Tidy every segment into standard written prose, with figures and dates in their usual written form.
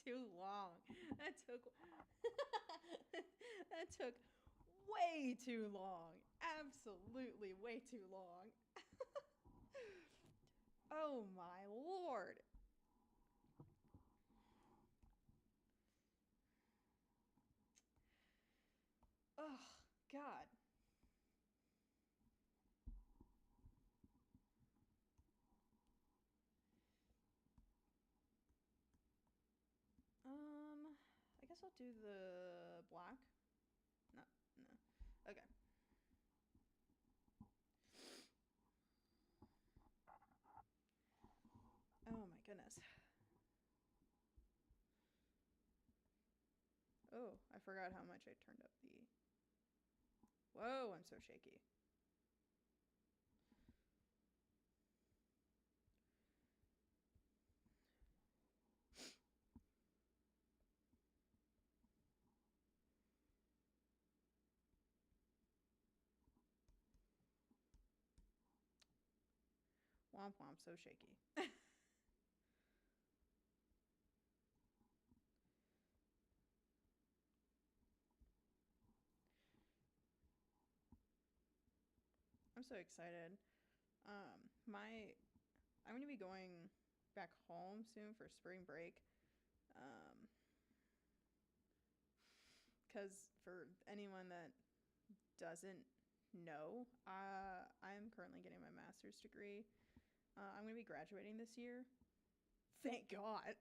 too long. That took that took way too long. Absolutely way too long. Oh my lord. Oh god. I guess I'll do the black. No, no. Okay. Oh my goodness. Oh, I forgot how much I turned up the. Whoa, I'm so shaky. Womp womp, so shaky. I'm so excited. My I'm gonna be going back home soon for spring break. Um, because for anyone that doesn't know, I'm currently getting my master's degree. I'm gonna be graduating this year. Thank God.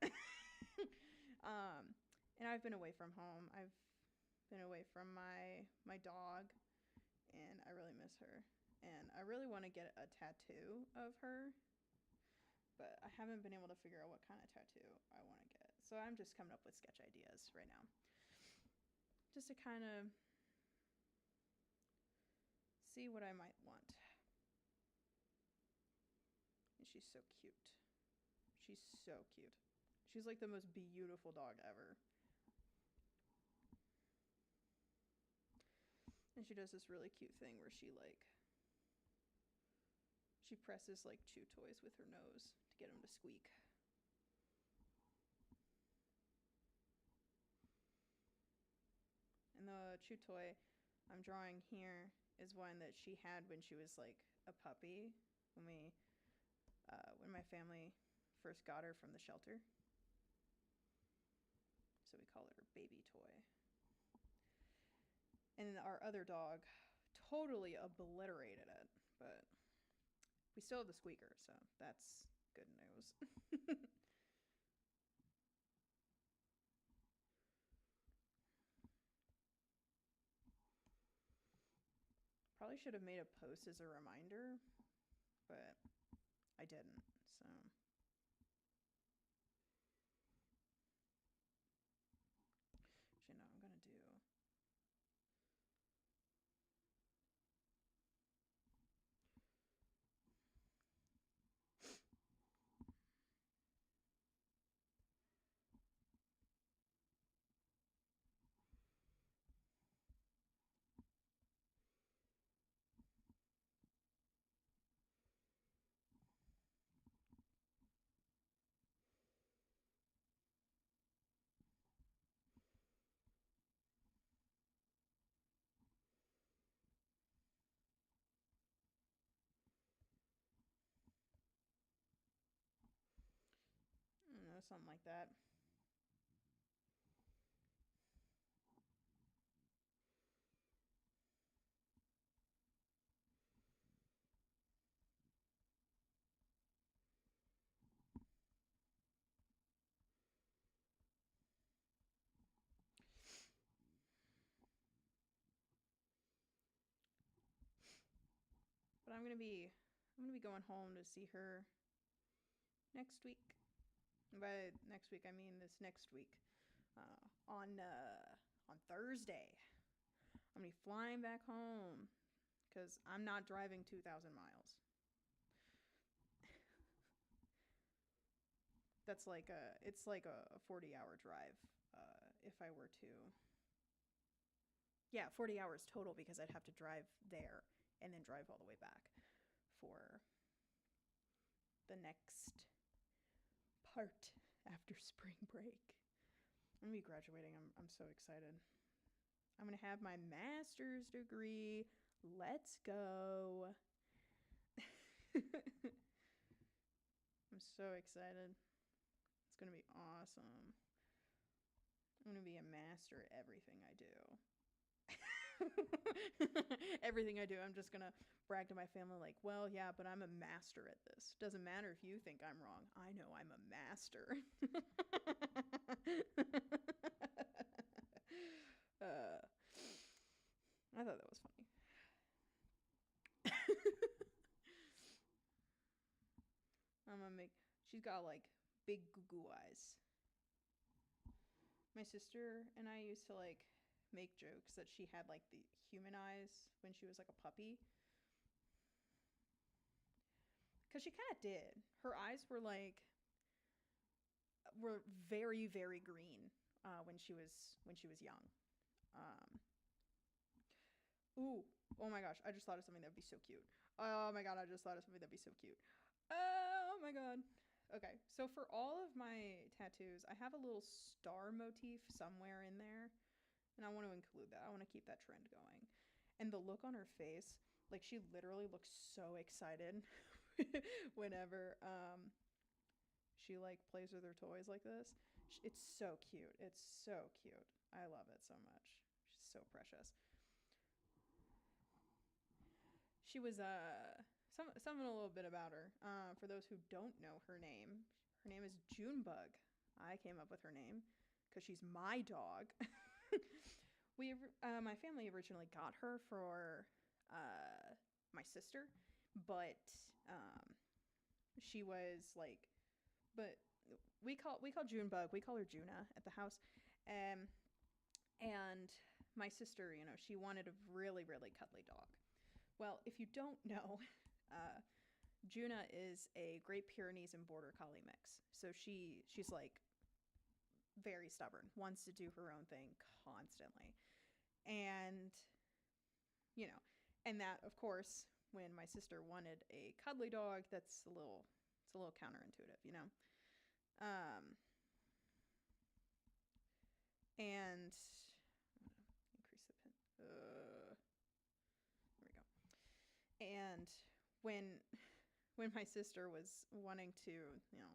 um, and I've been away from home. I've been away from my dog, and I really miss her. And I really want to get a tattoo of her, but I haven't been able to figure out what kind of tattoo I want to get. So I'm just coming up with sketch ideas right now, just to kind of see what I might want. And she's so cute. She's so cute. She's like the most beautiful dog ever. And she does this really cute thing where she presses like chew toys with her nose to get them to squeak. And the chew toy I'm drawing here is one that she had when she was like a puppy, when my family first got her from the shelter. So we call it her baby toy. And then our other dog totally obliterated it, but we still have the squeaker, so that's good news. Probably should have made a post as a reminder, but I didn't, so. Actually, no, I'm gonna do. I don't know, something like that. But I'm gonna be going home to see her next week. And by next week, I mean this next week. On Thursday, I'm gonna be flying back home because I'm not driving 2,000 miles. It's like a 40-hour drive. If I were to, yeah, 40 hours total because I'd have to drive there and then drive all the way back for the next part after spring break. I'm gonna be graduating. I'm so excited. I'm gonna have my master's degree. Let's go. I'm so excited. It's gonna be awesome. I'm gonna be a master at everything I do. Everything I do, I'm just gonna brag to my family like, well, yeah, but I'm a master at this. Doesn't matter if you think I'm wrong. I know I'm a master. I thought that was funny. I'm gonna make. She's got like big goo goo eyes. My sister and I used to like make jokes that she had like the human eyes when she was like a puppy. Because she kind of did. Her eyes were like were very very green when she was young. Um, ooh, oh my gosh! I just thought of something that would be so cute. Oh my god! I just thought of something that'd be so cute. Oh my god. Okay, so for all of my tattoos, I have a little star motif somewhere in there, and I want to include that. I want to keep that trend going. And the look on her face, like she literally looks so excited whenever she like plays with her toys like this. It's so cute. It's so cute. I love it so much. She's so precious. She was something a little bit about her. For those who don't know her name is Junebug. I came up with her name because she's my dog. My family originally got her for my sister, but she was like, but we call Junebug. We call her Juna at the house, um, and my sister, you know, she wanted a really really cuddly dog. Well, if you don't know, uh, Juna is a Great Pyrenees and Border Collie mix. So she's like very stubborn, wants to do her own thing constantly, and you know, and that of course, when my sister wanted a cuddly dog, that's a little counterintuitive, you know. Um, and increase the pin. There we go. And when when my sister was wanting to, you know,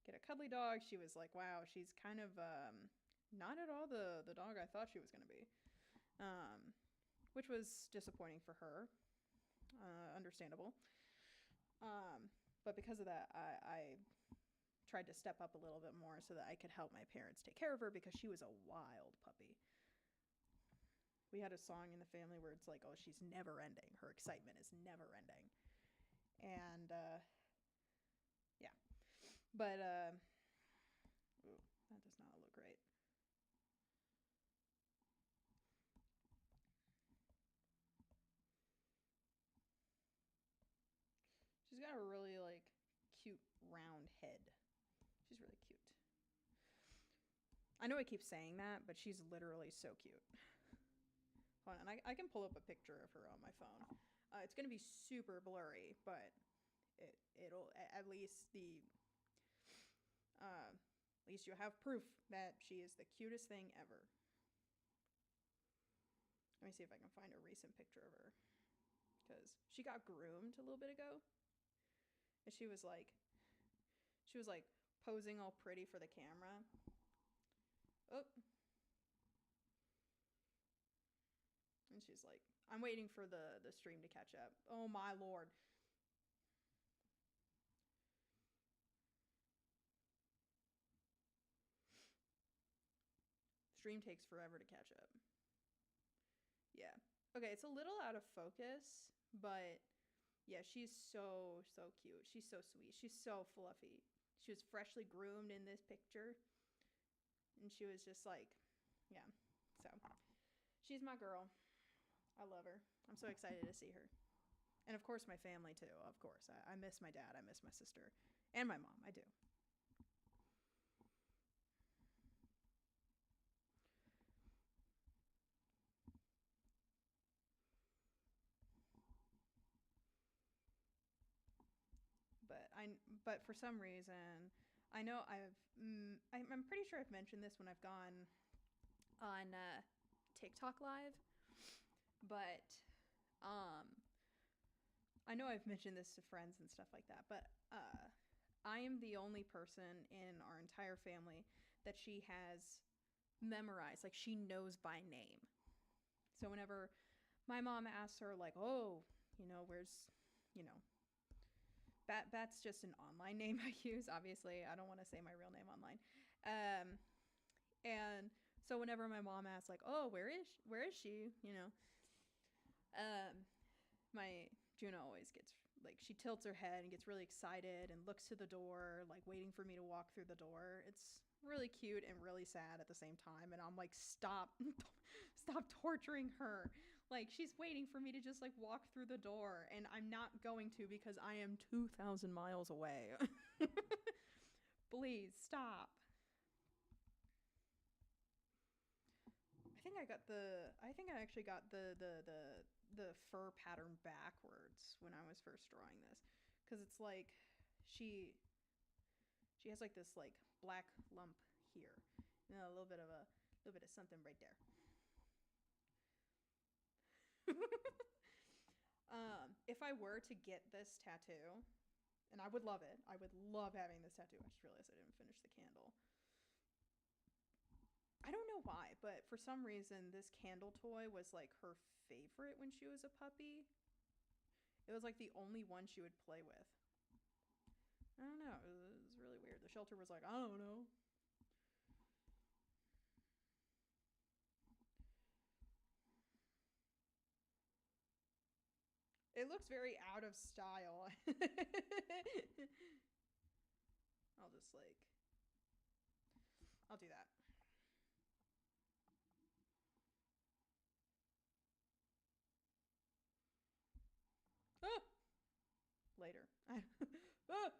get a cuddly dog, she was like, "Wow, she's kind of not at all the dog I thought she was going to be," um, which was disappointing for her. Understandable. But because of that, I tried to step up a little bit more so that I could help my parents take care of her because she was a wild puppy. We had a song in the family where it's like, "Oh, she's never ending. Her excitement is never ending," and yeah. But ooh, that does not look great. She's got a really like cute round head. She's really cute. I know I keep saying that, but she's literally so cute. Hold on, I can pull up a picture of her on my phone. It's gonna be super blurry, but it'll at least at least you'll have proof that she is the cutest thing ever. Let me see if I can find a recent picture of her because she got groomed a little bit ago, and she was like posing all pretty for the camera. Oh, and she's like, I'm waiting for the stream to catch up. Oh my lord. Stream takes forever to catch up. Yeah. Okay, it's a little out of focus, but yeah, she's so cute. She's so sweet. She's so fluffy. She was freshly groomed in this picture, and she was just like, yeah. So, she's my girl. I love her. I'm so excited to see her. And of course, my family too. Of course. I miss my dad. I miss my sister. And my mom. I do. But I but for some reason I know I'm pretty sure I've mentioned this when I've gone on TikTok live, but um, I know I've mentioned this to friends and stuff like that, but I am the only person in our entire family that she has memorized, like she knows by name. So whenever my mom asks her, like, oh, where's, you know, Bat's just an online name I use. Obviously, I don't want to say my real name online. Um, and so whenever my mom asks, like, oh, where is she? My Juno always gets like she tilts her head and gets really excited and looks to the door, like waiting for me to walk through the door. It's really cute and really sad at the same time. And I'm like, stop, stop torturing her. Like she's waiting for me to just like walk through the door, and I'm not going to because I am 2,000 miles away. Please stop. I think I actually got the fur pattern backwards when I was first drawing this, because it's like she has like this like black lump here, a little bit of something right there. If I were to get this tattoo, and I would love it, I would love having this tattoo. I just realized I didn't finish the candle. I don't know why, but for some reason, this candle toy was like her favorite when she was a puppy. It was like the only one she would play with. I don't know. It was really weird. The shelter was like, I don't know. It looks very out of style. I'll just like, I'll do that. Ah! Later. Ah!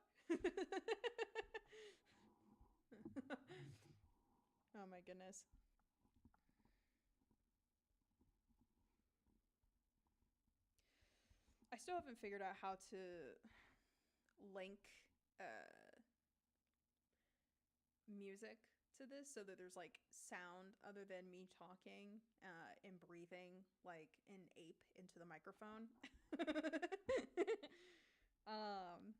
Oh my goodness. I still haven't figured out how to link music to this so that there's like sound other than me talking and breathing like an ape into the microphone. um,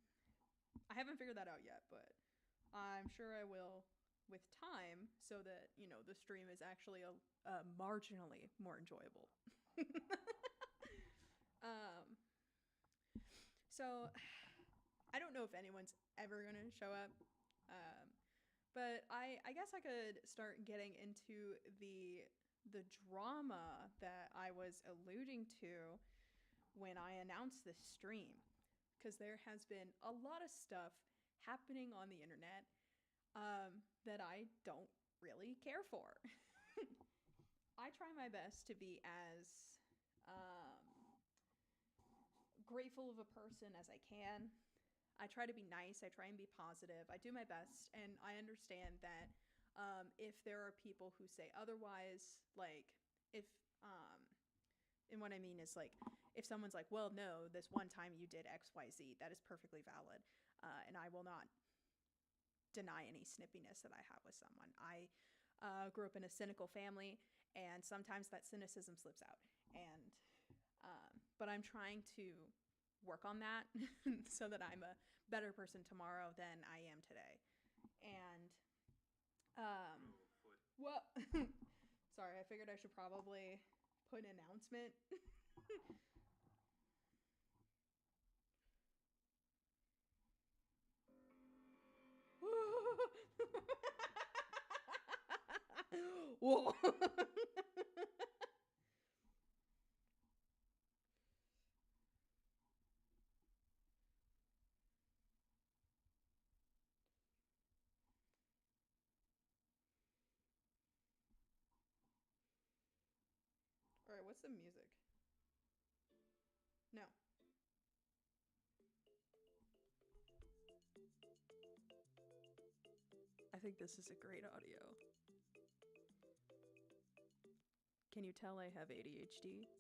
I haven't figured that out yet, but I'm sure I will with time so that, the stream is actually marginally more enjoyable. um, so I don't know if anyone's ever going to show up. Um, but I guess I could start getting into the drama that I was alluding to when I announced this stream, because there has been a lot of stuff happening on the internet that I don't really care for. I try my best to be as um, grateful of a person as I can. I try to be nice. I try and be positive. I do my best. And I understand that if there are people who say otherwise, like if, and what I mean is like, if someone's like, well, no, this one time you did XYZ, that is perfectly valid. And I will not deny any snippiness that I have with someone. I grew up in a cynical family, and sometimes that cynicism slips out. And, but I'm trying to work on that so that I'm a better person tomorrow than I am today. And well, sorry, I figured I should probably put an announcement. Whoa. All right, what's the music? No. I think this is a great audio. Can you tell I have ADHD?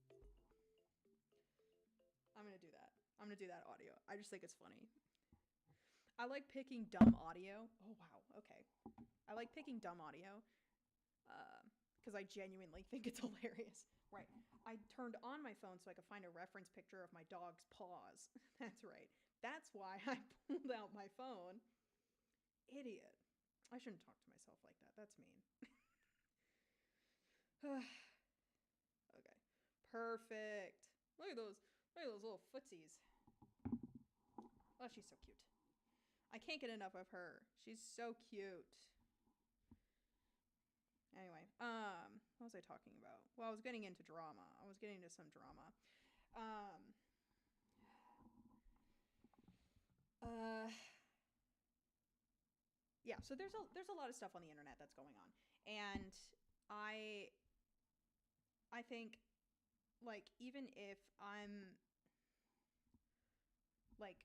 I'm gonna do that. I'm gonna do that audio. I just think it's funny. I like picking dumb audio. Oh, wow. Okay. I like picking dumb audio because I genuinely think it's hilarious. Right. I turned on my phone so I could find a reference picture of my dog's paws. That's right. That's why I pulled out my phone. Idiot. I shouldn't talk to myself like that. That's mean. Okay. Perfect. Look at those. Look at those little footsies. Oh, she's so cute. I can't get enough of her. She's so cute. Anyway, what was I talking about? Well, I was getting into drama. I was getting into some drama. Yeah, so there's a lot of stuff on the internet that's going on. And I think, like, even if I'm like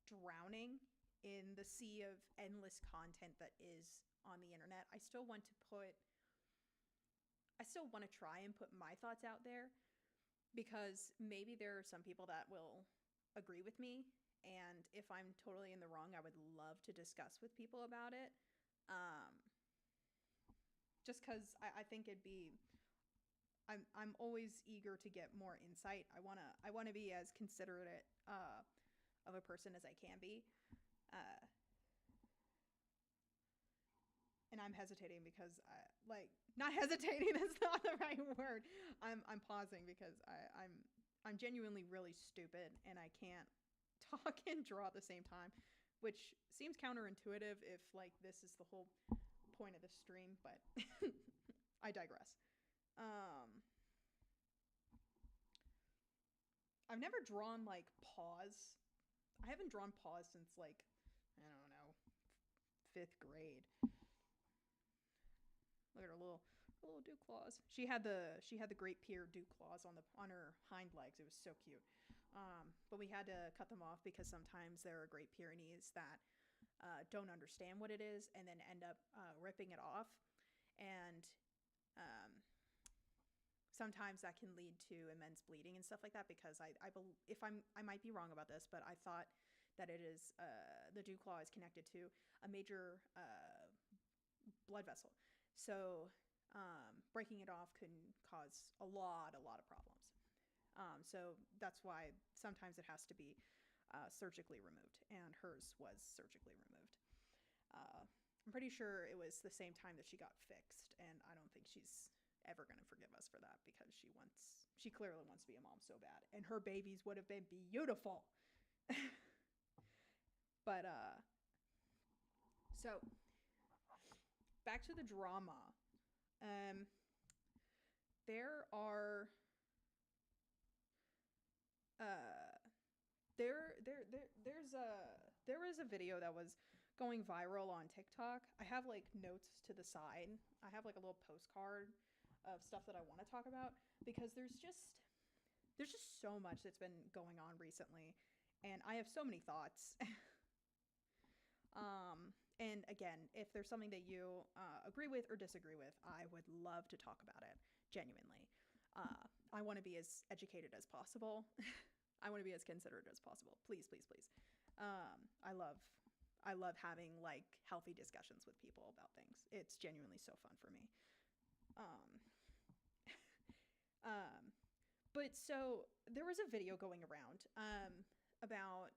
drowning in the sea of endless content that is on the internet, I still want to try and put my thoughts out there, because maybe there are some people that will agree with me, and if I'm totally in the wrong, I would love to discuss with people about it. Just because I think it'd be, I'm always eager to get more insight. I wanna be as considerate of a person as I can be. And I'm hesitating because not hesitating, that's not the right word. I'm pausing because I'm genuinely really stupid and I can't talk and draw at the same time, which seems counterintuitive if like this is the whole point of the stream, but I digress. I've never drawn like paws. I haven't drawn paws since like, I don't know, 5th grade. Look at her little dew claws. She had the Great Pyr dew claws on her hind legs. It was so cute. But we had to cut them off because sometimes there are Great Pyrenees that don't understand what it is and then end up ripping it off, and sometimes that can lead to immense bleeding and stuff like that. Because I might be wrong about this, but I thought that it is the dew claw is connected to a major blood vessel. So breaking it off can cause a lot of problems. So that's why sometimes it has to be surgically removed, and hers was surgically removed. I'm pretty sure it was the same time that she got fixed, and I don't think she's ever going to forgive us for that, because she clearly wants to be a mom so bad, and her babies would have been beautiful. But so back to the drama. There are there is a video that was going viral on TikTok. I have like notes to the side. I have like a little postcard of stuff that I want to talk about, because there's just so much that's been going on recently, and I have so many thoughts. And again, if there's something that you agree with or disagree with, I would love to talk about it, genuinely. I want to be as educated as possible. I want to be as considerate as possible. Please, please, please. I love having like healthy discussions with people about things. It's genuinely so fun for me. But so there was a video going around about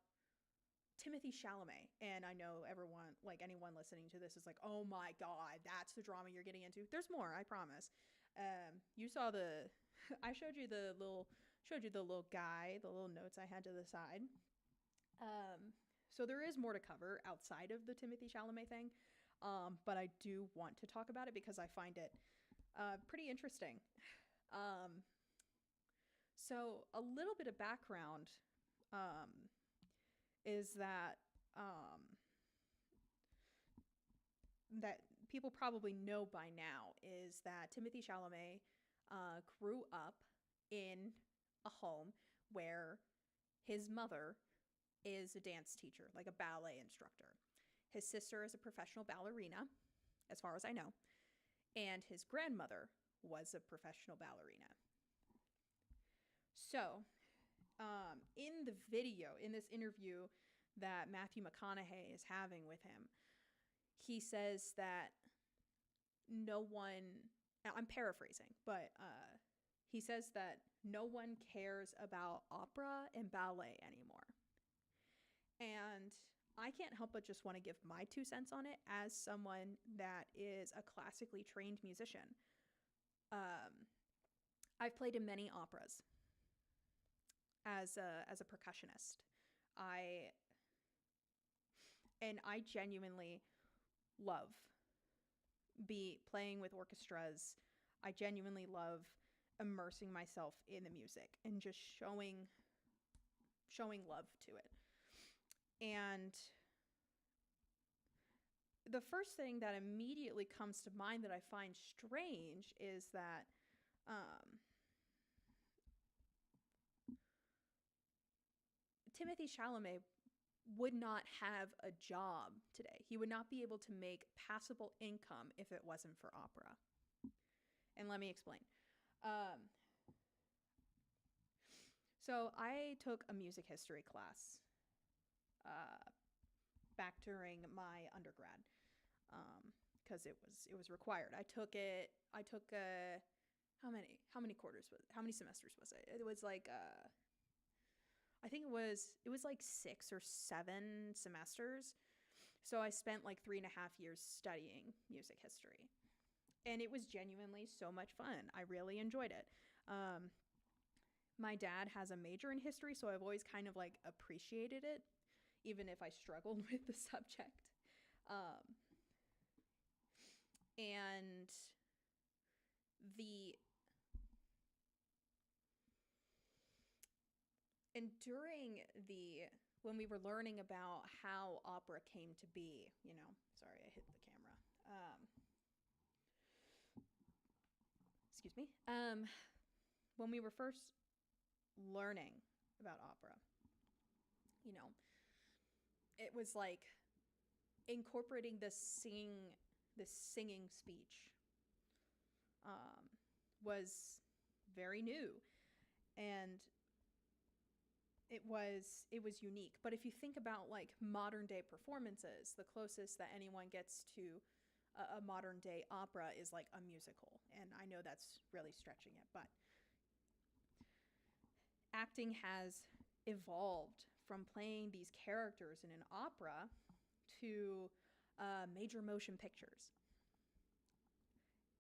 Timothée Chalamet, and I know everyone, like anyone listening to this, is like, oh my god, that's the drama you're getting into. There's more, I promise. You saw I showed you the little guy, the little notes I had to the side. So there is more to cover outside of the Timothée Chalamet thing, but I do want to talk about it because I find it pretty interesting. So a little bit of background is that that people probably know by now is that Timothée Chalamet grew up in a home where his mother is a dance teacher, like a ballet instructor. His sister is a professional ballerina, as far as I know, and his grandmother was a professional ballerina. So, in the video, in this interview that Matthew McConaughey is having with him. He says that no one, I'm paraphrasing, but he says that no one cares about opera and ballet anymore. And I can't help but just want to give my 2 cents on it as someone that is a classically trained musician. I've played in many operas as a percussionist. I genuinely love playing with orchestras. I genuinely love immersing myself in the music and just showing love to it. And the first thing that immediately comes to mind that I find strange is that Timothée Chalamet would not have a job today. He would not be able to make passable income if it wasn't for opera. And let me explain. So I took a music history class back during my undergrad because it was required. I took how many quarters was it? How many semesters was it? It was like I think it was like 6 or 7 semesters. So I spent like 3.5 years studying music history. And it was genuinely so much fun. I really enjoyed it. My dad has a major in history, so I've always kind of like appreciated it, even if I struggled with the subject. And during when we were learning about how opera came to be, sorry, I hit the camera. Excuse me. When we were first learning about opera, it was like incorporating this singing speech was very new, and it was unique. But if you think about like modern day performances, the closest that anyone gets to a modern day opera is like a musical, and I know that's really stretching it, but acting has evolved from playing these characters in an opera to major motion pictures.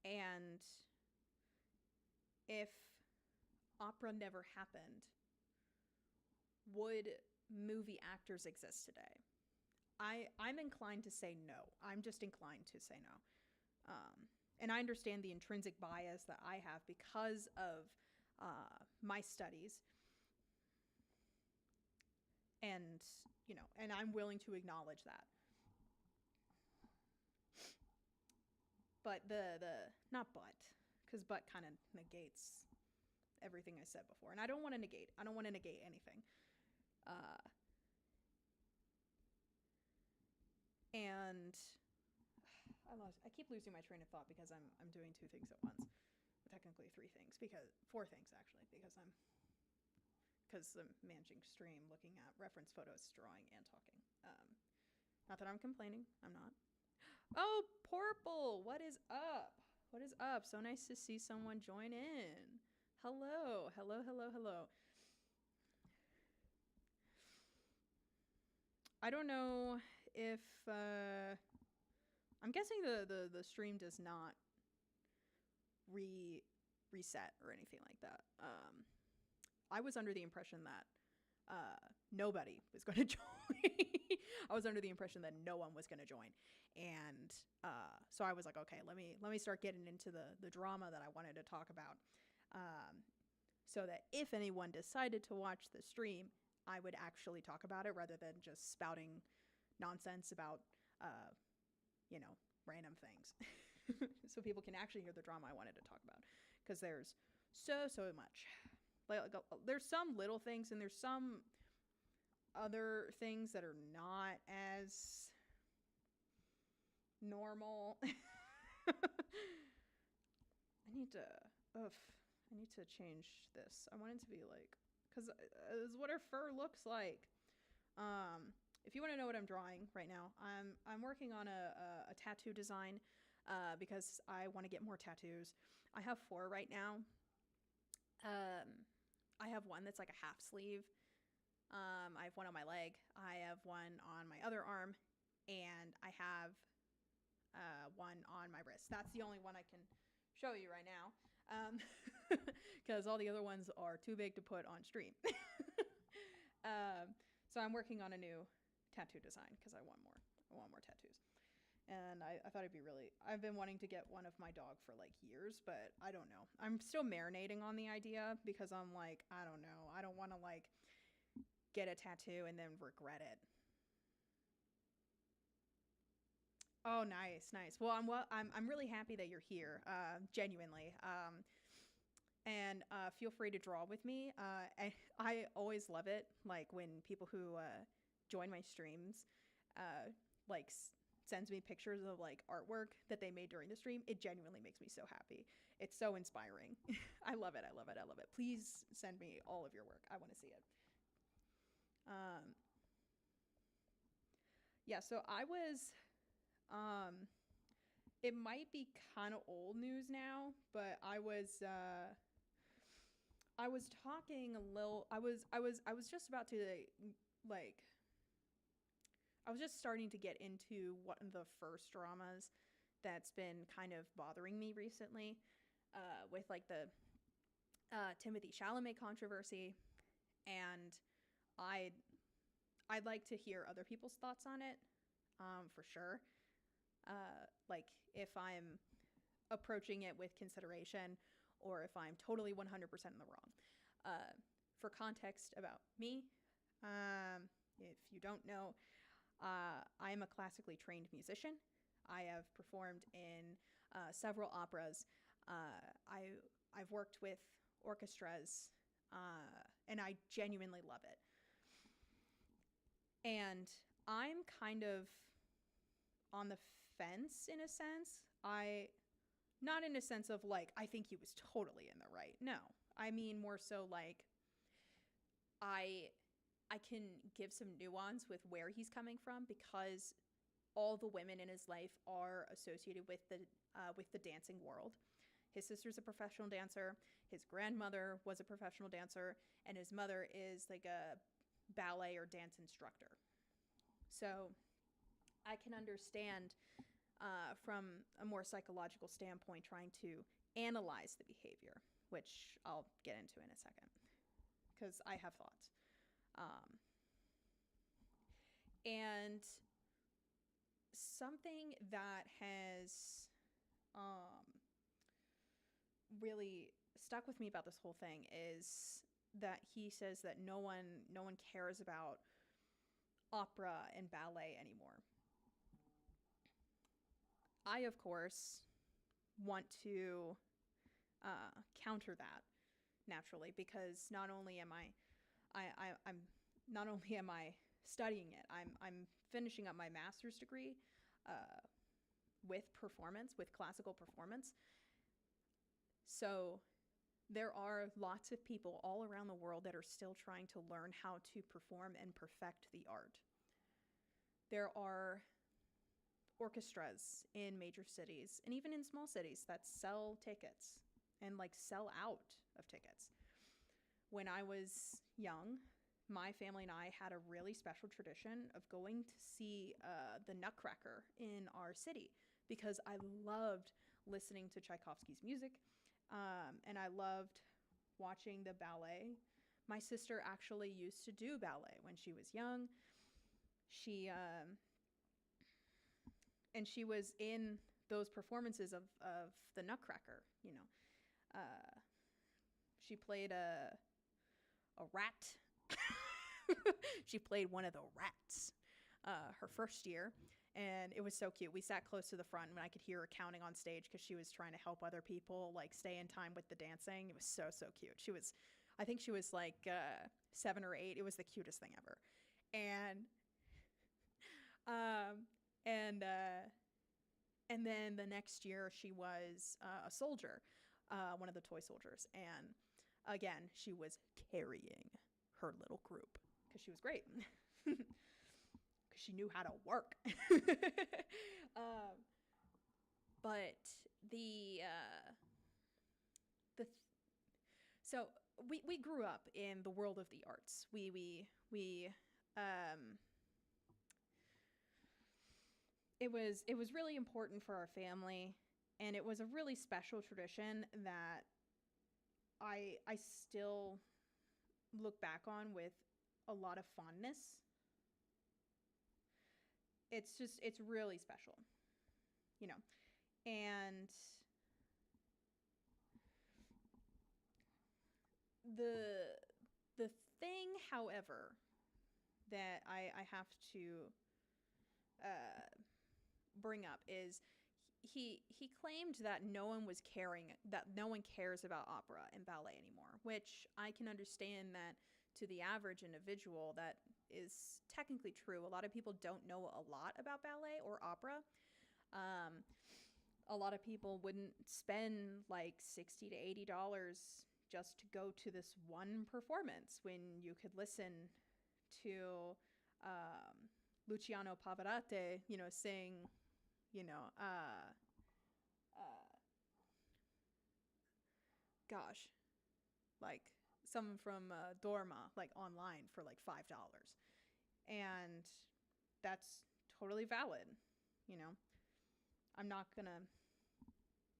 And if opera never happened, would movie actors exist today? I'm inclined to say no. I'm just inclined to say no. And I understand the intrinsic bias that I have because of my studies. And, and I'm willing to acknowledge that. But because but kind of negates everything I said before. And I don't want to negate anything. And I keep losing my train of thought because I'm doing 2 things at once. Technically 4 things actually, because I'm managing stream, looking at reference photos, drawing, and talking. Not that I'm complaining. I'm not. Oh, Purple, what is up? What is up? So nice to see someone join in. Hello. I don't know if I'm guessing the stream does not reset or anything like that. I was under the impression that nobody was going to join. I was under the impression that no one was going to join, and so I was like, okay, let me start getting into the drama that I wanted to talk about, so that if anyone decided to watch the stream, I would actually talk about it rather than just spouting nonsense about random things. So people can actually hear the drama I wanted to talk about, because there's so much. Like, there's some little things and there's some other things that are not as normal. I need to change this. I want it to be like, because is what her fur looks like. if you want to know what I'm drawing right now, I'm working on a tattoo design because I want to get more tattoos. I have 4 right now. I have one that's like a half sleeve. I have one on my leg. I have one on my other arm, and I have one on my wrist. That's the only one I can show you right now, because all the other ones are too big to put on stream. So I'm working on a new tattoo design because I want more tattoos. And I thought it'd be really, I've been wanting to get one of my dog for like years, but I don't know. I'm still marinating on the idea because I'm like, I don't know. I don't want to like get a tattoo and then regret it. Oh, nice, nice. Well, I'm really happy that you're here, genuinely. And feel free to draw with me. I always love it, like when people who join my streams, like sends me pictures of like artwork that they made during the stream. It genuinely makes me so happy. It's so inspiring. I love it. I love it. I love it. Please send me all of your work. I want to see it. Um, yeah. So I was. It might be kind of old news now, but I was. I was talking a little. I was just about to like. I was just starting to get into one of the first dramas that's been kind of bothering me recently, with like the Timothy Chalamet controversy, and I'd I'd like to hear other people's thoughts on it, for sure. Like if I'm approaching it with consideration, or if I'm totally 100% in the wrong. For context about me, if you don't know, I am a classically trained musician. I have performed in several operas. I've worked with orchestras, and I genuinely love it. And I'm kind of on the fence in a sense. Not in a sense of like, I think he was totally in the right. No. I mean more so like, I can give some nuance with where he's coming from because all the women in his life are associated with the dancing world. His sister's a professional dancer, his grandmother was a professional dancer, and his mother is like a ballet or dance instructor. So I can understand, from a more psychological standpoint, trying to analyze the behavior, which I'll get into in a second because I have thoughts. And something that has really stuck with me about this whole thing is that he says that no one cares about opera and ballet anymore. I, of course, want to counter that naturally because not only am I'm not only am I studying it, I'm finishing up my master's degree with performance, with classical performance. So there are lots of people all around the world that are still trying to learn how to perform and perfect the art. There are orchestras in major cities and even in small cities that sell tickets and like sell out of tickets. When I was young, my family and I had a really special tradition of going to see the Nutcracker in our city because I loved listening to Tchaikovsky's music, and I loved watching the ballet. My sister actually used to do ballet when she was young. She and she was in those performances of the Nutcracker. You know, she played a rat. She played one of the rats her first year, and it was so cute. We sat close to the front, and I could hear her counting on stage because she was trying to help other people like stay in time with the dancing. It was so cute. I think she was like 7 or 8. It was the cutest thing ever, and um, and then the next year she was a soldier, one of the toy soldiers, and again she was carrying her little group because she was great. because she knew how to work. um, but the the th- so we grew up in the world of the arts. We it was really important for our family, and it was a really special tradition that I still look back on with a lot of fondness. It's really special, you know. And the the thing, however, that I have to uh, bring up is he claimed that no one cares about opera and ballet anymore, which I can understand that to the average individual that is technically true. A lot of people don't know a lot about ballet or opera. Um, a lot of people wouldn't spend like $60 to $80 just to go to this one performance when you could listen to Luciano Pavarotti, sing, you know, uh, gosh, like someone from Dorma, like online for like $5, and that's totally valid. You know, I'm not gonna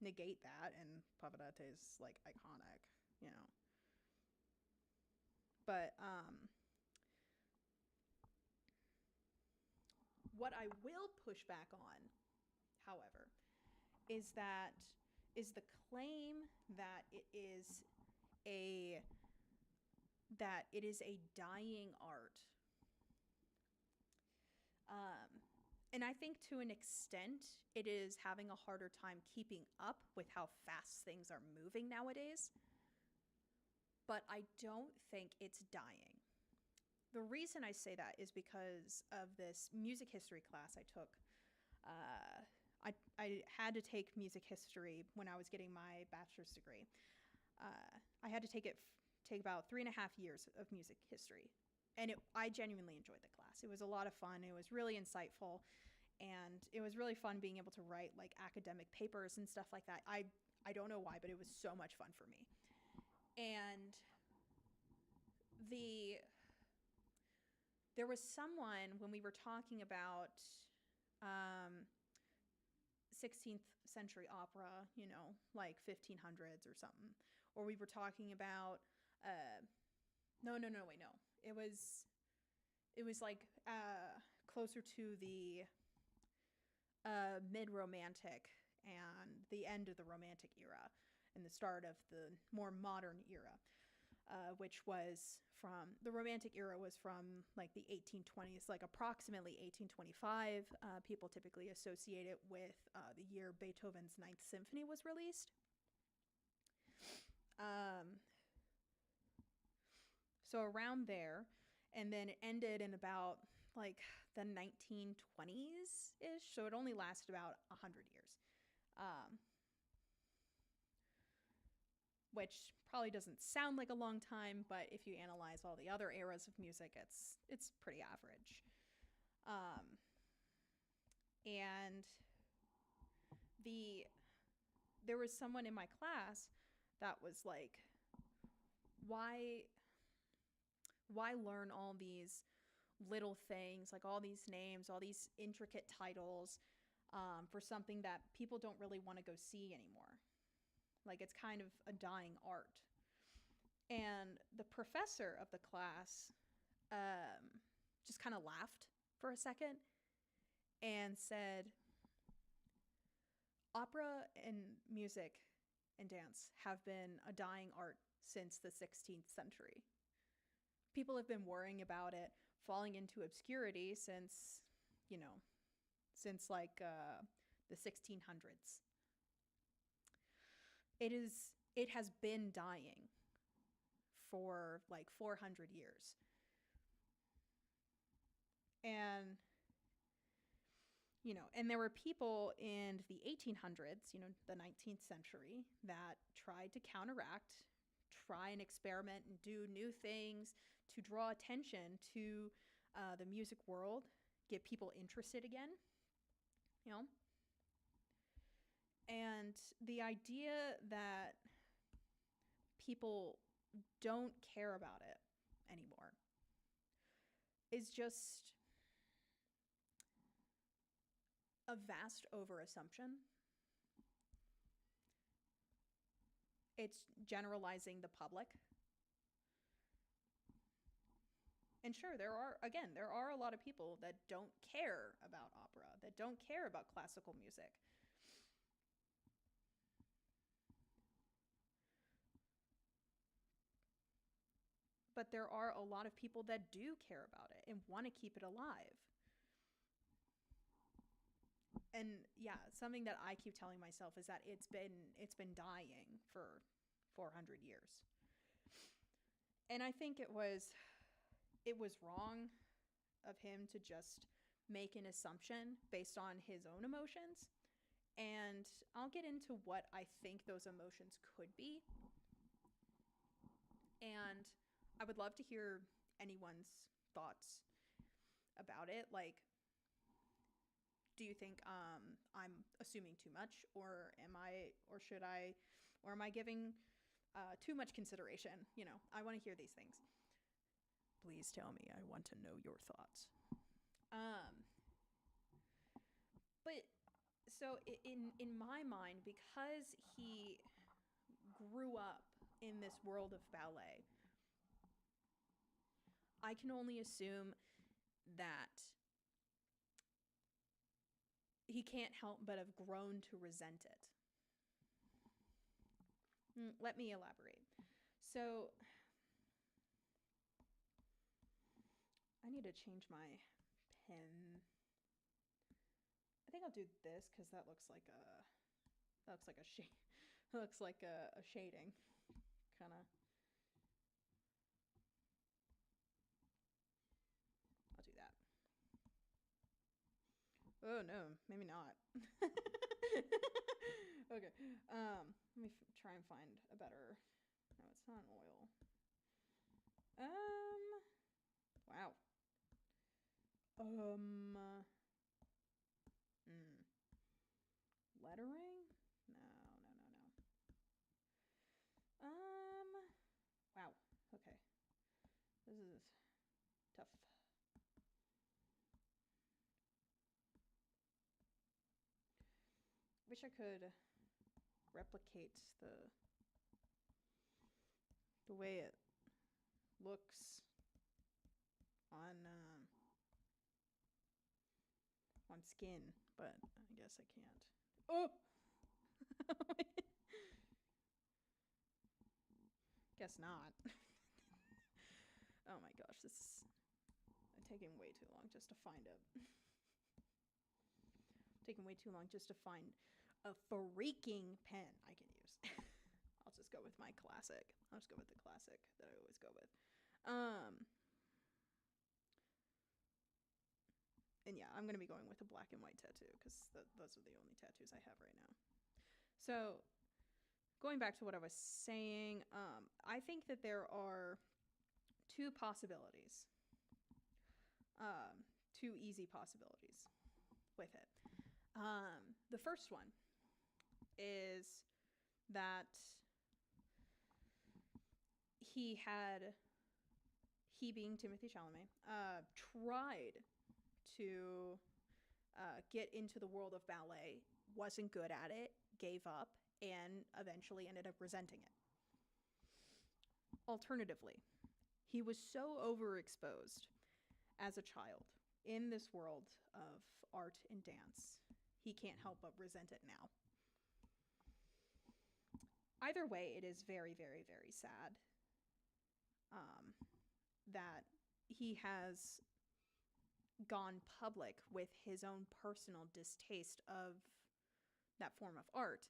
negate that, and Pavarotti is like iconic. You know, but what I will push back on, however, is that is the claim that a it is a dying art. And I think to an extent, it is having a harder time keeping up with how fast things are moving nowadays. But I don't think it's dying. The reason I say that is because of this music history class I took. Uh, I had to take music history when I was getting my bachelor's degree. I had to take about 3.5 years of music history. And I genuinely enjoyed the class. It was a lot of fun. It was really insightful. And it was really fun being able to write like academic papers and stuff like that. I don't know why, but it was so much fun for me. And there was someone when we were talking about um, 16th century opera, like 1500s or something, or we were talking about no, wait, no, it was like closer to the mid-romantic and the end of the romantic era and the start of the more modern era, which was from the romantic era was from like the 1820s, like approximately 1825. People typically associate it with the year Beethoven's Ninth Symphony was released. So around there, and then it ended in about like the 1920s ish. So it only lasted about 100 years, um, which probably doesn't sound like a long time, but if you analyze all the other eras of music, it's pretty average. Um, and the there was someone in my class that was like, why learn all these little things, like all these names, all these intricate titles, for something that people don't really want to go see anymore? Like, it's kind of a dying art. And the professor of the class just kind of laughed for a second and said, opera and music and dance have been a dying art since the 16th century. People have been worrying about it falling into obscurity you know, since like the 1600s. It has been dying for like 400 years. And and there were people in the 1800s, the 19th century, that tried to counteract, try and experiment and do new things to draw attention to the music world get people interested again, you know? And the idea that people don't care about it anymore is just a vast overassumption. It's generalizing the public. And sure, there are a lot of people that don't care about opera, that don't care about classical music. But there are a lot of people that do care about it and want to keep it alive. And yeah, something that I keep telling myself is that it's been dying for 400 years. And I think it was wrong of him to just make an assumption based on his own emotions. And I'll get into what I think those emotions could be. And I would love to hear anyone's thoughts about it. Like, do you think I'm assuming too much, or am I giving too much consideration? You know, I want to hear these things. Please tell me. I want to know your thoughts. But so in my mind, because he grew up in this world of ballet, I can only assume that he can't help but have grown to resent it. Let me elaborate. So, I need to change my pen. I think I'll do this because that looks like a shade. Looks like a shading, kind of. I'll do that. Oh no, maybe not. Okay. Let me try and find a better. No, it's not an oil. Wow. Lettering? No. Wow. Okay. This is tough. Wish I could replicate the way it looks on skin, but I guess I can't. Oh. Guess not. Oh my gosh, this is taking way too long just to find it. Taking way too long just to find a freaking pen I can use. I'll just go with my classic. I'll just go with the classic that I always go with. And yeah, I'm going to be going with a black and white tattoo because those are the only tattoos I have right now. So, going back to what I was saying, I think that there are two possibilities. Two easy possibilities with it. The first one is that he being Timothée Chalamet, tried to get into the world of ballet, wasn't good at it, gave up, and eventually ended up resenting it. Alternatively, he was so overexposed as a child in this world of art and dance, he can't help but resent it now. Either way, it is very, very, very sad that he has gone public with his own personal distaste of that form of art,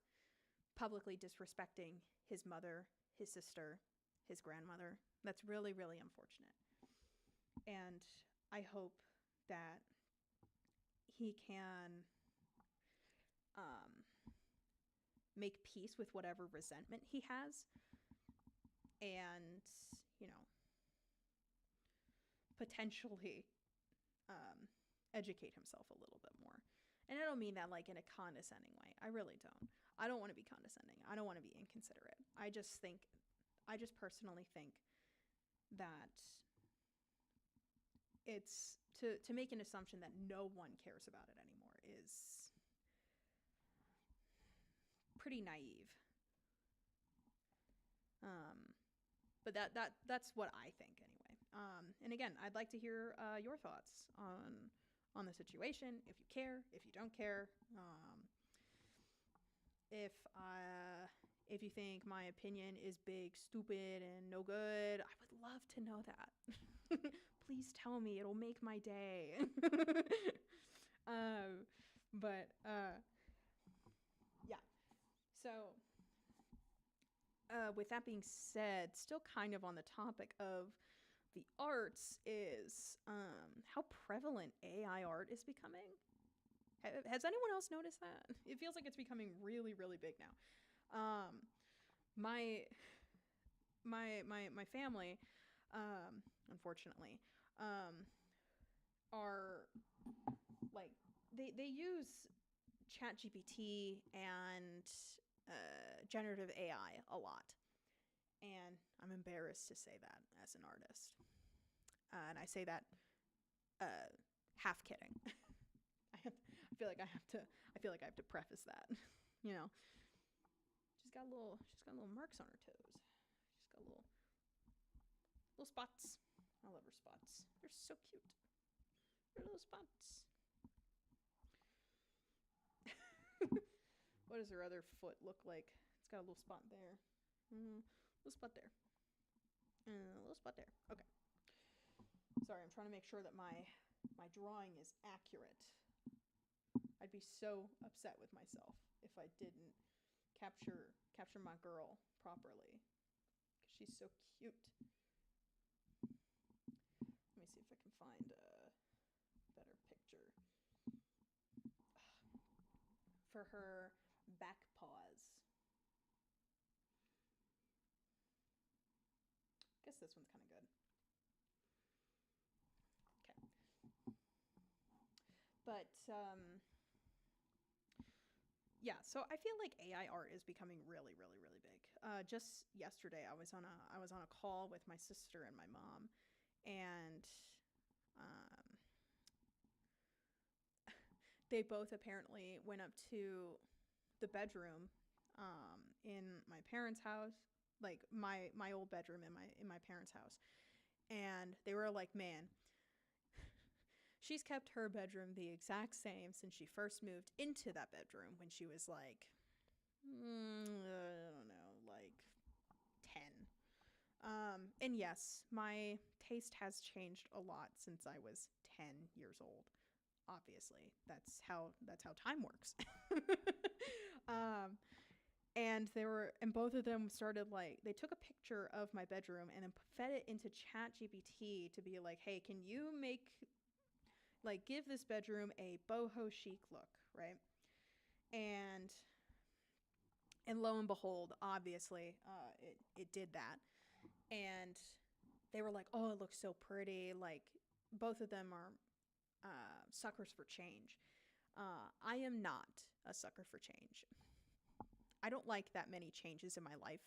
publicly disrespecting his mother, his sister, his grandmother. That's really, really unfortunate. And I hope that he can make peace with whatever resentment he has, and, you know, potentially educate himself a little bit more. And I don't mean that like in a condescending way. I really don't. I don't want to be condescending. I don't want to be inconsiderate. I just personally think that it's to make an assumption that no one cares about it anymore is pretty naive. But that's what I think anyway. And again, I'd like to hear your thoughts on the situation. If you care, if you don't care, if you think my opinion is big, stupid, and no good, I would love to know that. Please tell me. It'll make my day. But yeah. So with that being said, still kind of on the topic of the arts is how prevalent AI art is becoming. Has anyone else noticed that? It feels like it's becoming really, really big now. My family, unfortunately, are like they use ChatGPT and generative AI a lot, and I'm embarrassed to say that as an artist, and I say that half kidding. I feel like I have to preface that. You know, she's got little marks on her toes. She's got little spots. I love her spots. They're so cute. They're little spots. What does her other foot look like? It's got a little spot there. Little spot there. A little spot there. Okay. Sorry, I'm trying to make sure that my drawing is accurate. I'd be so upset with myself if I didn't capture my girl properly, because she's so cute. Let me see if I can find a better picture for her back paws. I guess this one's kind of good. Okay. But yeah, so I feel like AI art is becoming really, really, really big. Just yesterday, I was on a call with my sister and my mom, and they both apparently went up to the bedroom in my parents' house, like my old bedroom in my parents' house, and they were like, "Man, she's kept her bedroom the exact same since she first moved into that bedroom when she was like, I don't know, like 10." And yes, my taste has changed a lot since I was 10 years old. Obviously, that's how time works. And both of them started, like, they took a picture of my bedroom and then fed it into ChatGPT to be like, "Hey, can you give this bedroom a boho chic look," right? And lo and behold, obviously, it did that. And they were like, "Oh, it looks so pretty." Like, both of them are suckers for change. I am not a sucker for change. I don't like that many changes in my life.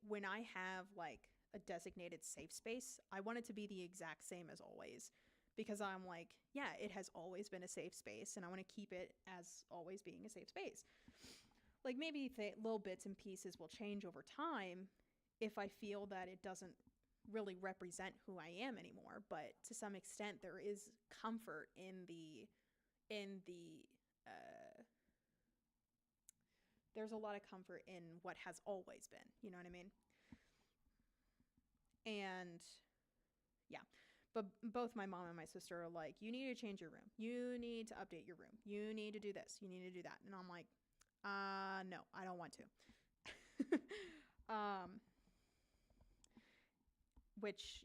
When I have like a designated safe space, I want it to be the exact same as always, because I'm like, yeah, it has always been a safe space, and I want to keep it as always being a safe space. Like, maybe little bits and pieces will change over time if I feel that it doesn't really represent who I am anymore, but to some extent there is comfort in the there's a lot of comfort in what has always been, you know what I mean? And yeah, but both my mom and my sister are like, "You need to change your room, you need to update your room, you need to do this, you need to do that." And I'm like, no, I don't want to. Which,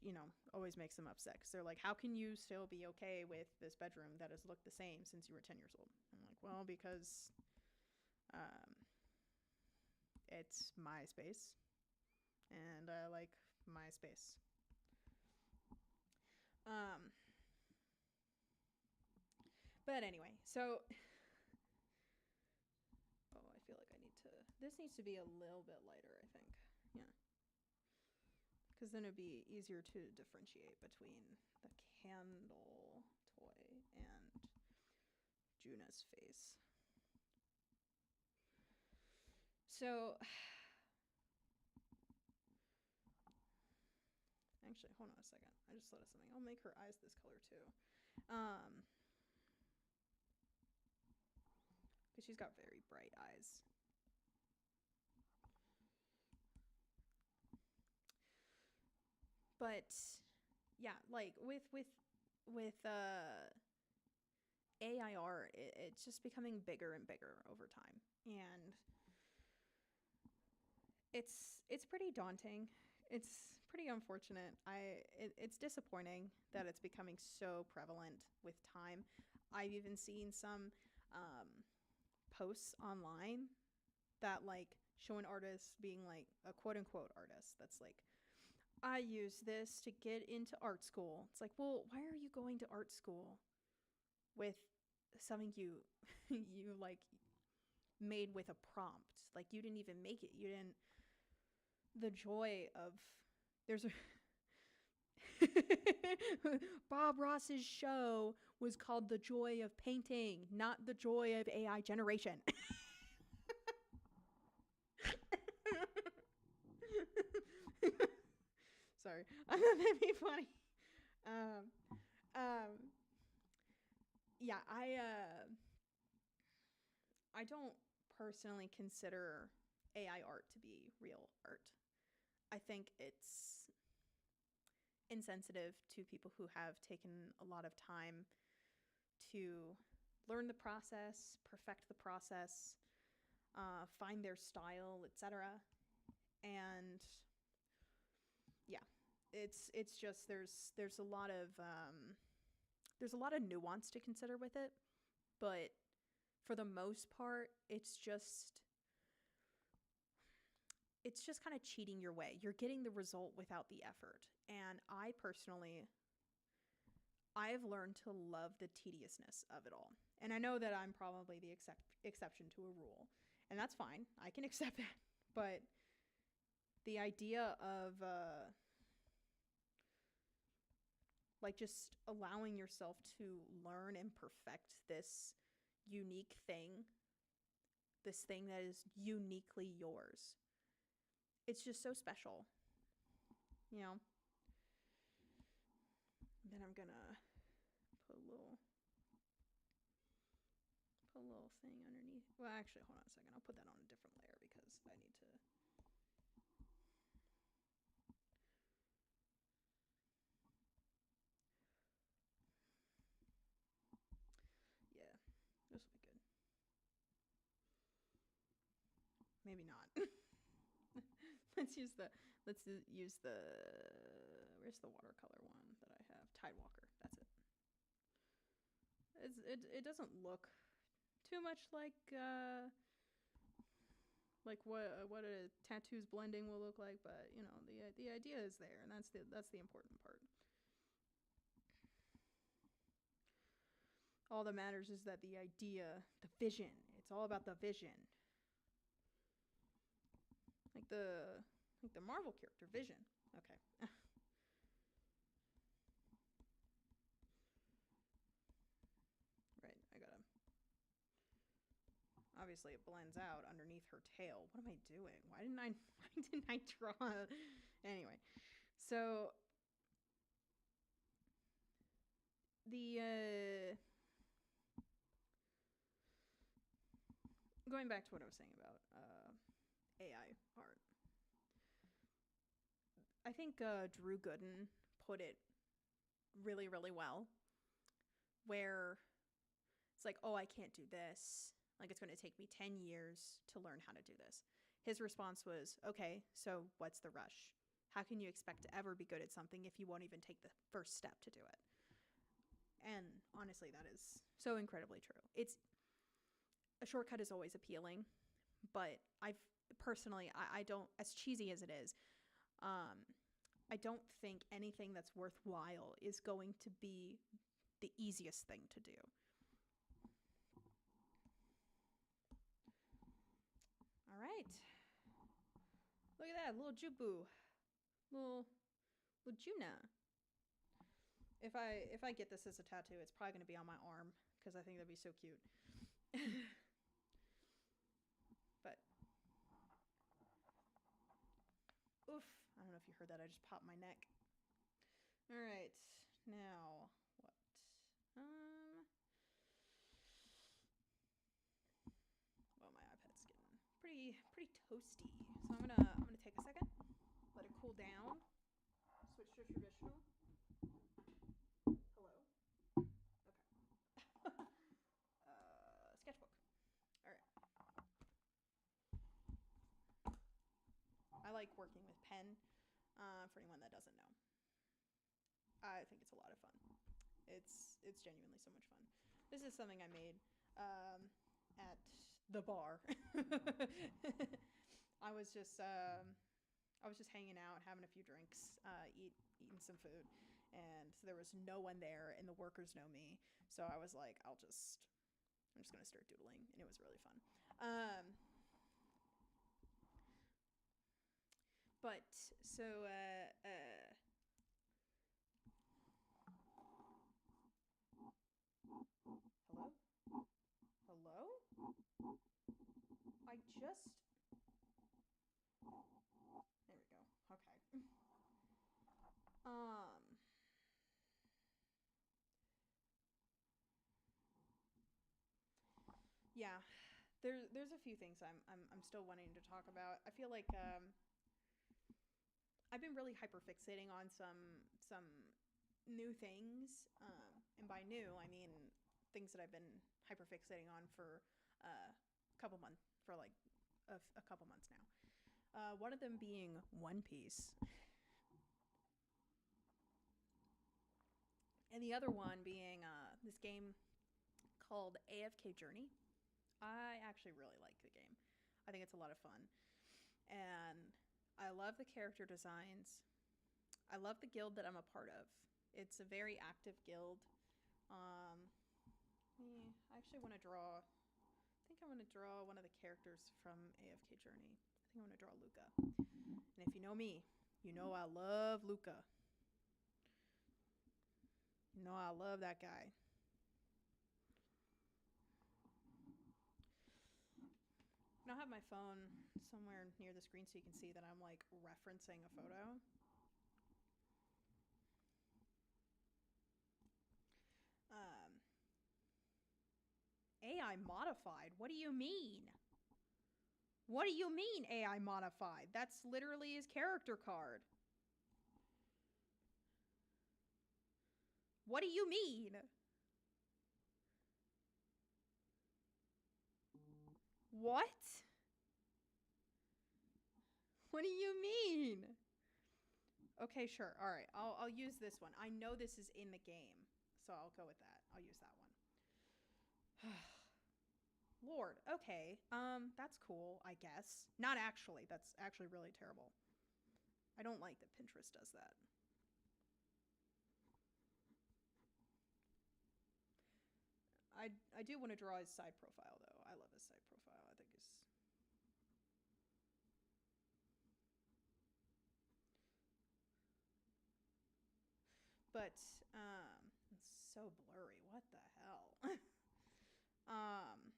always makes them upset, because they're like, "How can you still be okay with this bedroom that has looked the same since you were 10 years old?" I'm like, "Well, because it's my space, and I like my space." But anyway, so oh, I feel like I need to. This needs to be a little bit lighter, I think. Yeah. Because then it'd be easier to differentiate between the candle toy and Juna's face. So, actually, hold on a second. I just thought of something. I'll make her eyes this color too. Because she's got very bright eyes. But yeah, like with AI art, it's just becoming bigger and bigger over time, and it's pretty daunting. It's pretty unfortunate. It's disappointing that it's becoming so prevalent with time. I've even seen some posts online that like show an artist being like a quote unquote artist that's like, I use this to get into art school. It's like, well, why are you going to art school with something you you like made with a prompt? Like you didn't even make it. You didn't. The joy of there's a Bob Ross's show was called The Joy of Painting, not The Joy of AI Generation. Sorry, I thought that'd be funny. Yeah, I don't personally consider AI art to be real art. I think it's insensitive to people who have taken a lot of time to learn the process, perfect the process, find their style, etc. And yeah, it's just there's a lot of nuance to consider with it, but for the most part, it's just kind of cheating your way. You're getting the result without the effort. And I personally, I've learned to love the tediousness of it all. And I know that I'm probably the exception to a rule. And that's fine. I can accept that. But the idea of like just allowing yourself to learn and perfect this unique thing, this thing that is uniquely yours, it's just so special, you know? Then I'm gonna put a little thing underneath. Well, actually, hold on a second. I'll put that on a different layer because I need to. Yeah, this will be good. Maybe not. let's use the where's the watercolor one that I have? Tidewalker. That's it. It doesn't look too much like what a tattoos blending will look like, but you know the idea is there, and that's the important part. All that matters is that the idea, the vision. It's all about the vision. Like the Marvel character Vision. Okay. Right, I gotta. Obviously, it blends out underneath her tail. What am I doing? Why didn't I? Why didn't I draw? Anyway, so the going back to what I was saying about AI art. I think Drew Gooden put it really, really well, where it's like, oh, I can't do this. Like, it's going to take me 10 years to learn how to do this. His response was, okay, so what's the rush? How can you expect to ever be good at something if you won't even take the first step to do it? And honestly, that is so incredibly true. A shortcut is always appealing, but I've personally, I don't, as cheesy as it is, I don't think anything that's worthwhile is going to be the easiest thing to do. Yeah, little Jubu. Little Juna. If I get this as a tattoo, it's probably going to be on my arm because I think that'd be so cute. But oof, I don't know if you heard that. I just popped my neck. All right, now what? Well, my iPad's getting pretty toasty, so I'm gonna take a second, let it cool down, switch to traditional. Hello. Okay. Sketchbook. All right. I like working with pen. For anyone that doesn't know, I think it's a lot of fun. It's genuinely so much fun. This is something I made at the bar. I was just hanging out, having a few drinks, eating some food, and there was no one there, and the workers know me, so I was like, I'm just gonna start doodling, and it was really fun. But so hello? Hello? I just there we go. Okay. Um yeah. There's a few things I'm still wanting to talk about. I feel like I've been really hyperfixating on some new things, and by new I mean things that I've been hyperfixating on for a couple months, for like a couple months now. One of them being One Piece, and the other one being this game called AFK Journey. I actually really like the game. I think it's a lot of fun, and I love the character designs. I love the guild that I'm a part of. It's a very active guild. I actually want to draw. I think I want to draw one of the characters from AFK Journey. I think I want to draw Luca. And if you know me, you know I love Luca. You know I love that guy. And I'll have my phone somewhere near the screen so you can see that I'm like referencing a photo. AI modified? What do you mean? What do you mean AI modified? That's literally his character card. What do you mean? What? What do you mean? Okay, sure. All right. I'll use this one. I know this is in the game, so I'll go with that. I'll use that one. Lord. Okay. That's cool, I guess. Not actually. That's actually really terrible. I don't like that Pinterest does that. I do want to draw his side profile though. I love his side profile. I think it's but it's so blurry. What the hell? um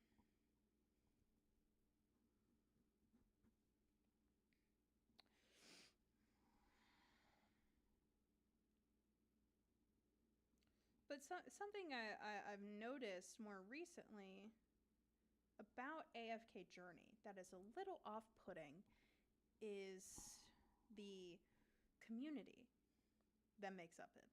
But something I've noticed more recently about AFK Journey that is a little off-putting is the community that makes up it.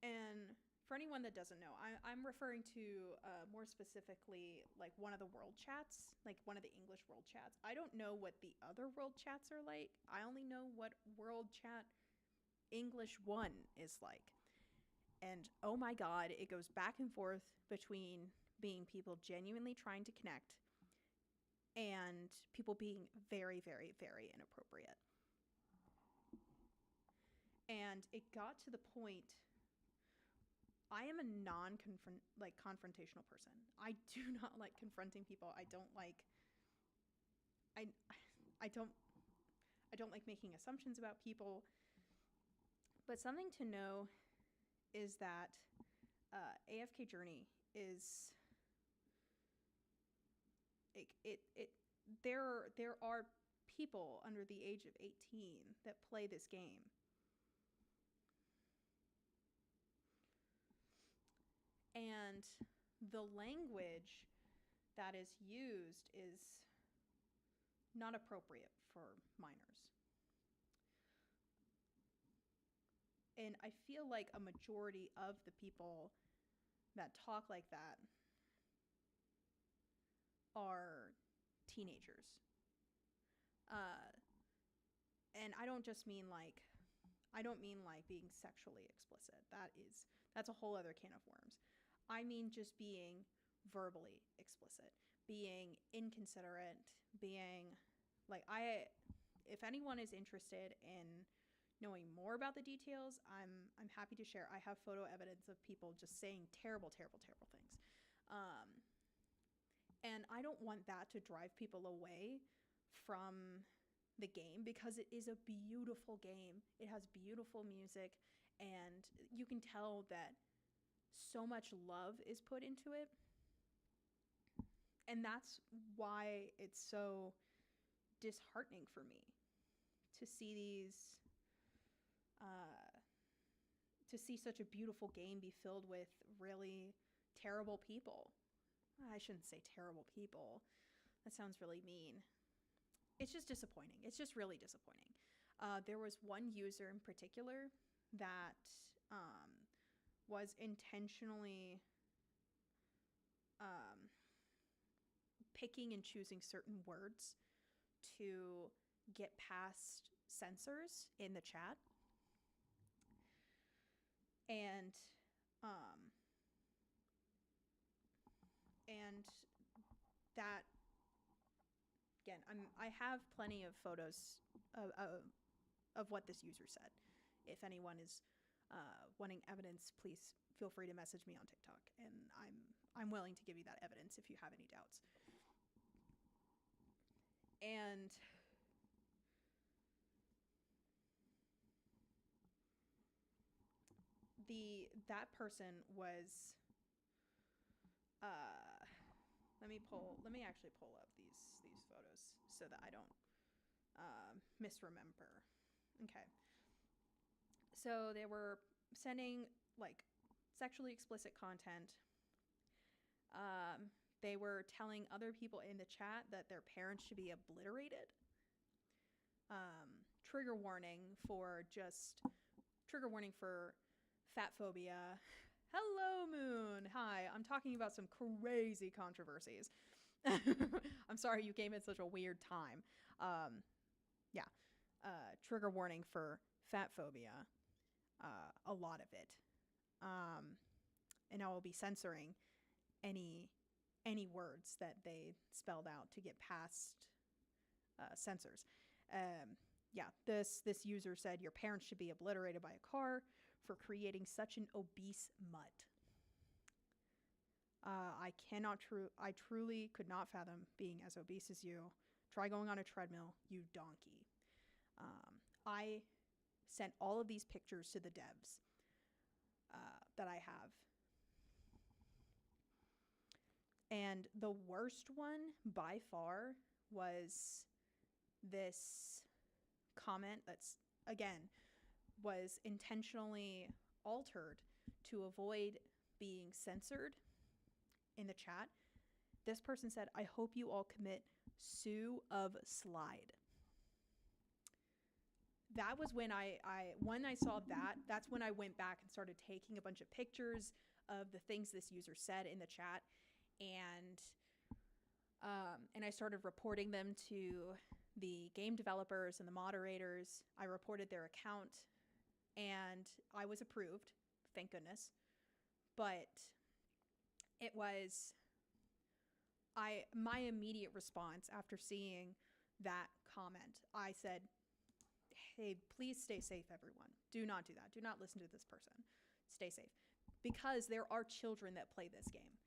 And for anyone that doesn't know, I'm referring to more specifically like one of the world chats, like one of the English world chats. I don't know what the other world chats are like. I only know what world chat English 1 is like. And oh my god, it goes back and forth between being people genuinely trying to connect and people being very, very, very inappropriate. And it got to the point I am a confrontational person. I do not like confronting people. I don't I don't like making assumptions about people. But something to know is that AFK Journey is there are people under the age of 18 that play this game. And the language that is used is not appropriate for minors. And I feel like a majority of the people that talk like that are teenagers. And I don't mean being sexually explicit. That's a whole other can of worms. I mean just being verbally explicit, being inconsiderate, being like, if anyone is interested in knowing more about the details, I'm happy to share. I have photo evidence of people just saying terrible, terrible, terrible things. And I don't want that to drive people away from the game, because it is a beautiful game. It has beautiful music, and you can tell that so much love is put into it. And that's why it's so disheartening for me to see such a beautiful game be filled with really terrible people. I shouldn't say terrible people. That sounds really mean. It's just disappointing. It's just really disappointing. There was one user in particular that was intentionally picking and choosing certain words to get past censors in the chat. And that, again, I have plenty of photos of what this user said. If anyone is wanting evidence, please feel free to message me on TikTok, and I'm willing to give you that evidence if you have any doubts. And that person was let me actually pull up these photos so that I don't misremember. Okay. So they were sending like sexually explicit content. They were telling other people in the chat that their parents should be obliterated. Trigger warning for fat phobia. Hello, Moon. Hi. I'm talking about some crazy controversies. I'm sorry you came at such a weird time. Trigger warning for fat phobia. A lot of it. And I will be censoring any words that they spelled out to get past censors. This user said your parents should be obliterated by a car for creating such an obese mutt. I truly could not fathom being as obese as you. Try going on a treadmill, you donkey. I sent all of these pictures to the devs that I have. And the worst one by far was this comment that's, again, was intentionally altered to avoid being censored in the chat. This person said, I hope you all commit sue of slide. That was when when I saw that's when I went back and started taking a bunch of pictures of the things this user said in the chat, and I started reporting them to the game developers and the moderators. I reported their account, and I was approved, thank goodness. But it was my immediate response after seeing that comment. I said, hey, please stay safe, everyone. Do not do that. Do not listen to this person. Stay safe. Because there are children that play this game.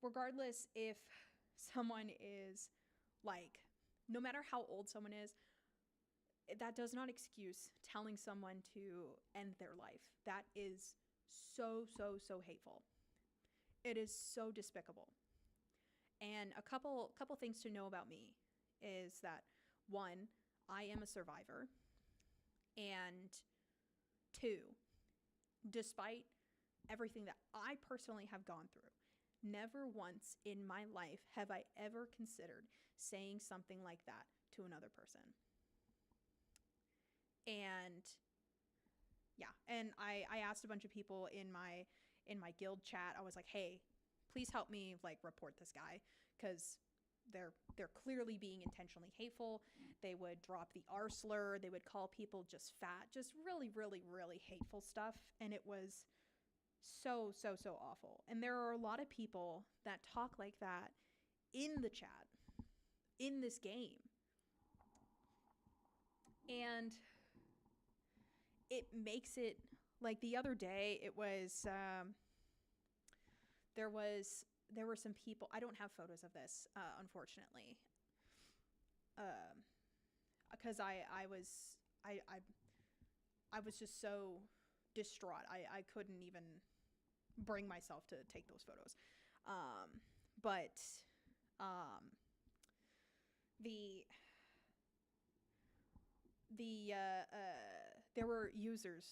Regardless if someone is like no matter how old someone is, that does not excuse telling someone to end their life. That is so, so, so hateful. It is so despicable. And a couple things to know about me is that, one, I am a survivor, and two, despite everything that I personally have gone through, never once in my life have I ever considered saying something like that to another person. And yeah, and I asked a bunch of people in my guild chat. I was like, hey, please help me like report this guy, because they're clearly being intentionally hateful. They would drop the R slur. They would call people just fat, just really, really, really hateful stuff. And it was so, so, so awful. And there are a lot of people that talk like that in the chat, in this game. And it makes it, like the other day, it was, there were some people, I don't have photos of this, unfortunately, because I was just so distraught. I couldn't even bring myself to take those photos. But there were users,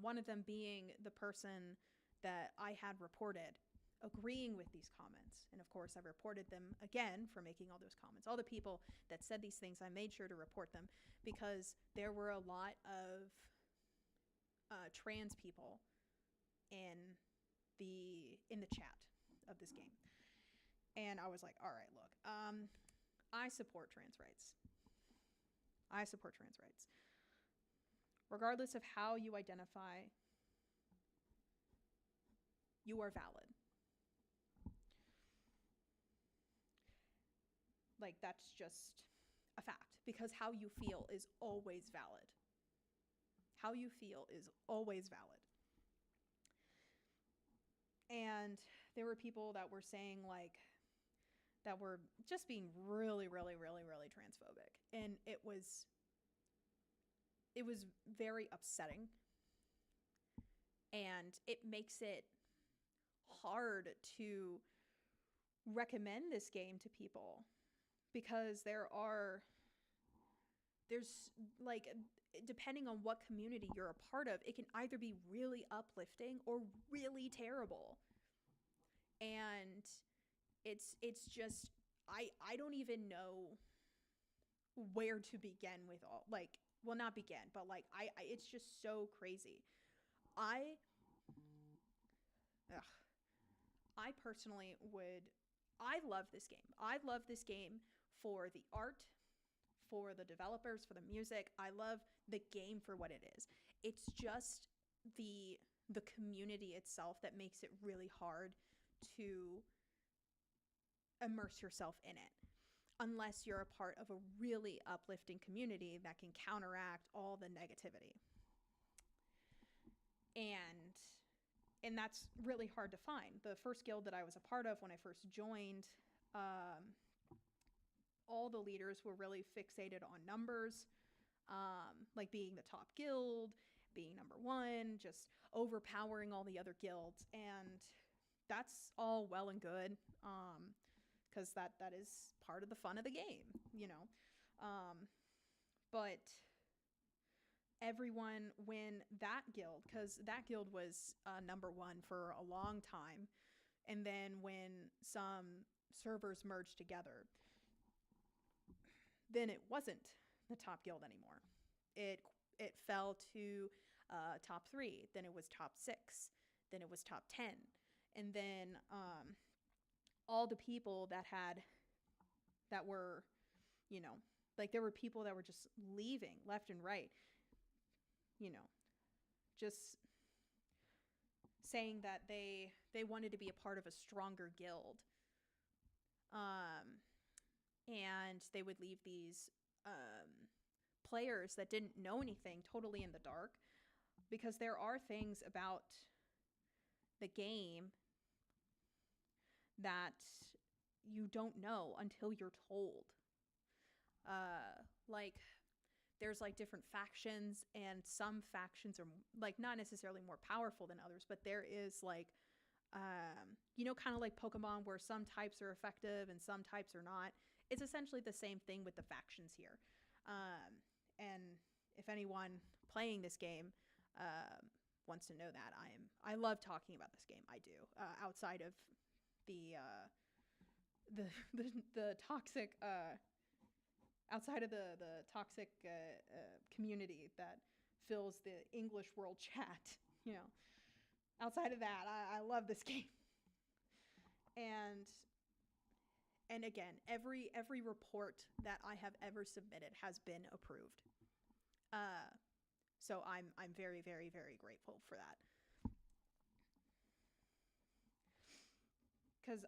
one of them being the person that I had reported, agreeing with these comments. And of course, I reported them again for making all those comments. All the people that said these things, I made sure to report them, because there were a lot of trans people in the chat of this game. And I was like, all right, look, I support trans rights. I support trans rights. Regardless of how you identify, you are valid. Like, that's just a fact, because how you feel is always valid. How you feel is always valid. And there were people that were saying, like, that were just being really, really, really, really transphobic. And it was very upsetting. And it makes it hard to recommend this game to people, because there's like, depending on what community you're a part of, it can either be really uplifting or really terrible. And it's just, I don't even know where to begin with all, like, well, not begin, but like, it's just so crazy. I personally I love this game. I love this game for the art, for the developers, for the music. I love the game for what it is. It's just the community itself that makes it really hard to immerse yourself in it, unless you're a part of a really uplifting community that can counteract all the negativity. And that's really hard to find. The first guild that I was a part of when I first joined, all the leaders were really fixated on numbers, like being the top guild, being number one, just overpowering all the other guilds. And that's all well and good, because that is part of the fun of the game, you know. But everyone, when that guild, because that guild was number one for a long time, and then when some servers merged together, then it wasn't the top guild anymore. It fell to top 3, then it was top 6, then it was top 10, and then all the people that were, you know, like, there were people that were just leaving left and right, you know, just saying that they wanted to be a part of a stronger guild. And they would leave these players that didn't know anything totally in the dark, because there are things about the game that you don't know until you're told. Like there's like different factions, and some factions are like not necessarily more powerful than others, but there is like kind of like Pokemon where some types are effective and some types are not. It's essentially the same thing with the factions here. And if anyone playing this game wants to know that, I love talking about this game. I do. Outside of the the toxic outside of the toxic community that fills the English world chat, outside of that, I love this game. And again, every report that I have ever submitted has been approved. So I'm very, very, very grateful for that. Because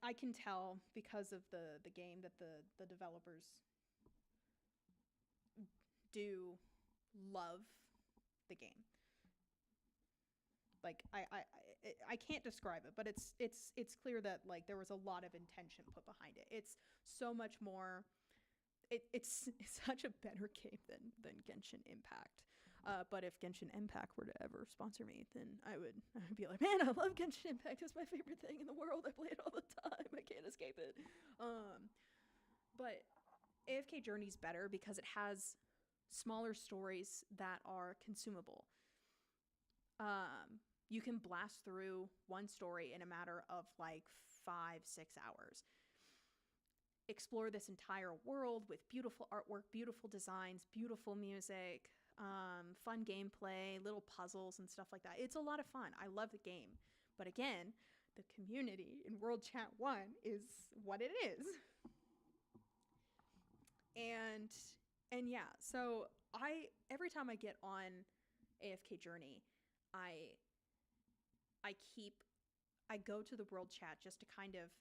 I can tell because of the game that the developers do love the game. Like I can't describe it, but it's clear that like there was a lot of intention put behind it. It's so much more. It's such a better game than Genshin Impact. But if Genshin Impact were to ever sponsor me, then I'd be like, man, I love Genshin Impact. It's my favorite thing in the world. I play it all the time. I can't escape it. But AFK Journey's better because it has smaller stories that are consumable. You can blast through one story in a matter of like 5-6 hours. Explore this entire world with beautiful artwork, beautiful designs, beautiful music, fun gameplay, little puzzles and stuff like that. It's a lot of fun. I love the game. But again, the community in World Chat 1 is what it is. And yeah, so every time I get on AFK Journey, I go to the world chat just to kind of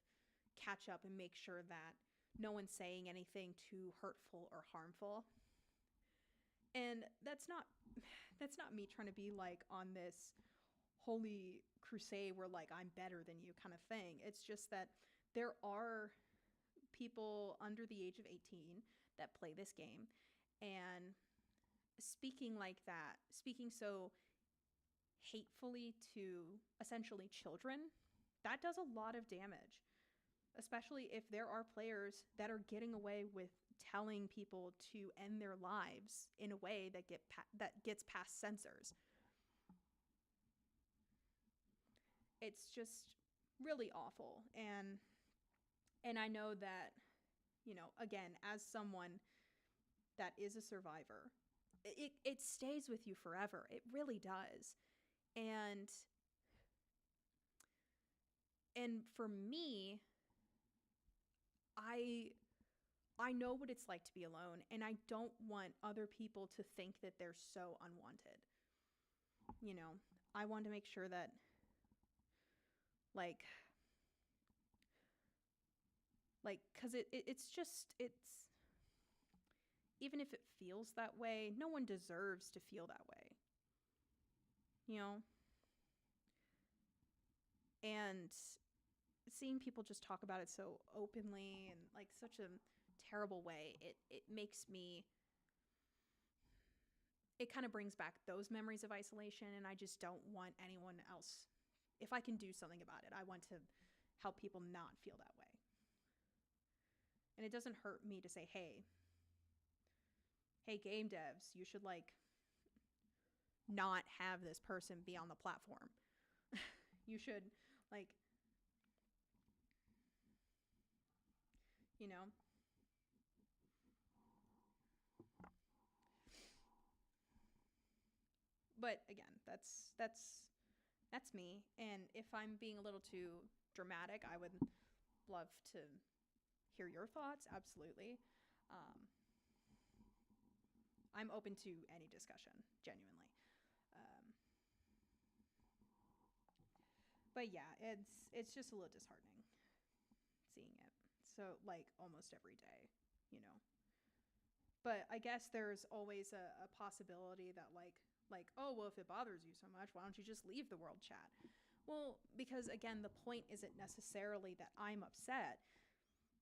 catch up and make sure that no one's saying anything too hurtful or harmful. And that's not me trying to be like on this holy crusade where like I'm better than you kind of thing. It's just that there are people under the age of 18 that play this game, and speaking like that, speaking so hatefully to essentially children, that does a lot of damage, especially if there are players that are getting away with telling people to end their lives in a way that gets past censors. It's just really awful. And I know that, again, as someone that is a survivor, it stays with you forever. It really does. And for me, I know what it's like to be alone, and I don't want other people to think that they're so unwanted. I want to make sure that like because it's even if it feels that way, no one deserves to feel that way. And seeing people just talk about it so openly and like such a terrible way, it makes me, it kind of brings back those memories of isolation, and I just don't want anyone else, if I can do something about it, I want to help people not feel that way. And it doesn't hurt me to say, hey game devs, you should like not have this person be on the platform. You should like, but again, that's me. And if I'm being a little too dramatic, I would love to hear your thoughts. Absolutely. I'm open to any discussion, genuinely. But yeah, it's just a little disheartening seeing it. So like almost every day, But I guess there's always a possibility that like, oh, well, if it bothers you so much, why don't you just leave the world chat? Well, because again, the point isn't necessarily that I'm upset.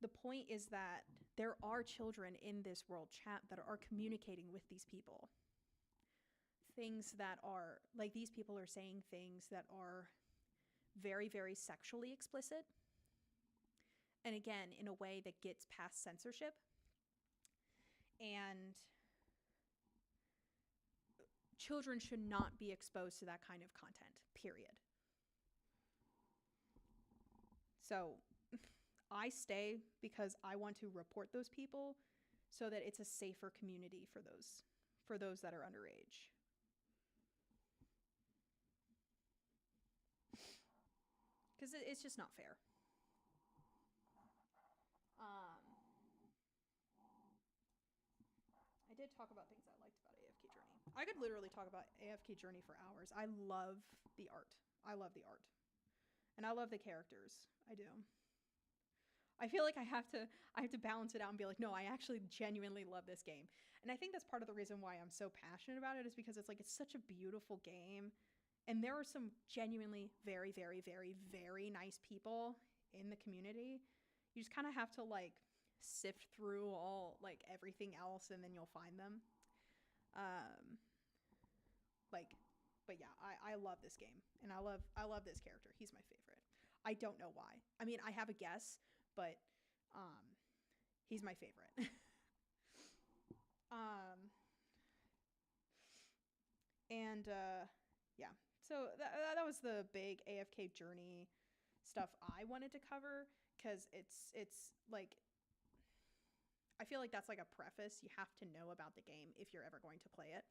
the point is that there are children in this world chat that are communicating with these people. Things that are, like, these people are saying things that are very, very sexually explicit. And again, in a way that gets past censorship. And children should not be exposed to that kind of content, period. So I stay because I want to report those people so that it's a safer community for those that are underage. Because it's just not fair. I did talk about things I liked about AFK Journey. I could literally talk about AFK Journey for hours. I love the art. I love the art. And I love the characters. I do. I feel like I have to balance it out and be like, no, I actually genuinely love this game. And I think that's part of the reason why I'm so passionate about it, is because it's like, it's such a beautiful game. And there are some genuinely very, very, very, very nice people in the community. You just kind of have to like sift through all like everything else, and then you'll find them. But yeah, I love this game, and I love this character. He's my favorite. I don't know why. I mean, I have a guess, but he's my favorite. Yeah. So that was the big AFK Journey stuff I wanted to cover, because it's like, I feel like that's like a preface. You have to know about the game if you're ever going to play it.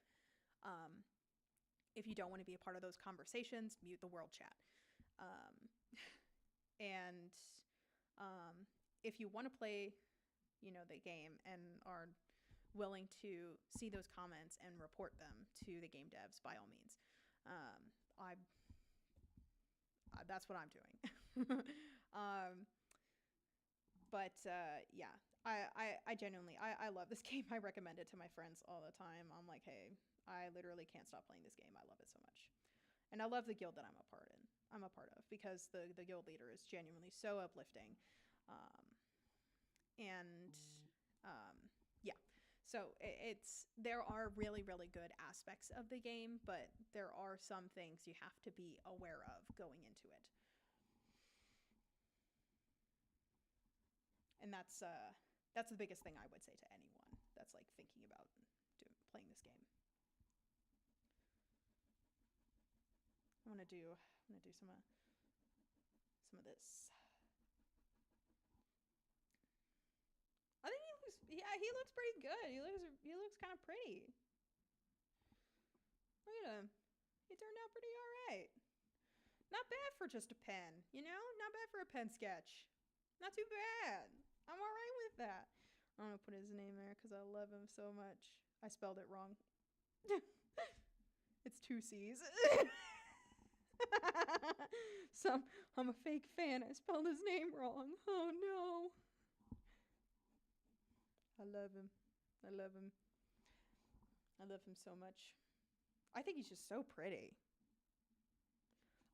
If you don't want to be a part of those conversations, mute the world chat. And if you want to play, the game and are willing to see those comments and report them to the game devs, by all means. That's what I'm doing. Yeah, I genuinely, I love this game. I recommend it to my friends all the time. I'm like, hey, I literally can't stop playing this game. I love it so much. And I love the guild that I'm a part of, because the guild leader is genuinely so uplifting. Yeah. So there are really, really good aspects of the game, but there are some things you have to be aware of going into it. And that's the biggest thing I would say to anyone that's like thinking about playing this game. I'm gonna do some of this. I think he looks pretty good. He looks kind of pretty. Look at him. He turned out pretty all right. Not bad for just a pen, Not bad for a pen sketch. Not too bad. I'm all right with that. I'm gonna put his name there because I love him so much. I spelled it wrong. It's 2 C's. I'm a fake fan. I spelled his name wrong. Oh no. I love him. I love him so much. I think he's just so pretty.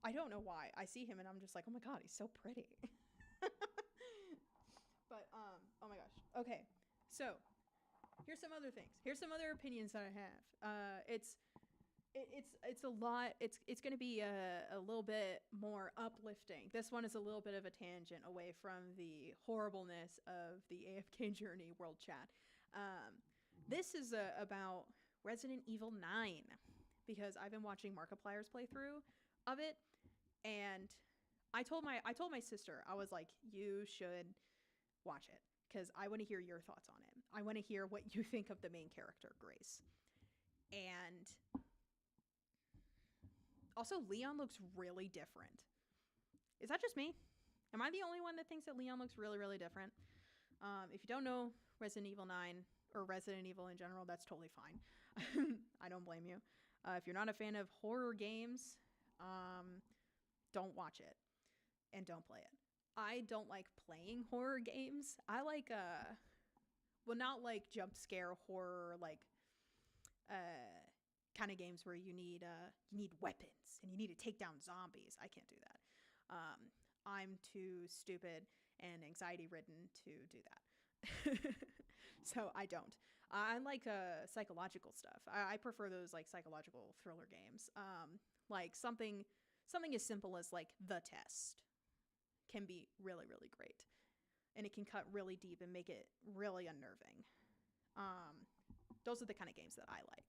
I don't know why. I see him and I'm just like, oh my god, he's so pretty. But oh my gosh. Okay. So here's some other things. Here's some other opinions that I have. It's a lot. It's going to be a little bit more uplifting. This one is a little bit of a tangent away from the horribleness of the AFK Journey world chat. This is about Resident Evil 9, because I've been watching Markiplier's playthrough of it, and I told my sister, I was like, you should watch it, because I want to hear your thoughts on it. I want to hear what you think of the main character, Grace. And also, Leon looks really different. Is that just me? Am I the only one that thinks that Leon looks really, really different? If you don't know Resident Evil 9, or Resident Evil in general, that's totally fine. I don't blame you. If you're not a fan of horror games, don't watch it and don't play it. I don't like playing horror games. I like, not like jump scare horror, like, kind of games where you need weapons and you need to take down zombies. I can't do that. I'm too stupid and anxiety ridden to do that. So I don't. I like psychological stuff. I prefer those like psychological thriller games. Like something as simple as like The Test can be really, really great, and it can cut really deep and make it really unnerving. Those are the kind of games that I like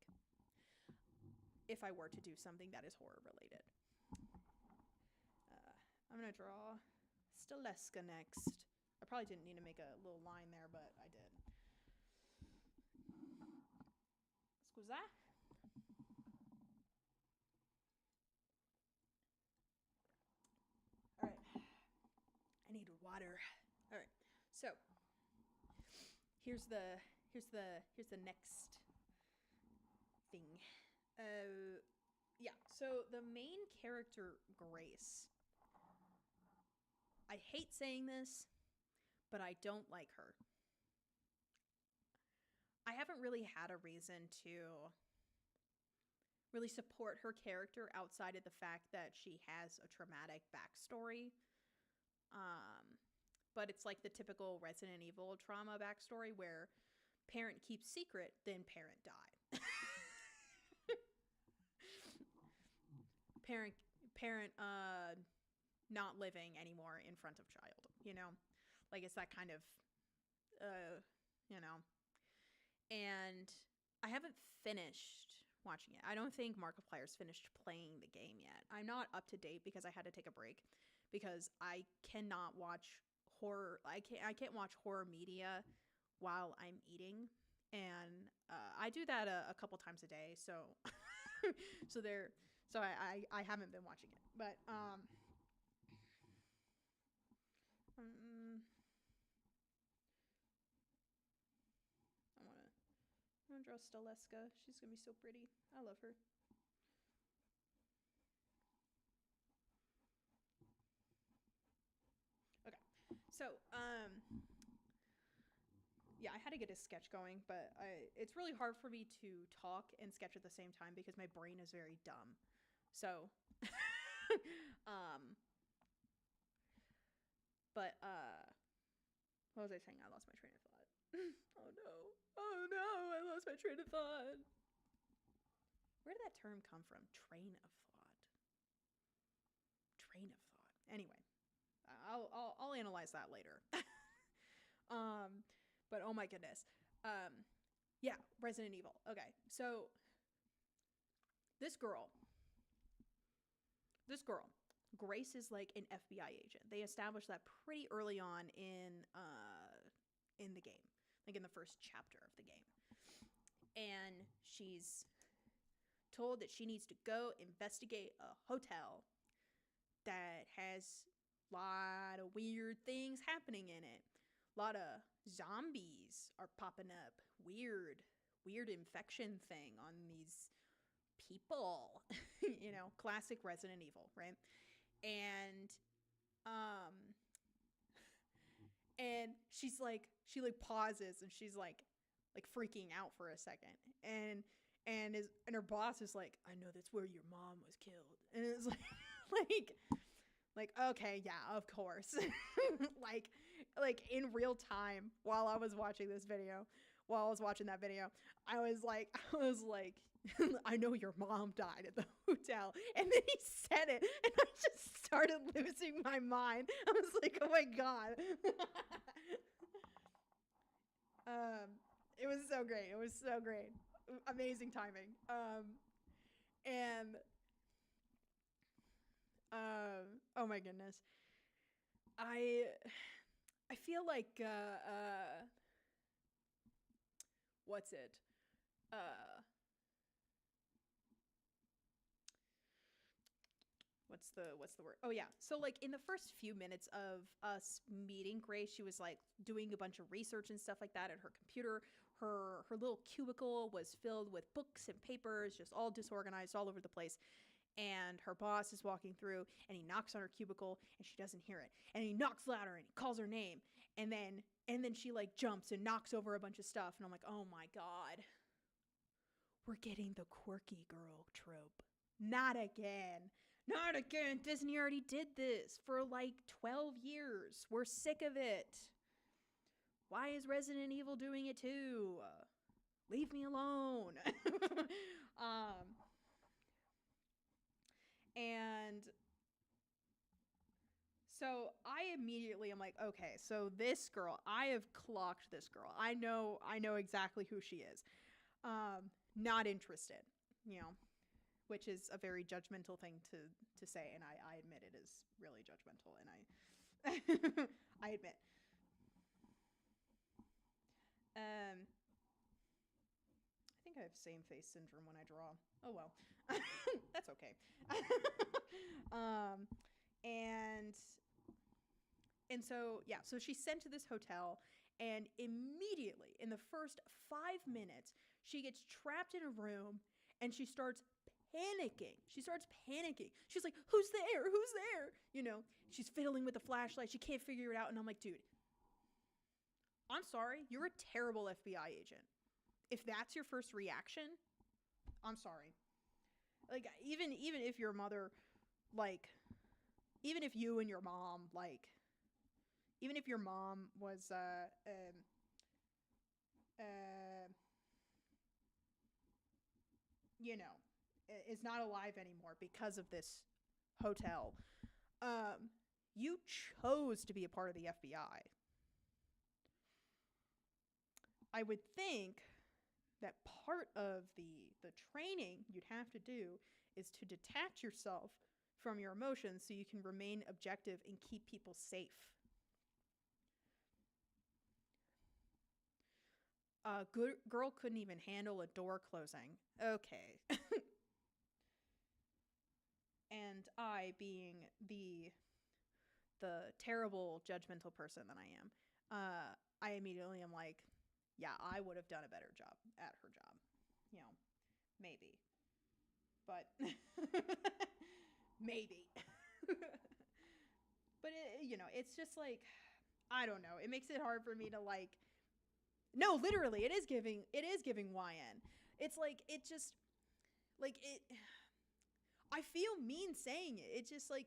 if I were to do something that is horror related. I'm gonna draw Staleska next. I probably didn't need to make a little line there, but I did. Scusa? All right. I need water. All right. So here's the next thing. Yeah. So the main character, Grace. I hate saying this, but I don't like her. I haven't really had a reason to really support her character outside of the fact that she has a traumatic backstory. But it's like the typical Resident Evil trauma backstory where parent keeps secret, then parent die. parent not living anymore in front of child, like it's that kind of and I haven't finished watching it. I don't think Markiplier's finished playing the game yet. I'm not up to date because I had to take a break because I cannot watch horror. I can't watch horror media while I'm eating, and I do that a couple times a day, so I haven't been watching it, but I'm gonna draw Staleska. She's gonna be so pretty. I love her. Okay, so yeah, I had to get a sketch going, but it's really hard for me to talk and sketch at the same time because my brain is very dumb. So, but what was I saying? I lost my train of thought. Oh no! Oh no! I lost my train of thought. Where did that term come from? Train of thought. Train of thought. Anyway, I'll analyze that later. But oh my goodness. Yeah, Resident Evil. Okay, so this girl, Grace is like an FBI agent. They established that pretty early on in the game, like in the first chapter of the game. And she's told that she needs to go investigate a hotel that has a lot of weird things happening in it. A lot of zombies are popping up. Weird infection thing on these people. Classic Resident Evil, right? And she's like, she pauses and she's like freaking out for a second. And her boss is like, I know that's where your mom was killed. And it's like okay, yeah, of course. like in real time while I was watching that video, I was like, I know your mom died at the hotel. And then he said it, and I just started losing my mind. I was like, oh my God. It was so great. Amazing timing. Oh my goodness. I feel like what's it? What's the word? Oh yeah. So like in the first few minutes of us meeting Grace, she was like doing a bunch of research and stuff like that at her computer. Her little cubicle was filled with books and papers, just all disorganized all over the place. And her boss is walking through and he knocks on her cubicle and she doesn't hear it. And he knocks louder and he calls her name. And then she like jumps and knocks over a bunch of stuff. And I'm like, oh my God. We're getting the quirky girl trope. Not again. Not again. Disney already did this for like 12 years. We're sick of it. Why is Resident Evil doing it too? Leave me alone. um, and so I immediately am like, okay, so this girl, I have clocked this girl. I know exactly who she is. Not interested, you know, which is a very judgmental thing to say, and I admit it is really judgmental, and I admit. I think I have same face syndrome when I draw. Oh well, that's okay. um, and so yeah, so she's sent to this hotel, and immediately in the first 5 minutes, she gets trapped in a room, and she starts panicking. She's like, "Who's there? Who's there?" You know, she's fiddling with the flashlight. She can't figure it out, and I'm like, dude, I'm sorry, you're a terrible FBI agent. If that's your first reaction, I'm sorry. Like, even if your mother, like, even if you and your mom, like, even if your mom was, you know, is not alive anymore because of this hotel, you chose to be a part of the FBI. I would think that part of the training you'd have to do is to detach yourself from your emotions so you can remain objective and keep people safe. A good girl couldn't even handle a door closing. Okay. And I, being the terrible judgmental person that I am, I immediately am like, yeah, I would have done a better job at her job. You know, maybe. But maybe. But it's just like, I don't know. It makes it hard for me to like. No, literally, it is giving YN. It's like, it just like it. I feel mean saying it. It's just like,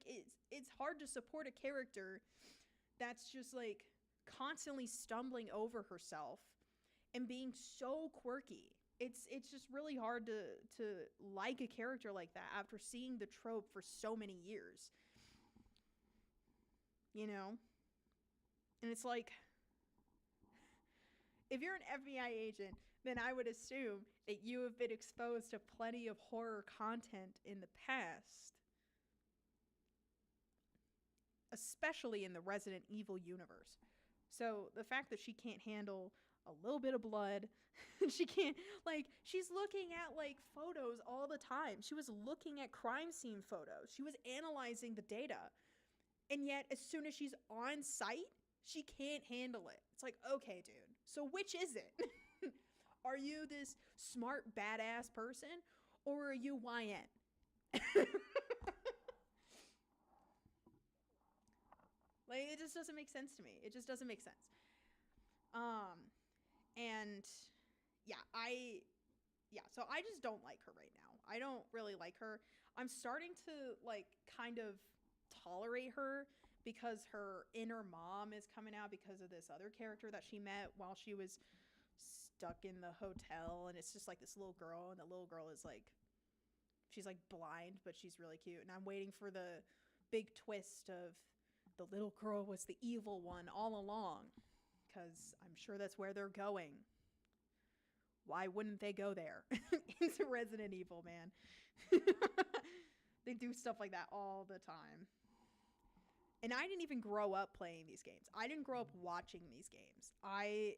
it's hard to support a character that's just like constantly stumbling over herself and being so quirky. It's just really hard to like a character like that after seeing the trope for so many years. You know? And it's like, if you're an FBI agent, then I would assume that you have been exposed to plenty of horror content in the past, especially in the Resident Evil universe. So the fact that she can't handle a little bit of blood, she can't, like, she's looking at like photos all the time. She was looking at crime scene photos. She was analyzing the data. And yet, as soon as she's on site, she can't handle it. It's like, okay, dude. So which is it? Are you this smart, badass person, or are you YN? Like, it just doesn't make sense to me. It just doesn't make sense. And yeah, so I just don't like her right now. I don't really like her. I'm starting to like kind of tolerate her because her inner mom is coming out because of this other character that she met while she was stuck in the hotel, and it's just like this little girl, and the little girl is like, she's like blind, but she's really cute, and I'm waiting for the big twist of the little girl was the evil one all along, because I'm sure that's where they're going. Why wouldn't they go there? It's Resident Evil, man. They do stuff like that all the time. And I didn't even grow up playing these games. I didn't grow up watching these games. I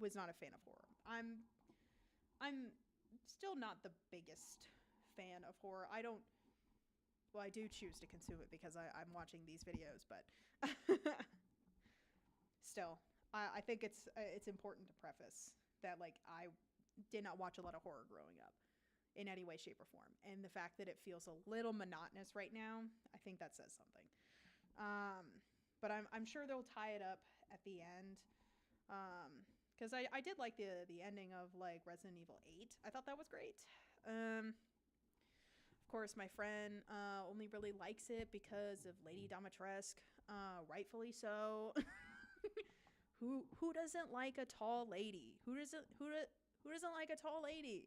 was not a fan of horror. I'm still not the biggest fan of horror. I do choose to consume it because I'm watching these videos, but still, I think it's important to preface that, like, I did not watch a lot of horror growing up in any way, shape, or form. And the fact that it feels a little monotonous right now, I think that says something. But I'm sure they'll tie it up at the end. Because I did like the ending of like Resident Evil 8. I thought that was great. Of course, my friend only really likes it because of Lady Dimitrescu, rightfully so. Who doesn't like a tall lady? Who doesn't like a tall lady?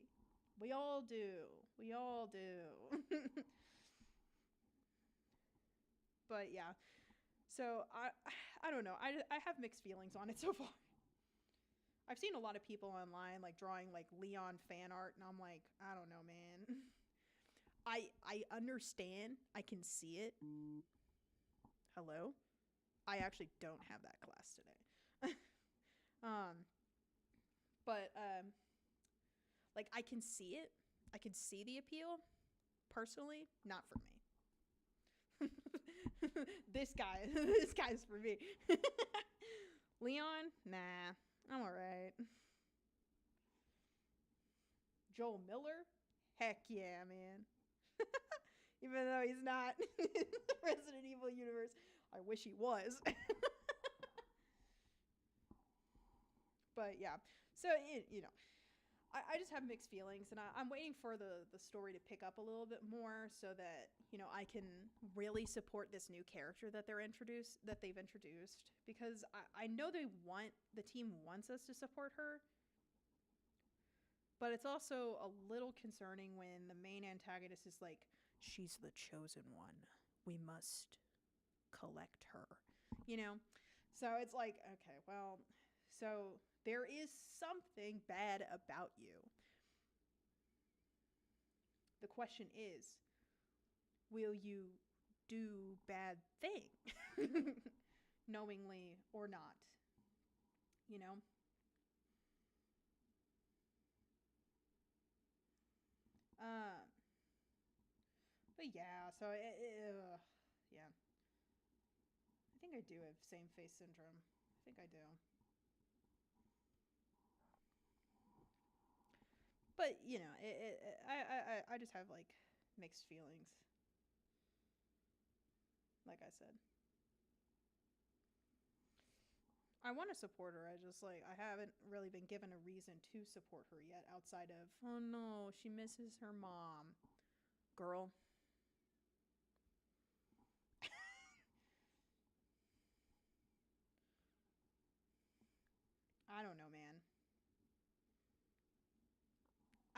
We all do. We all do. But yeah. So I don't know. I have mixed feelings on it so far. I've seen a lot of people online like drawing like Leon fan art, and I'm like, I don't know, man. I understand. I can see it. Hello? I actually don't have that class today. um but like I can see it. I can see the appeal. Personally, not for me. This guy's for me. Leon, nah, I'm alright. Joel Miller, heck yeah, man. Even though he's not in the Resident Evil universe, I wish he was. But yeah, so I just have mixed feelings, and I'm waiting for the story to pick up a little bit more so that I can really support this new character that they've introduced, because I know the team wants us to support her, but it's also a little concerning when the main antagonist is like, she's the chosen one, we must collect her, so it's like, okay, well, so there is something bad about you. The question is, will you do bad thing? Knowingly or not, you know? Uh, but yeah, so yeah. I think I do have same face syndrome. I think I do. But I just have like mixed feelings. Like I said, I want to support her. I just like I haven't really been given a reason to support her yet, outside of, oh no, she misses her mom. Girl. I don't know, man.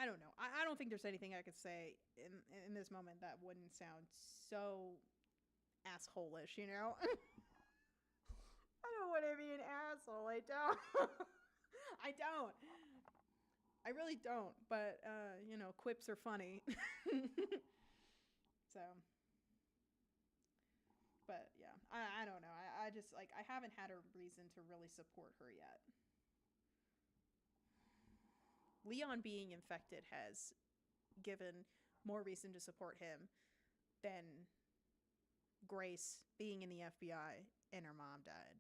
I don't know. I don't think there's anything I could say in this moment that wouldn't sound so assholeish, I don't want to be an asshole. I don't. I don't. I really don't. But quips are funny. So, but yeah, I don't know. I just like I haven't had a reason to really support her yet. Leon being infected has given more reason to support him than Grace being in the FBI and her mom died,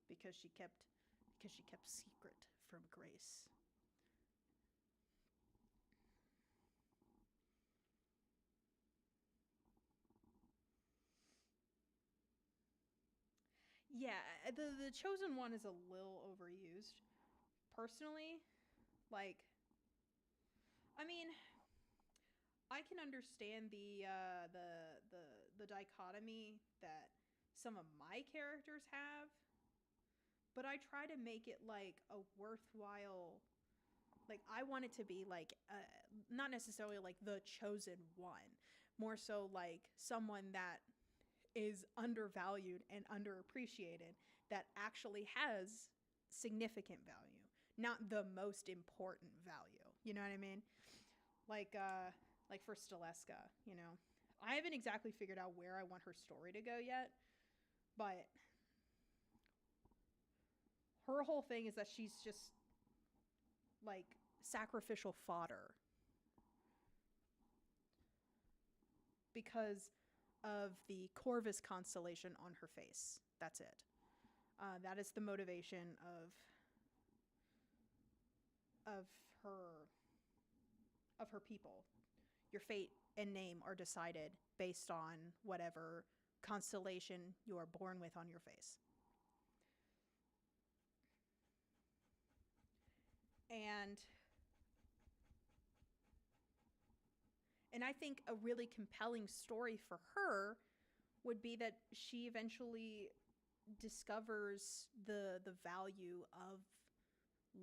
because she kept secret from Grace. Yeah, the chosen one is a little overused. Personally, like, I mean, I can understand the dichotomy that some of my characters have, but I try to make it like a worthwhile. Like, I want it to be like not necessarily like the chosen one, more so like someone that is undervalued and underappreciated, that actually has significant value, not the most important value. You know what I mean? Like for Staleska, I haven't exactly figured out where I want her story to go yet, but her whole thing is that she's just like sacrificial fodder because of the Corvus constellation on her face. That's it. That is the motivation of her of her people. Your fate and name are decided based on whatever constellation you are born with on your face. And And I think a really compelling story for her would be that she eventually discovers the value of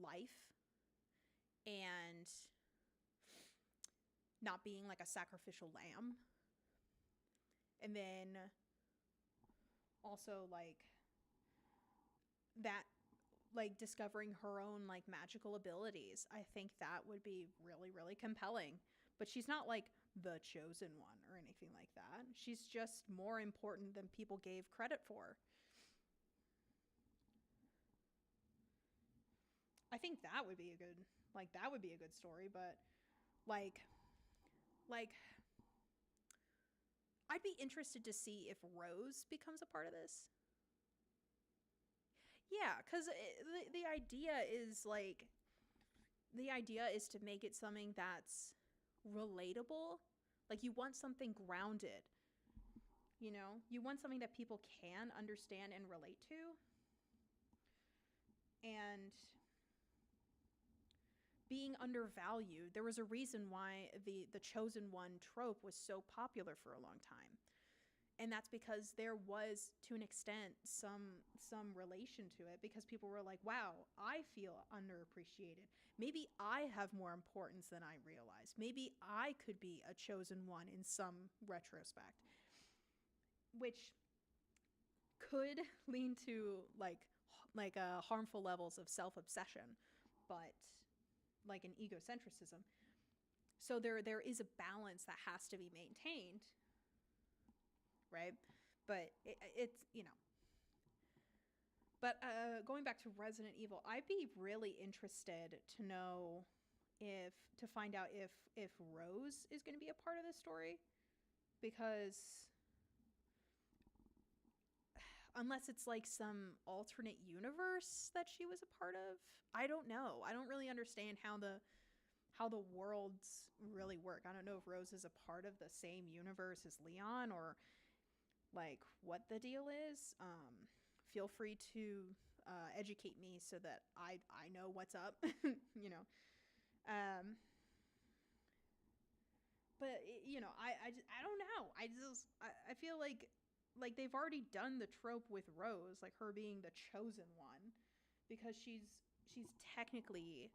life and not being like a sacrificial lamb. And then also like that, like discovering her own like magical abilities. I think that would be really, really compelling. But she's not like the chosen one or anything like that. She's just more important than people gave credit for. I think that would be a good, like that would be a good story, but like like I'd be interested to see if Rose becomes a part of this. Yeah, cuz the idea is like the idea is to make it something that's relatable. Like you want something grounded. You know, you want something that people can understand and relate to. And being undervalued, there was a reason why the chosen one trope was so popular for a long time. And that's because there was, to an extent, some relation to it, because people were like, wow, I feel underappreciated. Maybe I have more importance than I realize. Maybe I could be a chosen one in some retrospect, which could lead to like harmful levels of self-obsession, but like an egocentrism. So there is a balance that has to be maintained, right? But it's, you know. But going back to Resident Evil, I'd be really interested to know if to find out if Rose is going to be a part of this story, because unless it's like some alternate universe that she was a part of, I don't know. I don't really understand how the worlds really work. I don't know if Rose is a part of the same universe as Leon, or like what the deal is. Feel free to educate me so that I know what's up. You know. Um, but you know, I don't know. I feel like they've already done the trope with Rose, like her being the chosen one, because she's technically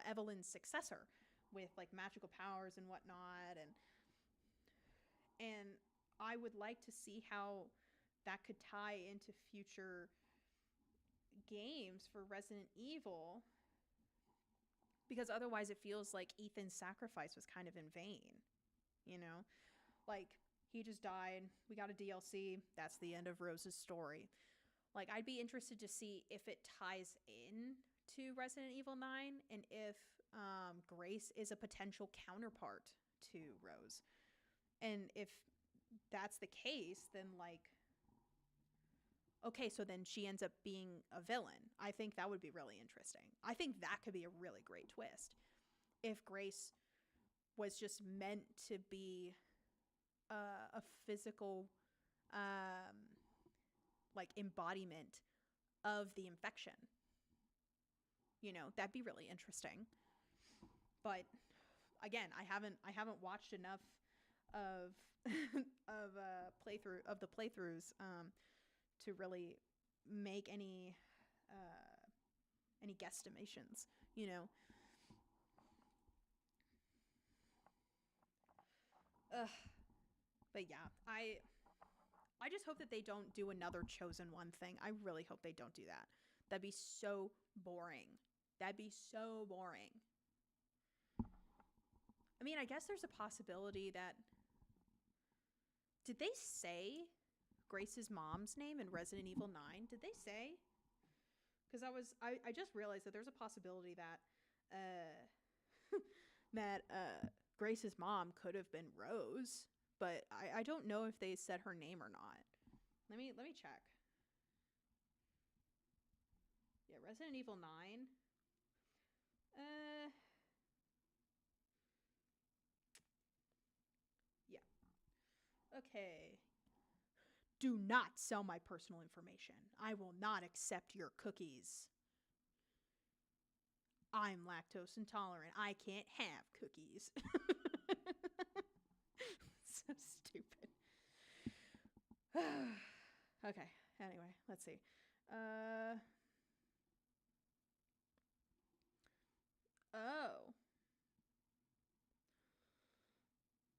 Evelyn's successor with like magical powers and whatnot, and I would like to see how that could tie into future games for Resident Evil, because otherwise it feels like Ethan's sacrifice was kind of in vain, you know? Like he just died, we got a DLC, that's the end of Rose's story. Like I'd be interested to see if it ties in to Resident Evil 9, and if Grace is a potential counterpart to Rose. And if that's the case, then like okay, so then she ends up being a villain. I think that would be really interesting. I think that could be a really great twist. If Grace was just meant to be a physical, like embodiment of the infection, you know, that'd be really interesting. But again, I haven't watched enough of of playthrough of the playthroughs to really make any guesstimations, you know. Ugh. But yeah, I just hope that they don't do another chosen one thing. I really hope they don't do that. That'd be so boring. That'd be so boring. I mean, I guess there's a possibility that, did they say Grace's mom's name in Resident Evil 9? Did they say? Because I just realized that there's a possibility that that Grace's mom could have been Rose, but I don't know if they said her name or not. Let me check. Yeah, Resident Evil 9. Yeah. Okay. Do not sell my personal information. I will not accept your cookies. I'm lactose intolerant. I can't have cookies. So stupid. Okay. Anyway, let's see. Oh.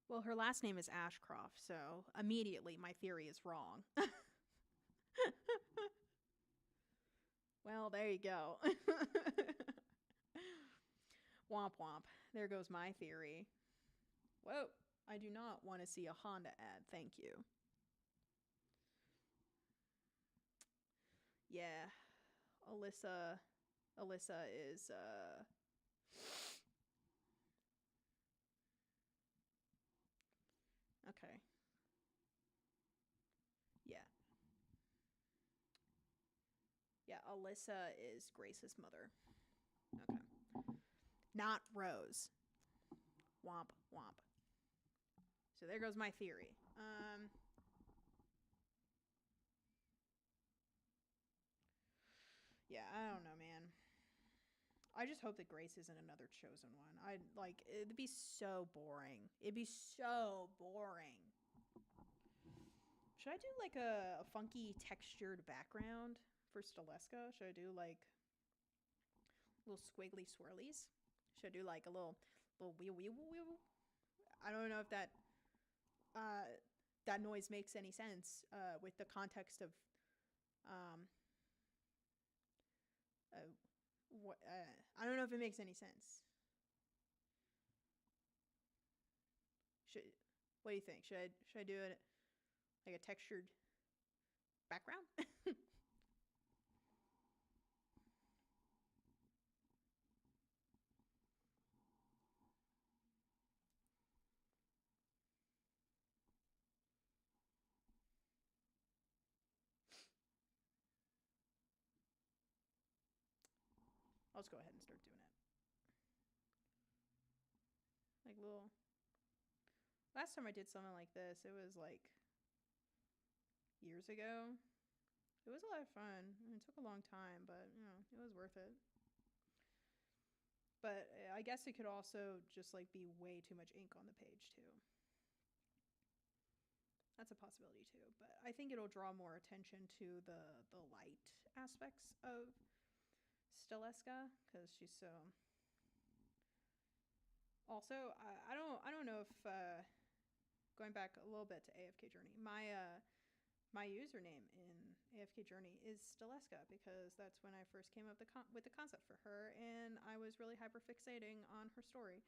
Well, her last name is Ashcroft, so immediately my theory is wrong. Well, there you go. Womp womp. There goes my theory. Whoa. I do not want to see a Honda ad. Thank you. Yeah. Alyssa is okay. Yeah. Yeah, Alyssa is Grace's mother. Okay. Not Rose. Womp womp. So there goes my theory. Yeah, I don't know, man. I just hope that Grace isn't another chosen one. I'd like it'd be so boring. It'd be so boring. Should I do like a funky textured background for Staleska? Should I do like little squiggly swirlies? Should I do like a little wee wee wee? I don't know if that noise makes any sense with the context of um what I don't know if it makes any sense. Should What do you think? Should I do it like a textured background? I'll just go ahead and start doing it. Like little. Last time I did something like this, it was like years ago. It was a lot of fun. It took a long time, but it was worth it. But I guess it could also just like be way too much ink on the page too. That's a possibility too. But I think it'll draw more attention to the light aspects of Staleska because she's so. Also, I don't know if going back a little bit to AFK Journey, my username in AFK Journey is Staleska because that's when I first came up with the concept for her, and I was really hyperfixating on her story.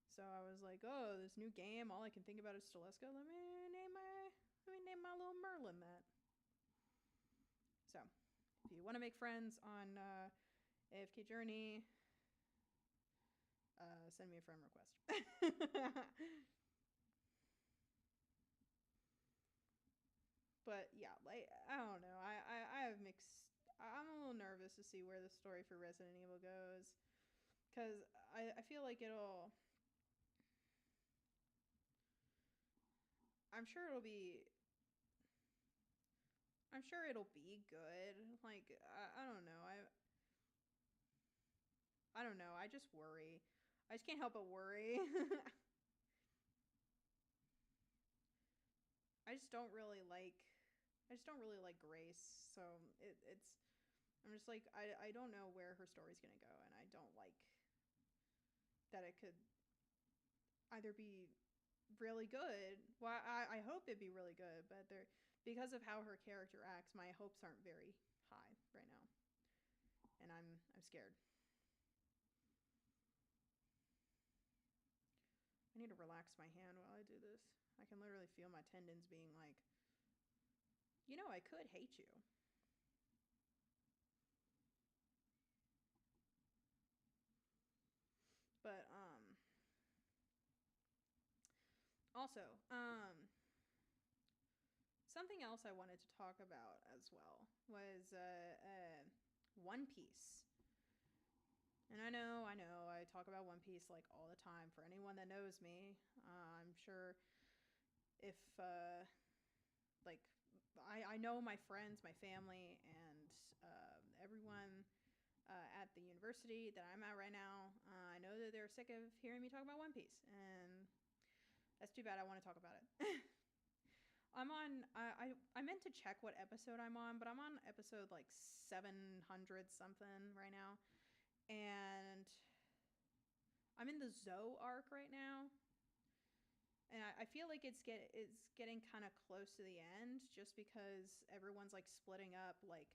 So I was like, oh, this new game, all I can think about is Staleska. Let me name my little Merlin that. So, if you want to make friends on AFK Journey, send me a friend request. But yeah, like I don't know. I have mixed. I'm a little nervous to see where the story for Resident Evil goes, because I feel like it'll. I'm sure it'll be. I'm sure it'll be good. Like I don't know. I don't know. I just worry. I just can't help but worry. I just don't really like. I just don't really like Grace. So it's. I'm just like I don't know where her story's gonna go, and I don't like that it could either be really good. Well, I hope it'd be really good, but because of how her character acts, my hopes aren't very high right now, and I'm scared. I need to relax my hand while I do this. I can literally feel my tendons being like, I could hate you. But also something else I wanted to talk about as well was One Piece. And I talk about One Piece like all the time. For anyone that knows me, I'm sure if like I know my friends, my family, and everyone at the university that I'm at right now. I know that they're sick of hearing me talk about One Piece, and That's too bad. I want to talk about it. I'm on. I meant to check what episode I'm on, but I'm on episode like 700 something right now, and I'm in the Zoe arc right now, and I feel like it's getting kind of close to the end, just because everyone's like splitting up, like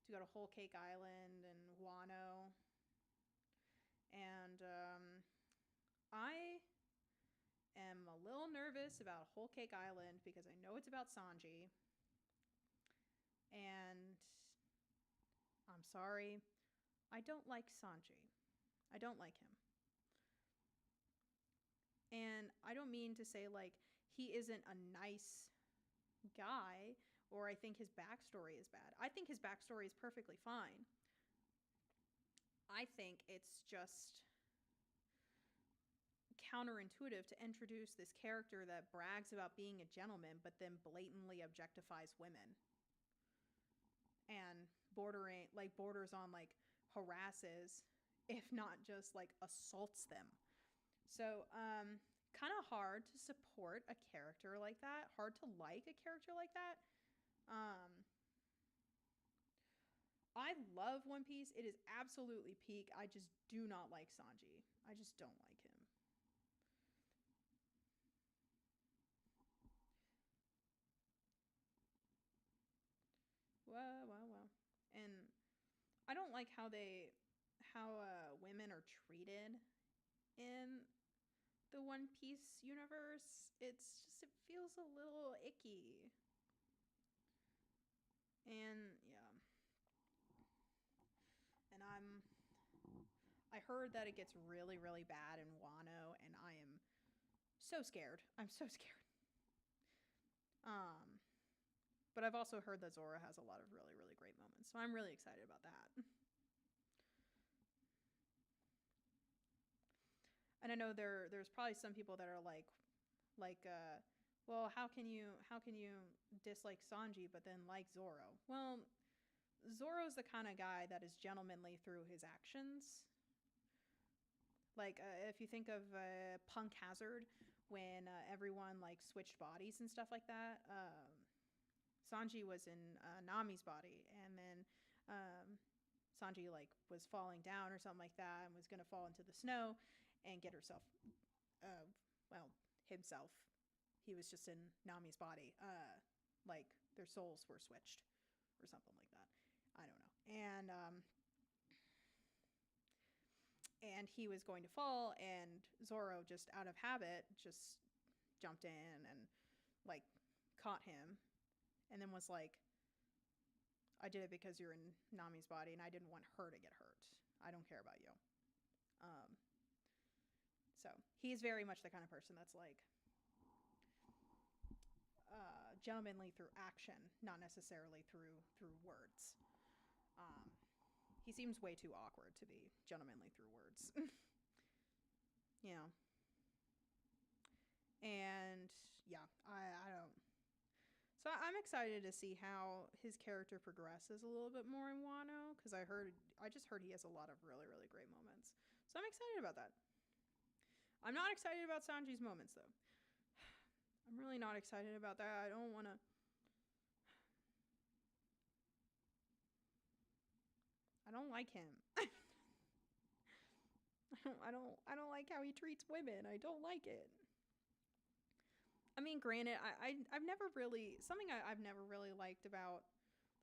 to go to Whole Cake Island and Wano, and I am a little nervous about Whole Cake Island because I know it's about Sanji. And I'm sorry, I don't like Sanji. I don't like him. And I don't mean to say like he isn't a nice guy or I think his backstory is bad. I think his backstory is perfectly fine. I think it's just counterintuitive to introduce this character that brags about being a gentleman but then blatantly objectifies women and borders on like harasses, if not just like assaults them. So kind of hard to support a character like that, hard to like a character like that. I love One Piece. It is absolutely peak. I just do not like Sanji. I just don't like him. Well. And I don't like how women are treated in the One Piece universe. It's just, it feels a little icky. And yeah. And I heard that it gets really, really bad in Wano, and I am so scared. I'm so scared. But I've also heard that Zoro has a lot of really, really great moments, so I'm really excited about that. And I know there's probably some people that are well, how can you dislike Sanji but then like Zoro? Well, Zoro's the kind of guy that is gentlemanly through his actions. Like if you think of Punk Hazard, when everyone like switched bodies and stuff like that. Sanji was in Nami's body, and then Sanji like was falling down or something like that, and was gonna fall into the snow and get herself, himself. He was just in Nami's body. Like their souls were switched or something like that. I don't know. And he was going to fall, and Zoro, just out of habit, just jumped in and like caught him, and then was like, I did it because you're in Nami's body and I didn't want her to get hurt. I don't care about you. So he's very much the kind of person that's like gentlemanly through action, not necessarily through words. He seems way too awkward to be gentlemanly through words. You know. And yeah, I don't. So I'm excited to see how his character progresses a little bit more in Wano, because I just heard he has a lot of really, really great moments. So I'm excited about that. I'm not excited about Sanji's moments though. I'm really not excited about that. I don't want to. I don't like him. I don't like how he treats women. I don't like it. I mean, granted, I've never really, I've never really liked about,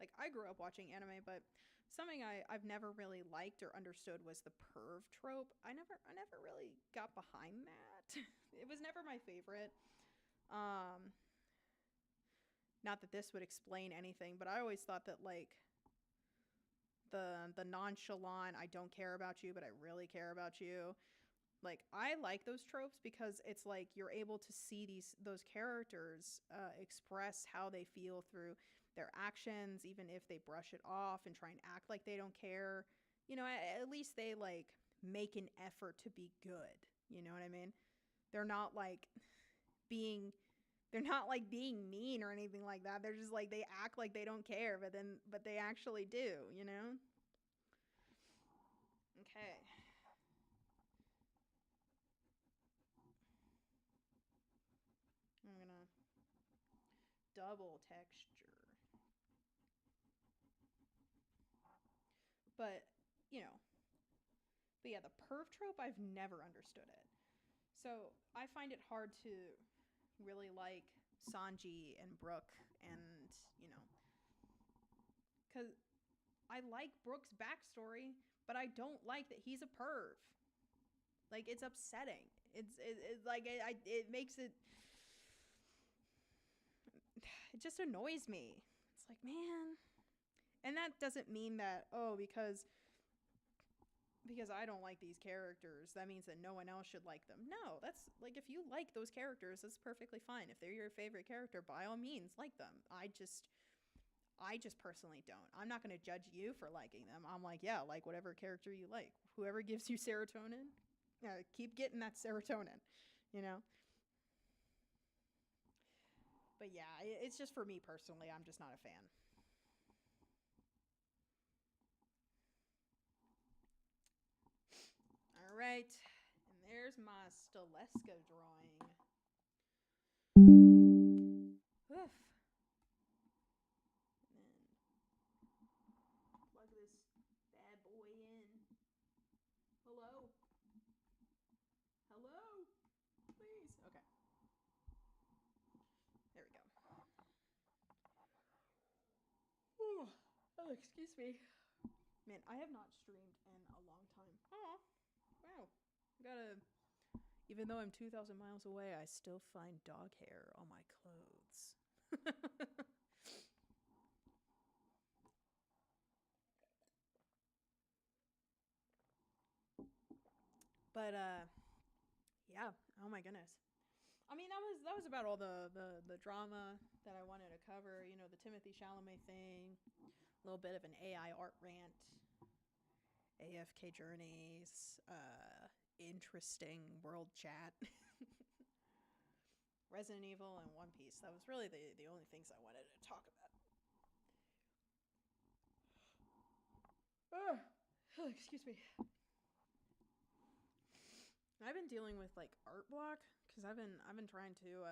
like, I grew up watching anime, but something I've never really liked or understood was the perv trope. I never really got behind that. It was never my favorite. Not that this would explain anything, but I always thought that, like, the nonchalant, I don't care about you, but I really care about you. Like, I like those tropes because it's like you're able to see those characters express how they feel through their actions, even if they brush it off and try and act like they don't care. You know, at least they like make an effort to be good. You know what I mean? They're not like being mean or anything like that. They're just like, they act like they don't care, but they actually do, you know? Okay. double texture. But, you know, but yeah, the perv trope, I've never understood it. So I find it hard to really like Sanji and Brooke and, you know, because I like Brooke's backstory, but I don't like that he's a perv. Like, it's upsetting. It's like, it makes it, it just annoys me. It's like, man. And that doesn't mean that, oh, because I don't like these characters, that means that no one else should like them. No, that's like, if you like those characters, that's perfectly fine. If they're your favorite character, by all means, like them. I just personally don't. I'm not going to judge you for liking them. I'm like, yeah, like whatever character you like. Whoever gives you serotonin, keep getting that serotonin, you know? But yeah, it's just for me personally, I'm just not a fan. All right. And there's my Stelesco drawing. Oof. And then plug this bad boy in. Hello? Hello? Please. Okay. There we go. Ooh. Oh, excuse me. Man, I have not streamed in a long time. Oh, wow. Gotta. Even though I'm 2,000 miles away, I still find dog hair on my clothes. But yeah. Oh my goodness. I mean, that was about all the drama that I wanted to cover. You know, the Timothy Chalamet thing, a little bit of an AI art rant, AFK journeys, interesting world chat, Resident Evil, and One Piece. That was really the only things I wanted to talk about. Oh, excuse me. I've been dealing with like art block because I've been trying to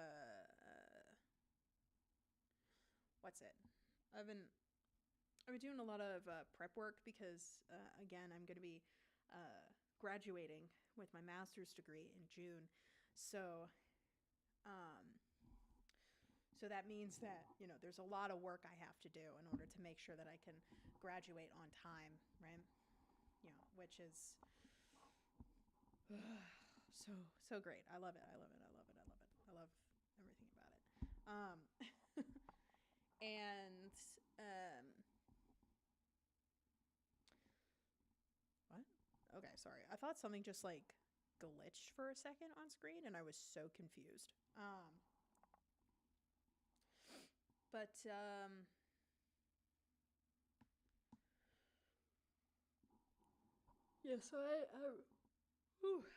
what's it? I've been doing a lot of prep work because again I'm going to be graduating with my master's degree in June, so um, so that means that, you know, there's a lot of work I have to do in order to make sure that I can graduate on time, right? You know, which is so great. I love it. I love it. I love it. I love it. I love everything about it. And what? Okay, sorry. I thought something just like glitched for a second on screen, and I was so confused. But yeah. So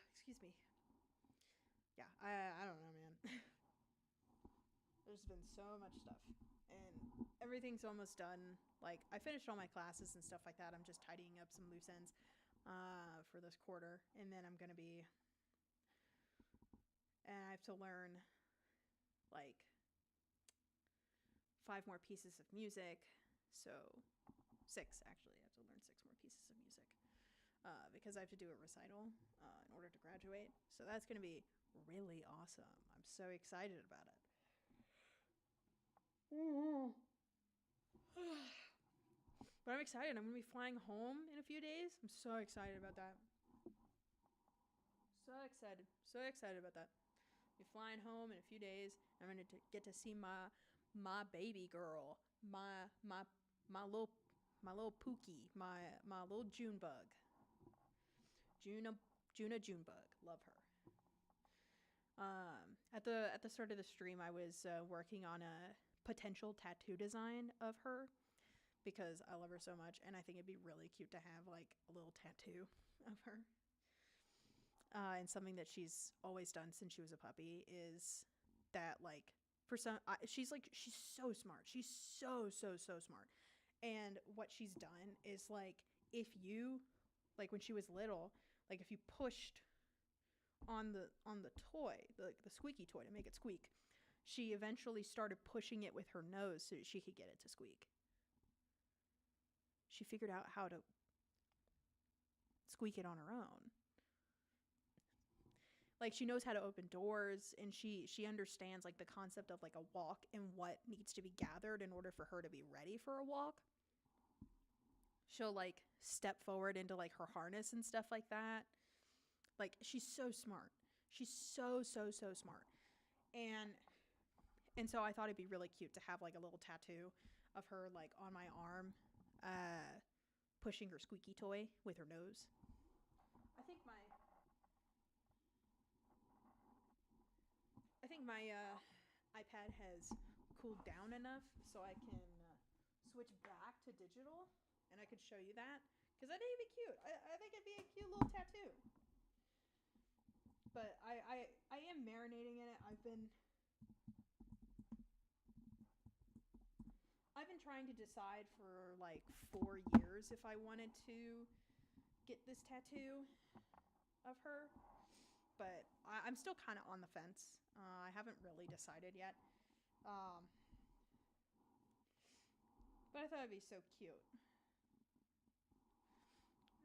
excuse me. Yeah, I don't know, man. There's been so much stuff, and everything's almost done. Like, I finished all my classes and stuff like that. I'm just tidying up some loose ends for this quarter, and then I'm gonna be. And I have to learn like 5 more pieces of music. So 6 actually. I have to learn 6 more pieces of music because I have to do a recital in order to graduate. So that's gonna be really awesome. I'm so excited about it. But I'm excited. I'm going to be flying home in a few days. I'm so excited about that. So excited. So excited about that. Be flying home in a few days. I'm going to get to see my baby girl, my little Pookie, my little June bug. Juna Junebug. Love her. At the start of the stream, I was working on a potential tattoo design of her because I love her so much, and I think it'd be really cute to have like a little tattoo of her. And something that she's always done since she was a puppy is that, like, for some, she's so smart. She's so smart. And what she's done is, like, if you, like, when she was little, like, if you pushed on the toy, the squeaky toy to make it squeak, she eventually started pushing it with her nose so that she could get it to squeak. She figured out how to squeak it on her own. Like, she knows how to open doors, and she understands, like, the concept of, like, a walk and what needs to be gathered in order for her to be ready for a walk. She'll, like, step forward into, like, her harness and stuff like that. Like, she's so smart. She's so smart. And so I thought it'd be really cute to have, like, a little tattoo of her, like, on my arm, pushing her squeaky toy with her nose. I think my iPad has cooled down enough so I can switch back to digital, and I could show you that, because I think it'd be cute. I think it'd be a cute little tattoo. But I am marinating in it. I've been trying to decide for like 4 years if I wanted to get this tattoo of her, but I'm still kind of on the fence. I haven't really decided yet. But I thought it'd be so cute.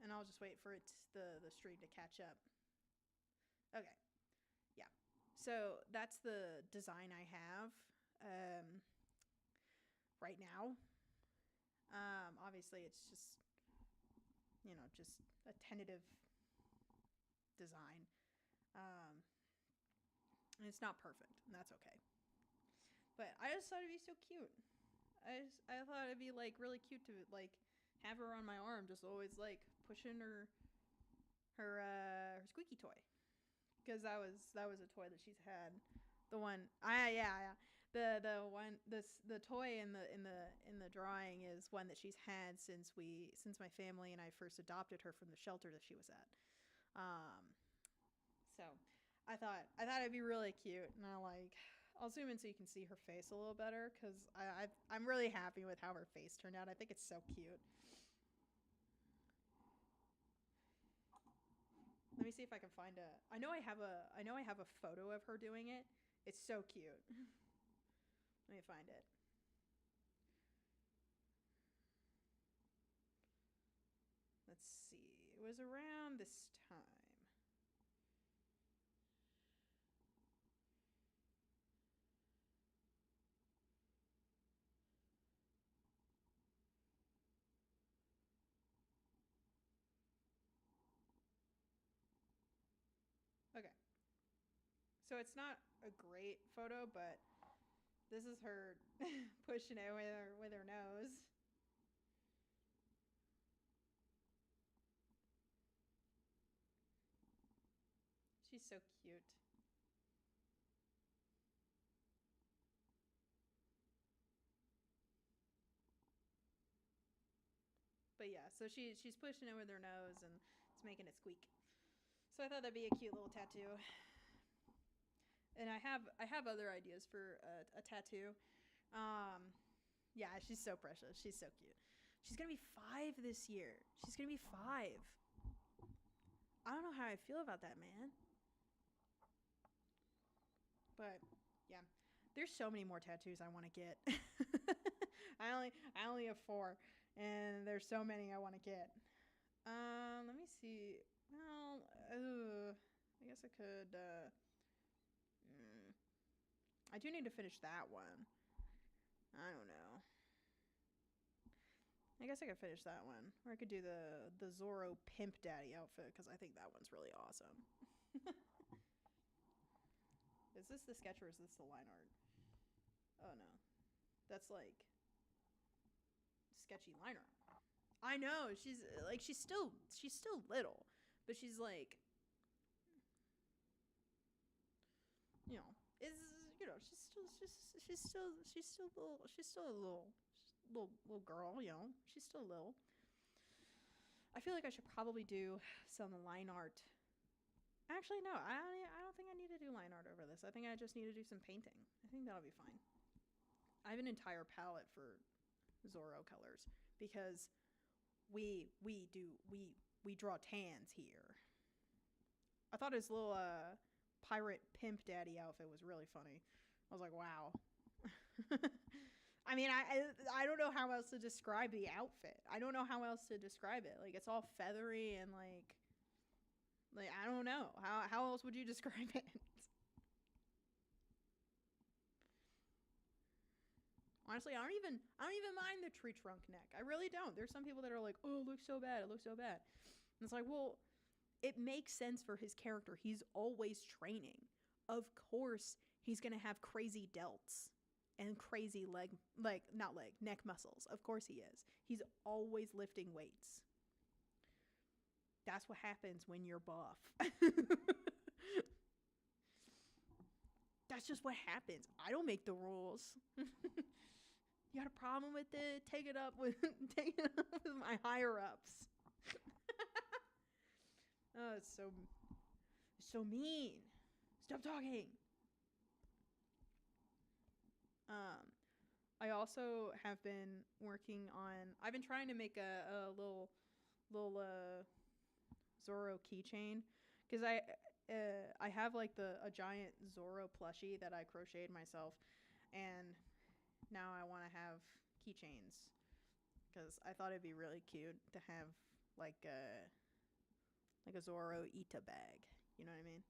And I'll just wait for the stream to catch up. Okay. Yeah. So that's the design I have right now. Obviously, it's just, just a tentative design. And it's not perfect, and that's okay. But I just thought it'd be so cute. I thought it'd be like really cute to like have her on my arm, just always like pushing her squeaky toy, because that was a toy that she's had. The one, yeah. The toy in the drawing is one that she's had since my family and I first adopted her from the shelter that she was at. So I thought it'd be really cute, and I'll zoom in so you can see her face a little better, because I'm really happy with how her face turned out. I think it's so cute. Let me see if I can find a. I know I have a photo of her doing it. It's so cute. Let me find it. Let's see. It was around this time. Okay. So it's not a great photo, but this is her pushing it with her nose. She's so cute. But yeah, so she's pushing it with her nose, and it's making it squeak. So I thought that'd be a cute little tattoo. And I have other ideas for a tattoo. Yeah, she's so precious. She's so cute. She's gonna be 5 this year. She's gonna be 5. I don't know how I feel about that, man. But yeah, there's so many more tattoos I want to get. I only have 4, and there's so many I want to get. Let me see. Well, I guess I could. I do need to finish that one. I don't know. I guess I could finish that one, or I could do the Zorro Pimp Daddy outfit, because I think that one's really awesome. Is this the sketch, or is this the line art? Oh no, that's like sketchy line art. I know, she's still little, but she's like, she's still a little girl, she's still little. I feel like I should probably do some line art. Actually, no, I don't think I need to do line art over this. I think I just need to do some painting. I think that'll be fine. I have an entire palette for Zorro colors, because we draw tans here. I thought his little pirate pimp daddy outfit was really funny. I was like, wow. I mean, I don't know how else to describe the outfit. I don't know how else to describe it. Like, it's all feathery and like I don't know how else would you describe it. Honestly, I don't even mind the tree trunk neck. I really don't. There's some people that are like, oh, it looks so bad. It looks so bad. And it's like, well, it makes sense for his character. He's always training. Of course, he's gonna have crazy delts and crazy neck muscles. Of course he is. He's always lifting weights. That's what happens when you're buff. That's just what happens. I don't make the rules. You got a problem with it? Take it up with my higher ups. Oh, it's so mean. Stop talking. I also have been working on. I've been trying to make a little Zoro keychain because I have like a giant Zoro plushie that I crocheted myself, and now I want to have keychains because I thought it'd be really cute to have like a Zoro Ita bag. You know what I mean?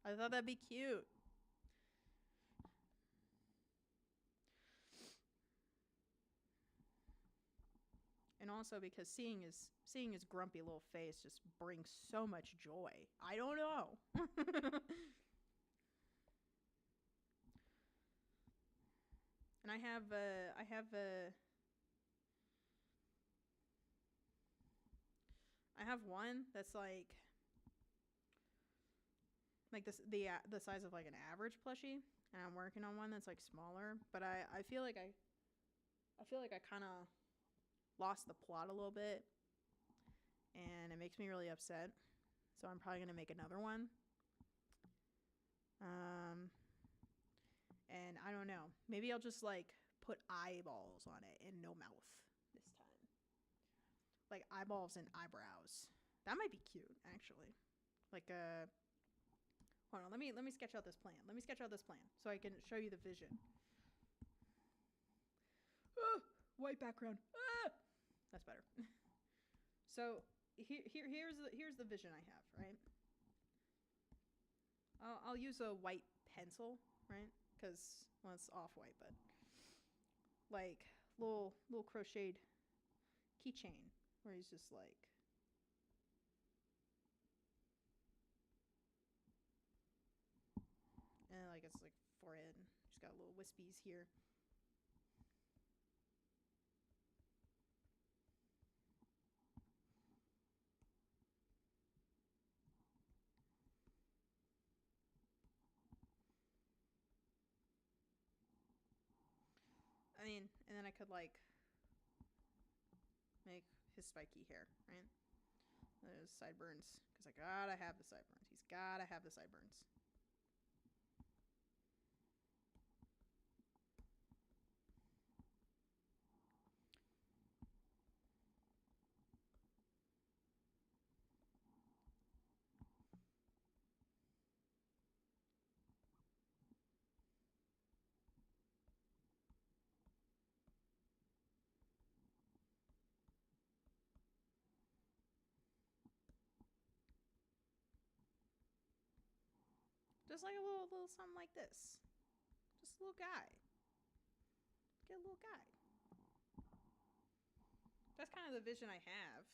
I thought that'd be cute. And also because seeing his grumpy little face just brings so much joy. I don't know. And I have one that's like this the size of like an average plushie, and I'm working on one that's like smaller. But I feel like I kind of lost the plot a little bit, and it makes me really upset. So I'm probably gonna make another one. And I don't know. Maybe I'll just like put eyeballs on it and no mouth this time. Like eyeballs and eyebrows. That might be cute, actually. Like hold on, let me sketch out this plan. Let me sketch out this plan so I can show you the vision. Ah, white background. Ah! That's better. So here's the vision I have, right? I'll use a white pencil, right? Because well, it's off white, but like little crocheted keychain where he's just like and like it's like forehead. He's got little wispies here. I mean, and then I could like make his spiky hair, right? Those sideburns, because I gotta have the sideburns. He's gotta have the sideburns. Just like a little something like this. Just a little guy. Get a little guy. That's kind of the vision I have.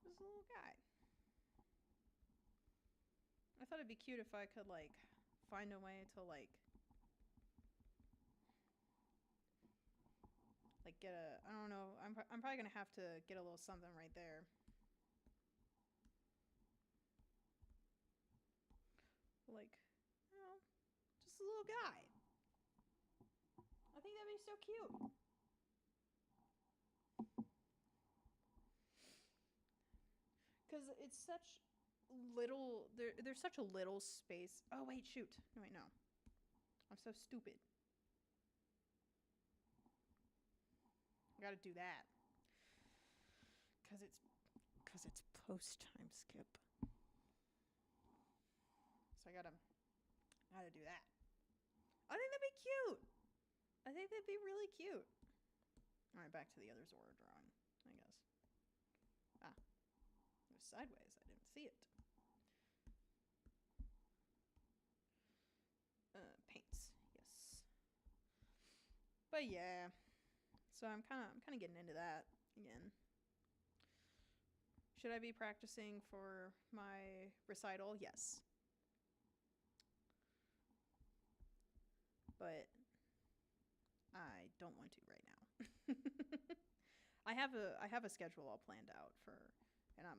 Just a little guy. I thought it'd be cute if I could like find a way to like get a I don't know. I'm probably gonna have to get a little something right there. Like, you know, just a little guy. I think that'd be so cute. Because it's such little. There's such a little space. Oh wait, shoot. No wait, no. I'm so stupid. I gotta do that. Cause it's post time skip. So I gotta do that. I think that'd be cute. I think that'd be really cute. All right, back to the other Zora drawing, I guess. Ah, it was sideways. I didn't see it. Paints, yes. But yeah, so I'm kind of getting into that again. Should I be practicing for my recital? Yes. But I don't want to right now. I have a schedule all planned out for, and I'm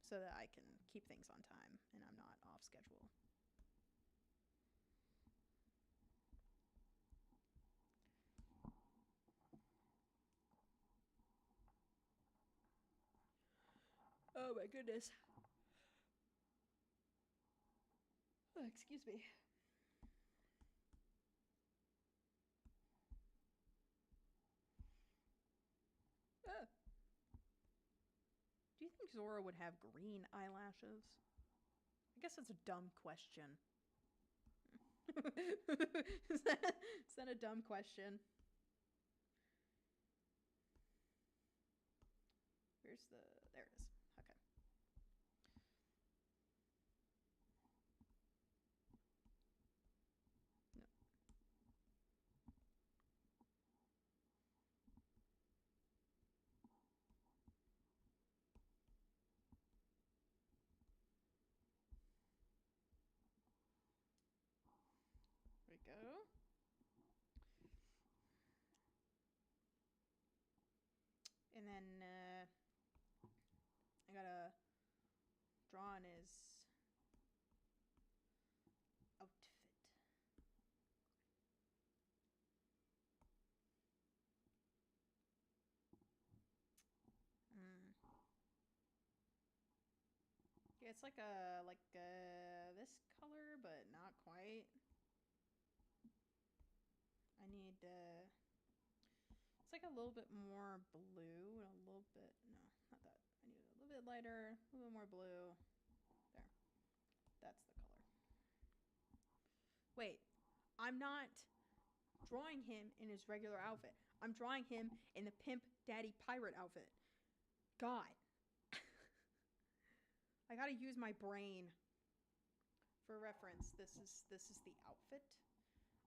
so that I can keep things on time and I'm not off schedule. Oh my goodness. Oh, excuse me. Ah. Do you think Zora would have green eyelashes? I guess that's a dumb question. is that a dumb question? Where's the... There it is. Okay. No. There we go. And then I gotta draw on his outfit. Mm. Yeah, it's like this color, but not quite. I need it's like a little bit more blue and a little bit, no, not that. I need a little bit lighter, a little bit more blue. There. That's the color. Wait, I'm not drawing him in his regular outfit. I'm drawing him in the Pimp Daddy Pirate outfit. God. I gotta use my brain. For reference, this is the outfit.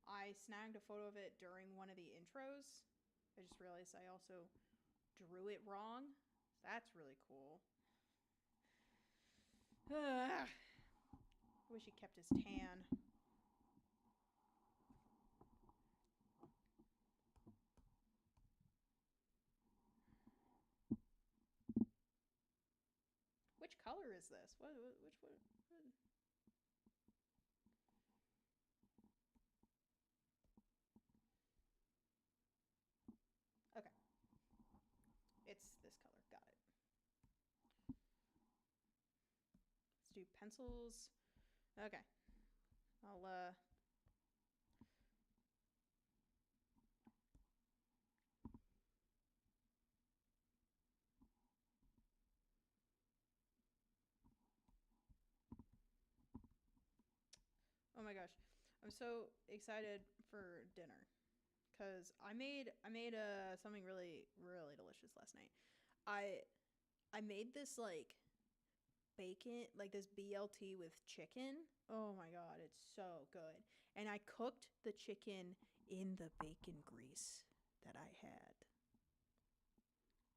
I snagged a photo of it during one of the intros. I just realized I also drew it wrong. That's really cool. I wish he kept his tan. Which color is this? Which one? Okay. It's this color. Got it. Let's do pencils. Okay. I'll Oh my gosh. I'm so excited for dinner cuz I made something really delicious last night. I made this like bacon, like this BLT with chicken. Oh my god, it's so good. And I cooked the chicken in the bacon grease that I had.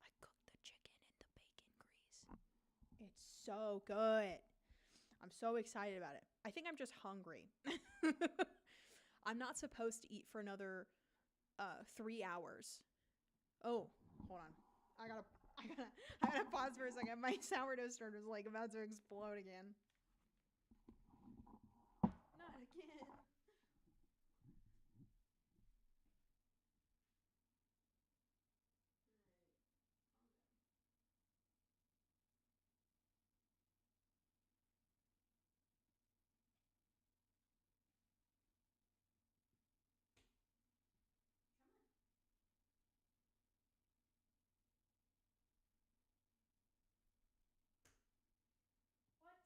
I cooked the chicken in the bacon grease. It's so good. I'm so excited about it. I think I'm just hungry. I'm not supposed to eat for another 3 hours. Oh, hold on. I gotta I gotta pause for a second. My sourdough starter is like about to explode again. Not again. What?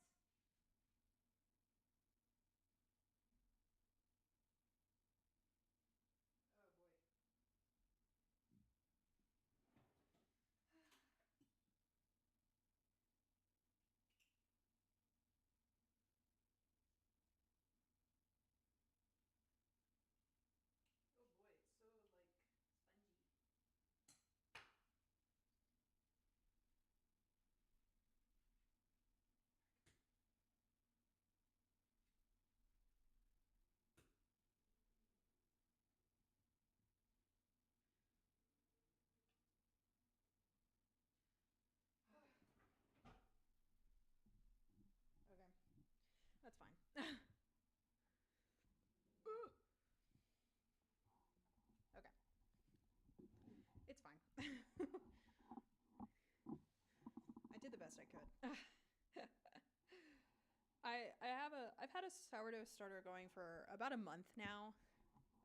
I've had a sourdough starter going for about a month now.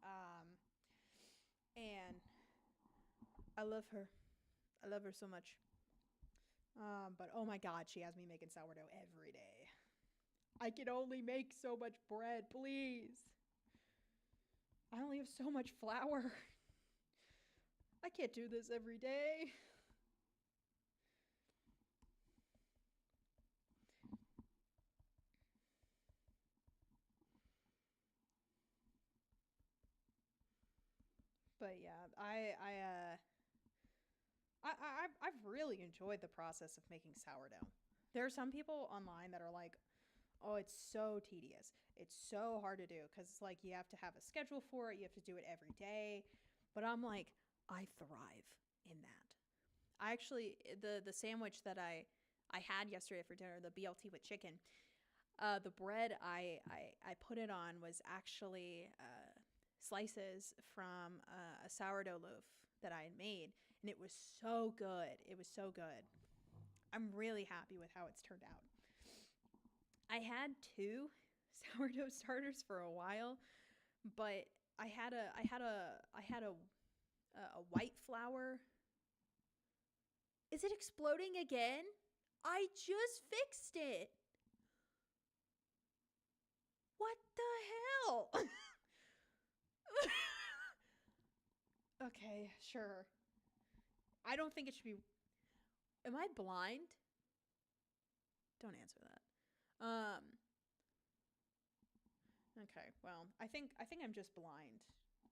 Um, and I love her. I love her so much. But oh my god, she has me making sourdough every day. I can only make so much bread, please. I only have so much flour. I can't do this every day. But yeah, I've really enjoyed the process of making sourdough. There are some people online that are like, "Oh, it's so tedious. It's so hard to do because like you have to have a schedule for it. You have to do it every day." But I'm like, I thrive in that. I actually the sandwich that I had yesterday for dinner, the BLT with chicken. The bread I put it on was actually slices from a sourdough loaf that I had made, and it was so good. It was so good. I'm really happy with how it's turned out. I had two sourdough starters for a while, but I had a white flour. Is it exploding again? I just fixed it. What the hell? Okay, sure. I don't think it should be. Am I blind? Don't answer that. Okay. Well, I think I'm just blind.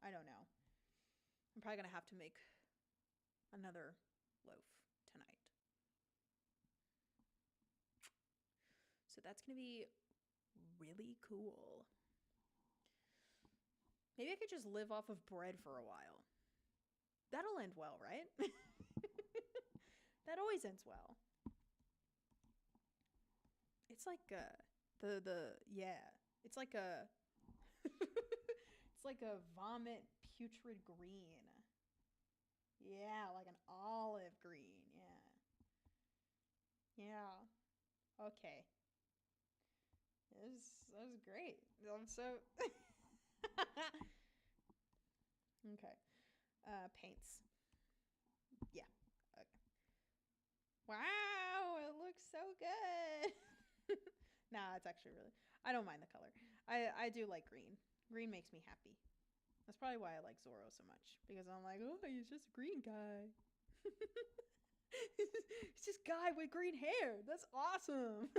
I don't know. I'm probably gonna have to make another loaf tonight. So that's gonna be really cool. Maybe I could just live off of bread for a while. That'll end well, right? That always ends well. It's like the yeah. It's like a it's like a vomit putrid green. Yeah, like an olive green. Yeah. Yeah. Okay. That was great. I'm so okay. Paints. Yeah. Okay. Wow, it looks so good. Nah, it's actually really. I don't mind the color. I do like green. Green makes me happy. That's probably why I like Zorro so much because I'm like, oh, he's just a green guy. He's just guy with green hair. That's awesome.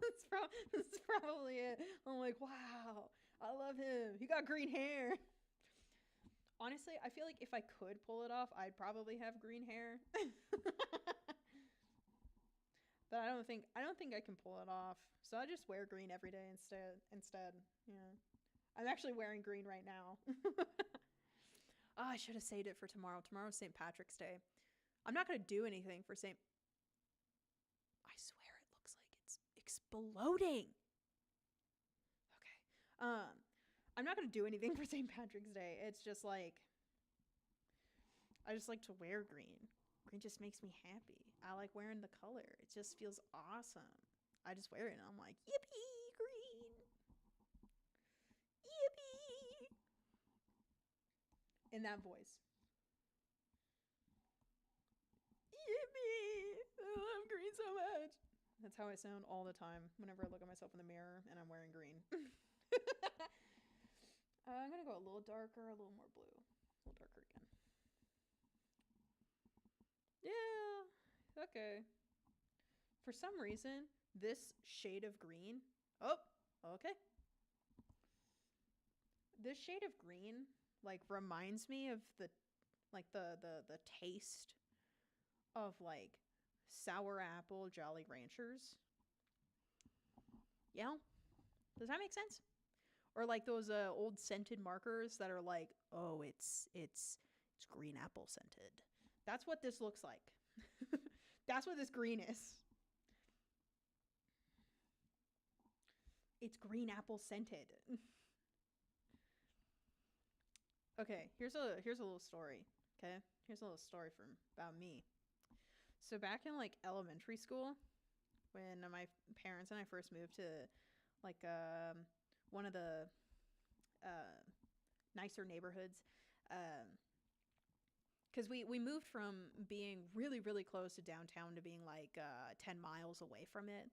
That's probably it. I'm like, wow, I love him. He got green hair. Honestly, I feel like if I could pull it off, I'd probably have green hair. But I don't think I can pull it off. So I just wear green every day instead. Yeah. I'm actually wearing green right now. Oh, I should have saved it for tomorrow. Tomorrow's St. Patrick's Day. I'm not going to do anything for St. I swear it looks like it's exploding. Okay. I'm not going to do anything for St. Patrick's Day. It's just like I just like to wear green. Green just makes me happy. I like wearing the color. It just feels awesome. I just wear it and I'm like, yippee, green. Yippee. In that voice. Yippee. I love green so much. That's how I sound all the time whenever I look at myself in the mirror and I'm wearing green. I'm going to go a little darker, a little more blue. A little darker again. Yeah. Okay. For some reason, this shade of green. Oh, okay. This shade of green like reminds me of the taste of like sour apple Jolly Ranchers. Yeah, does that make sense? Or like those old scented markers that are like, oh, it's green apple scented. That's what this looks like. That's what this green is. It's green apple scented. Okay, here's a little story. Okay, here's a little story from about me. So back in like elementary school, when my parents and I first moved to like one of the uh, nicer neighborhoods, because we moved from being really close to downtown to being like 10 miles away from it,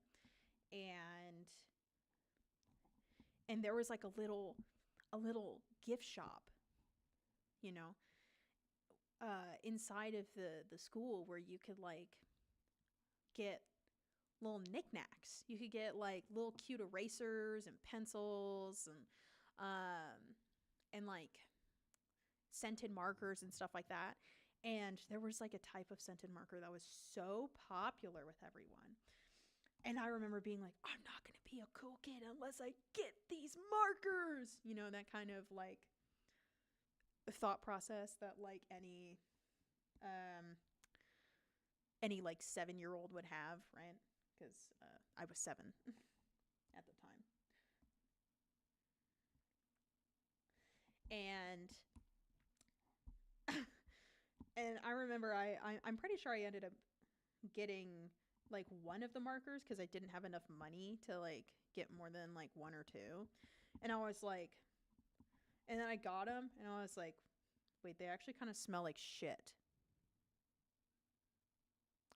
and there was like a little gift shop, you know, inside of the school where you could like get little knickknacks. You could get like little cute erasers and pencils and like scented markers and stuff like that. And there was like a type of scented marker that was so popular with everyone. And I remember being like, I'm not going to be a cool kid unless I get these markers. You know, that kind of like thought process that like any like 7-year-old would have, right? Because I was 7 at the time. And and I remember I'm pretty sure I ended up getting like one of the markers because I didn't have enough money to like get more than like one or two. And I was like, and then I got them and I was like, wait, they actually kind of smell like shit.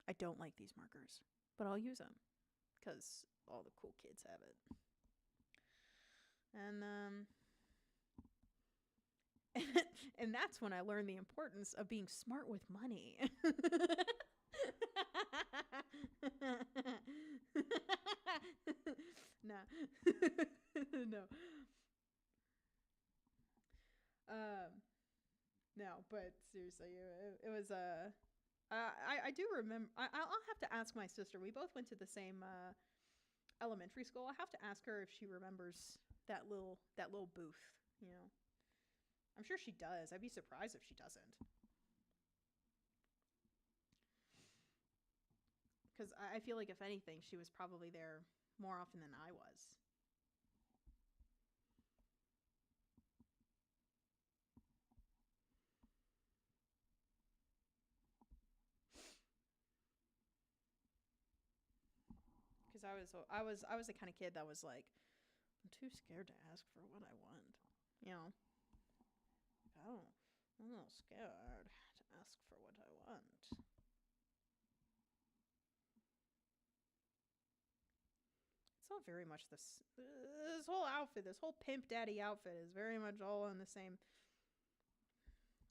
I don't like these markers, but I'll use them because all the cool kids have it. And and that's when I learned the importance of being smart with money. No. No. Um, no, but seriously, it was I do remember. I'll have to ask my sister. We both went to the same elementary school. I have to ask her if she remembers that little booth. You know, I'm sure she does. I'd be surprised if she doesn't. Because I feel like if anything, she was probably there more often than I was. Because I was the kind of kid that was like, I'm too scared to ask for what I want. You know, I'm a little scared to ask for what I want. It's all very much this whole outfit, this whole pimp daddy outfit is very much all in the same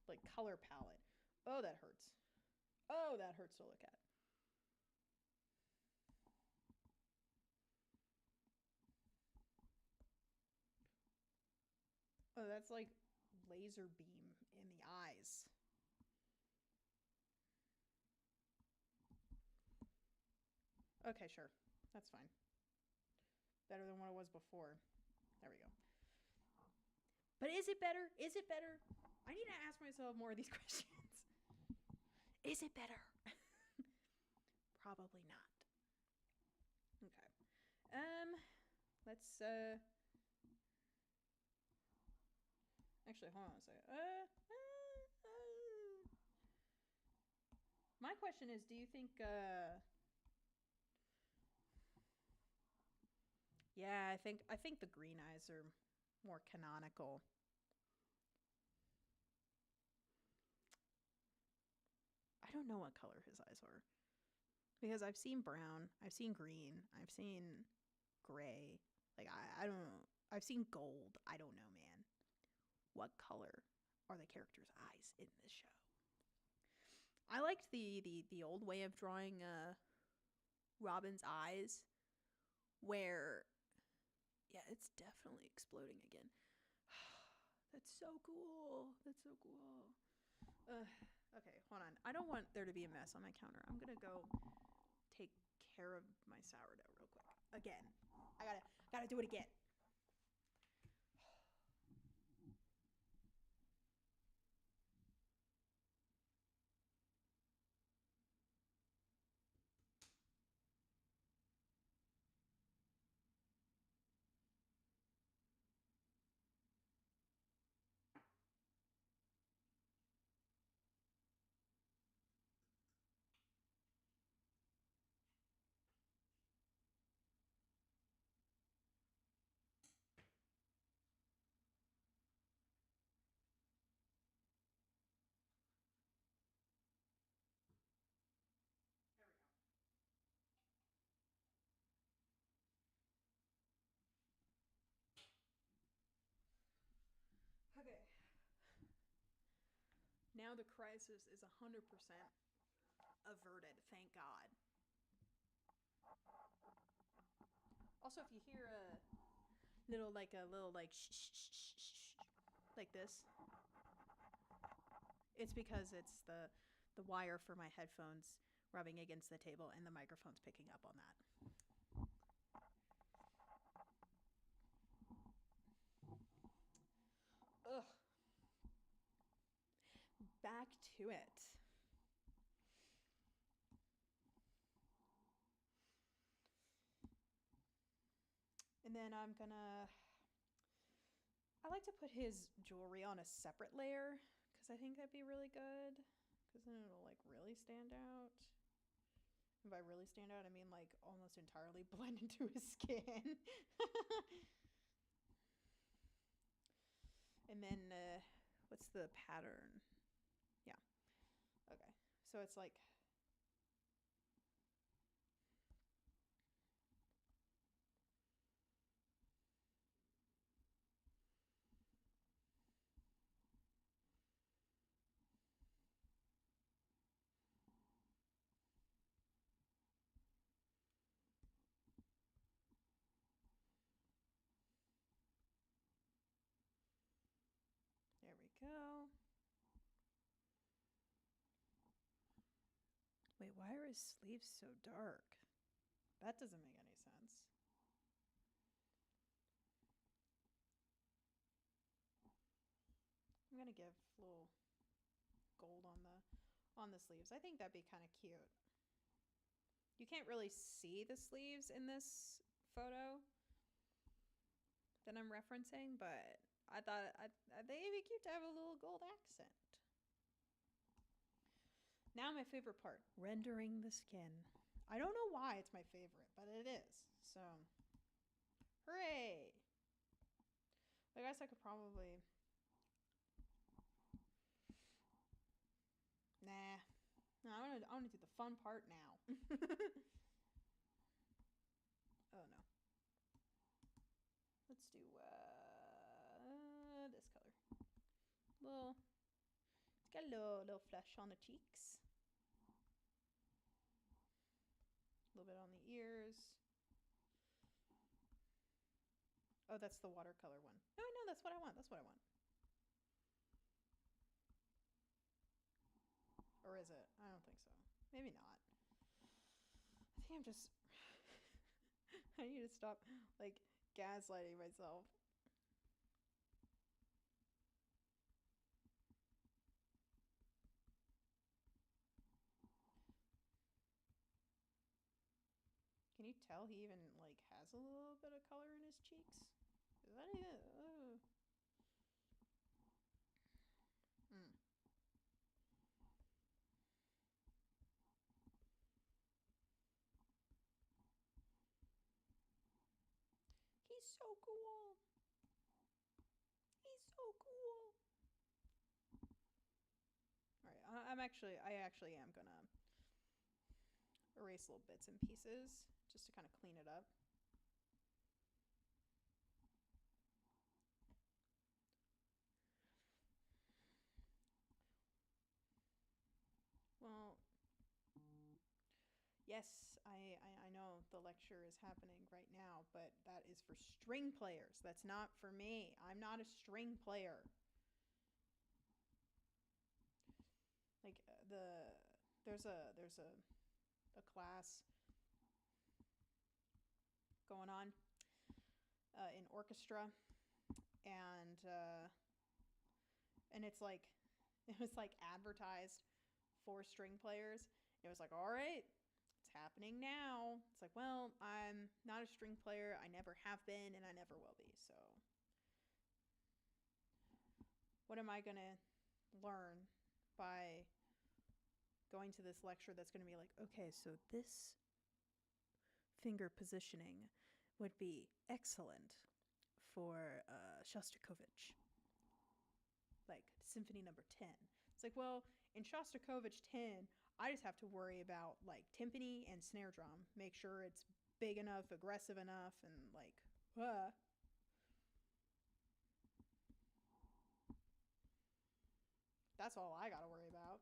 like color palette. Oh, that hurts. Oh, that hurts to look at. Oh, that's like laser beam in the eyes. Okay, sure. That's fine. Better than what it was before. There we go. But is it better? Is it better? I need to ask myself more of these questions. Is it better? Probably not. Okay. Let's actually hold on a second. My question is, do you think yeah, I think the green eyes are more canonical. I don't know what color his eyes are because I've seen brown, I've seen green, I've seen gray. Like I don't know. I've seen gold. I don't know, man. What color are the characters' eyes in this show? I liked the old way of drawing Robin's eyes, where yeah, it's definitely exploding again. That's so cool. That's so cool. Uh, okay, hold on. I don't want there to be a mess on my counter. I'm gonna go take care of my sourdough real quick. Again, I gotta do it again. now the crisis is 100% averted, thank God. Also, if you hear a little like shh, shh, shh, shh, shh, like this, it's because it's the wire for my headphones rubbing against the table and the microphone's picking up on that. Ugh. Back to it. And then I like to put his jewelry on a separate layer because I think that'd be really good. Because then it'll like really stand out. And by really stand out, I mean like almost entirely blend into his skin. And then what's the pattern? Yeah. Okay. So it's like there we go. Wait, why are his sleeves so dark? That doesn't make any sense. I'm gonna give a little gold on the sleeves. I think that'd be kind of cute. You can't really see the sleeves in this photo that I'm referencing, but I thought it'd be cute to have a little gold accent. Now my favorite part, rendering the skin. I don't know why it's my favorite, but it is. So, hooray! I guess I could probably... Nah. No, I want to do the fun part now. Oh no. Let's do this color. It's got a little flesh on the cheeks. A little bit on the ears. Oh, that's the watercolor one. No, that's what I want. That's what I want. Or is it? I don't think so. Maybe not. I think I'm just... I need to stop, like, gaslighting myself. Can you tell he even, like, has a little bit of color in his cheeks? Is that it? He's so cool. He's so cool. All right, I actually am gonna erase little bits and pieces just to kind of clean it up. Well, yes, I know the lecture is happening right now, but that is for string players. That's not for me. I'm not a string player. Like there's a class going on in orchestra, and it's like it was like advertised for string players. It was like, all right, it's happening now. It's like, well, I'm not a string player. I never have been, and I never will be. So what am I going to learn by going to this lecture that's going to be like, okay, so this finger positioning would be excellent for Shostakovich, like Symphony Number 10. It's like, well, in Shostakovich 10, I just have to worry about like timpani and snare drum, make sure it's big enough, aggressive enough, and like, That's all I gotta worry about.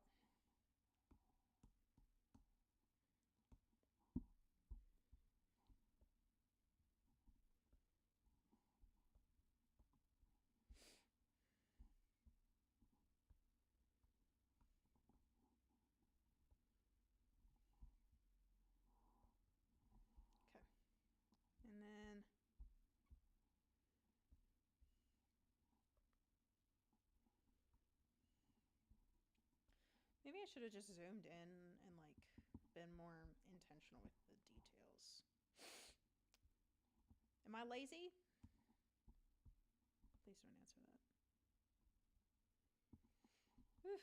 Okay. And then maybe I should have just zoomed in and like been more intentional with the details. Am I lazy? Please don't answer that. Oof.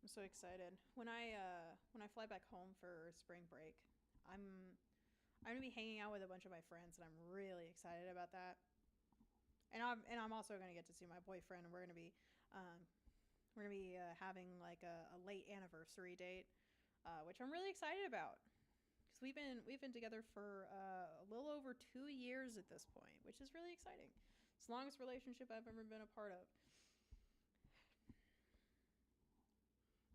I'm so excited. When I fly back home for spring break, I'm gonna be hanging out with a bunch of my friends, and I'm really excited about that. And I'm also gonna get to see my boyfriend, and um, having like a late anniversary date, which I'm really excited about because we've been together for a little over 2 years at this point, which is really exciting. It's the longest relationship I've ever been a part of.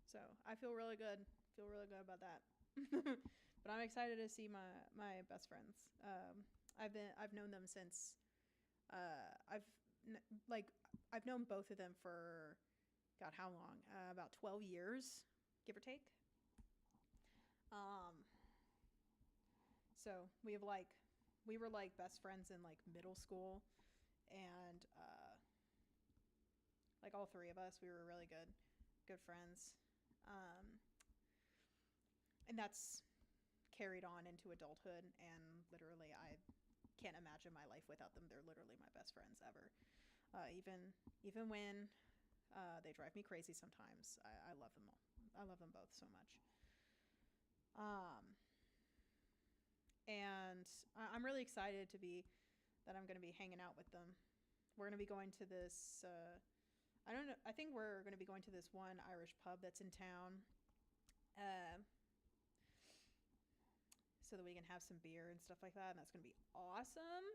So I feel really good. Feel really good about that. But I'm excited to see my best friends. I've known them since I've like I've known both of them for God, how long? About 12 years, give or take. Um, so we were like best friends in like middle school, and like all three of us, we were really good friends. Um, and that's carried on into adulthood, and literally I can't imagine my life without them. They're literally my best friends ever. Even when they drive me crazy sometimes, I love them all. I love them both so much. Um, and I'm really excited to be that I'm going to be hanging out with them. We're going to be going to this. I don't know. I think we're going to be going to this one Irish pub that's in town, uh, so that we can have some beer and stuff like that. And that's going to be awesome.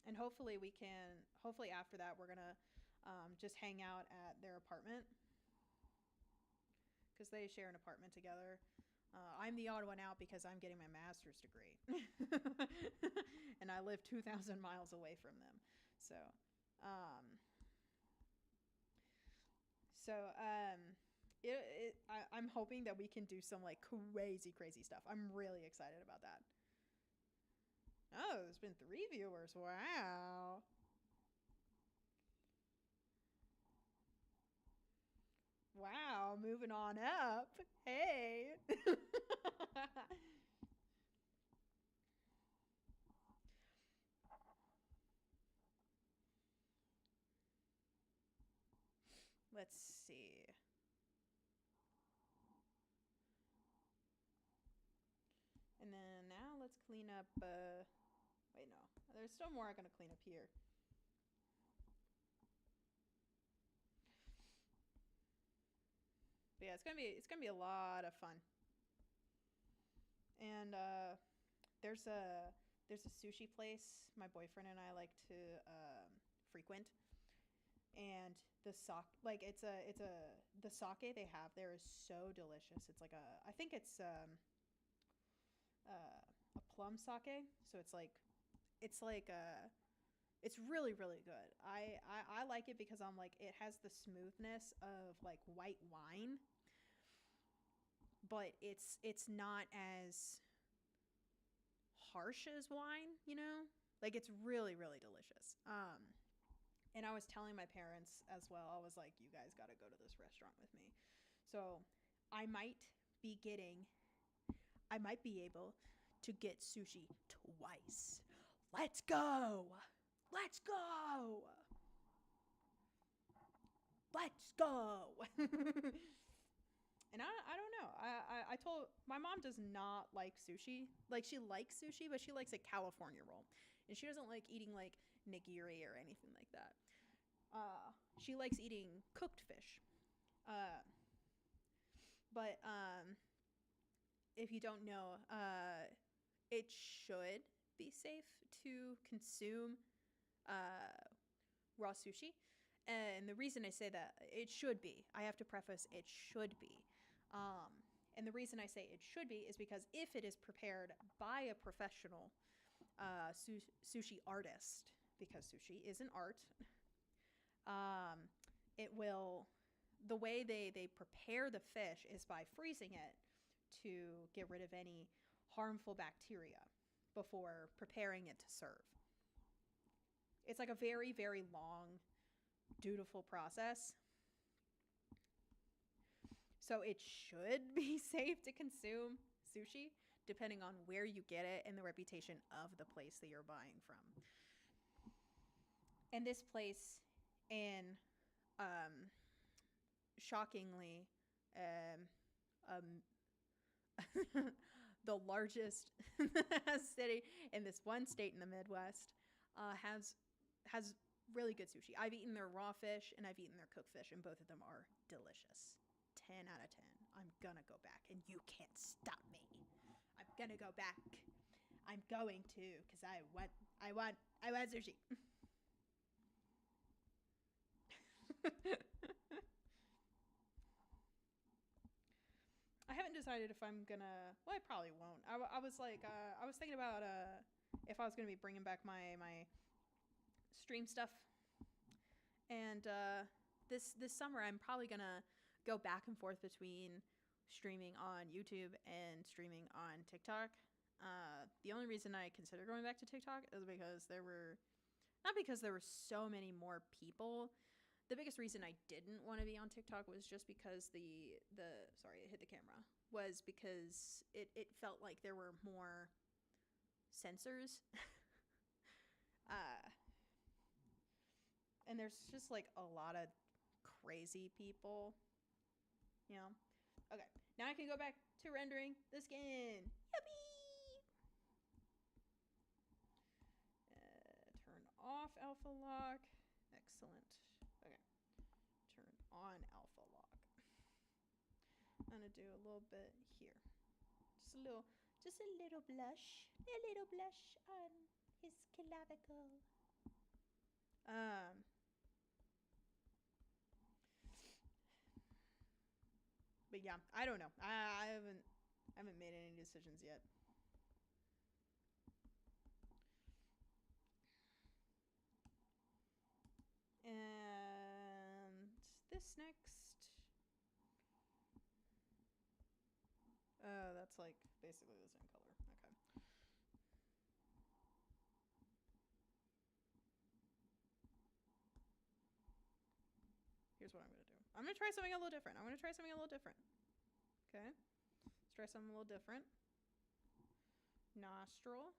And hopefully we can. Hopefully after that we're gonna just hang out at their apartment because they share an apartment together. I'm the odd one out because I'm getting my master's degree, and I live 2,000 miles away from them. So, um, so I'm hoping that we can do some like crazy stuff. I'm really excited about that. Oh, there's been 3 viewers. Wow. Wow, moving on up. Hey. Let's see. And then now let's clean up. Wait, no. There's still more I'm gonna clean up here. But yeah, it's gonna be a lot of fun. And there's a there's a sushi place my boyfriend and I like to frequent, and the sake they have there is so delicious. It's like I think it's a plum sake, so it's like it's really good. I like it because I'm like it has the smoothness of like white wine, but it's not as harsh as wine, you know? Like it's really delicious. And I was telling my parents as well. I was like, you guys got to go to this restaurant with me. So I might I might be able to get sushi twice. Let's go. Let's go. Let's go. And I don't know. I told my mom does not like sushi. Like, she likes sushi, but she likes a California roll, and she doesn't like eating like nigiri or anything like that. She likes eating cooked fish. Uh, but if you don't know, it should be safe to consume uh, raw sushi. And the reason I say that, it should be, I have to preface, it should be. Um, and the reason I say it should be is because if it is prepared by a professional sushi artist, because sushi is an art, um, it will, the way they prepare the fish is by freezing it to get rid of any harmful bacteria before preparing it to serve. It's like a very, very long, dutiful process. So it should be safe to consume sushi, depending on where you get it and the reputation of the place that you're buying from. And this place, in shockingly, um, the largest city in this one state in the Midwest, has really good sushi. I've eaten their raw fish and I've eaten their cooked fish, and both of them are delicious. 10 out of 10. I'm gonna go back, and you can't stop me. I'm gonna go back. I'm going to, because I want sushi. I haven't decided if I'm gonna. Well, I probably won't. I was like, I was thinking about if I was gonna be bringing back my stream stuff, and this summer I'm probably gonna go back and forth between streaming on YouTube and streaming on TikTok. The only reason I consider going back to TikTok is because not because there were so many more people. The biggest reason I didn't want to be on TikTok was just because the sorry, it hit the camera, was because it felt like there were more censors. And there's just like a lot of crazy people, you know. Okay, now I can go back to rendering the skin. Yippee! Turn off alpha lock. Excellent. Okay. Turn on alpha lock. I'm gonna do a little bit here. Just a little blush. A little blush on his clavicle. But yeah, I don't know. I haven't made any decisions yet. And this next. That's like basically the same color. Okay. Here's what I'm going to do. I'm going to try something a little different. Okay. Let's try something a little different. Nostril.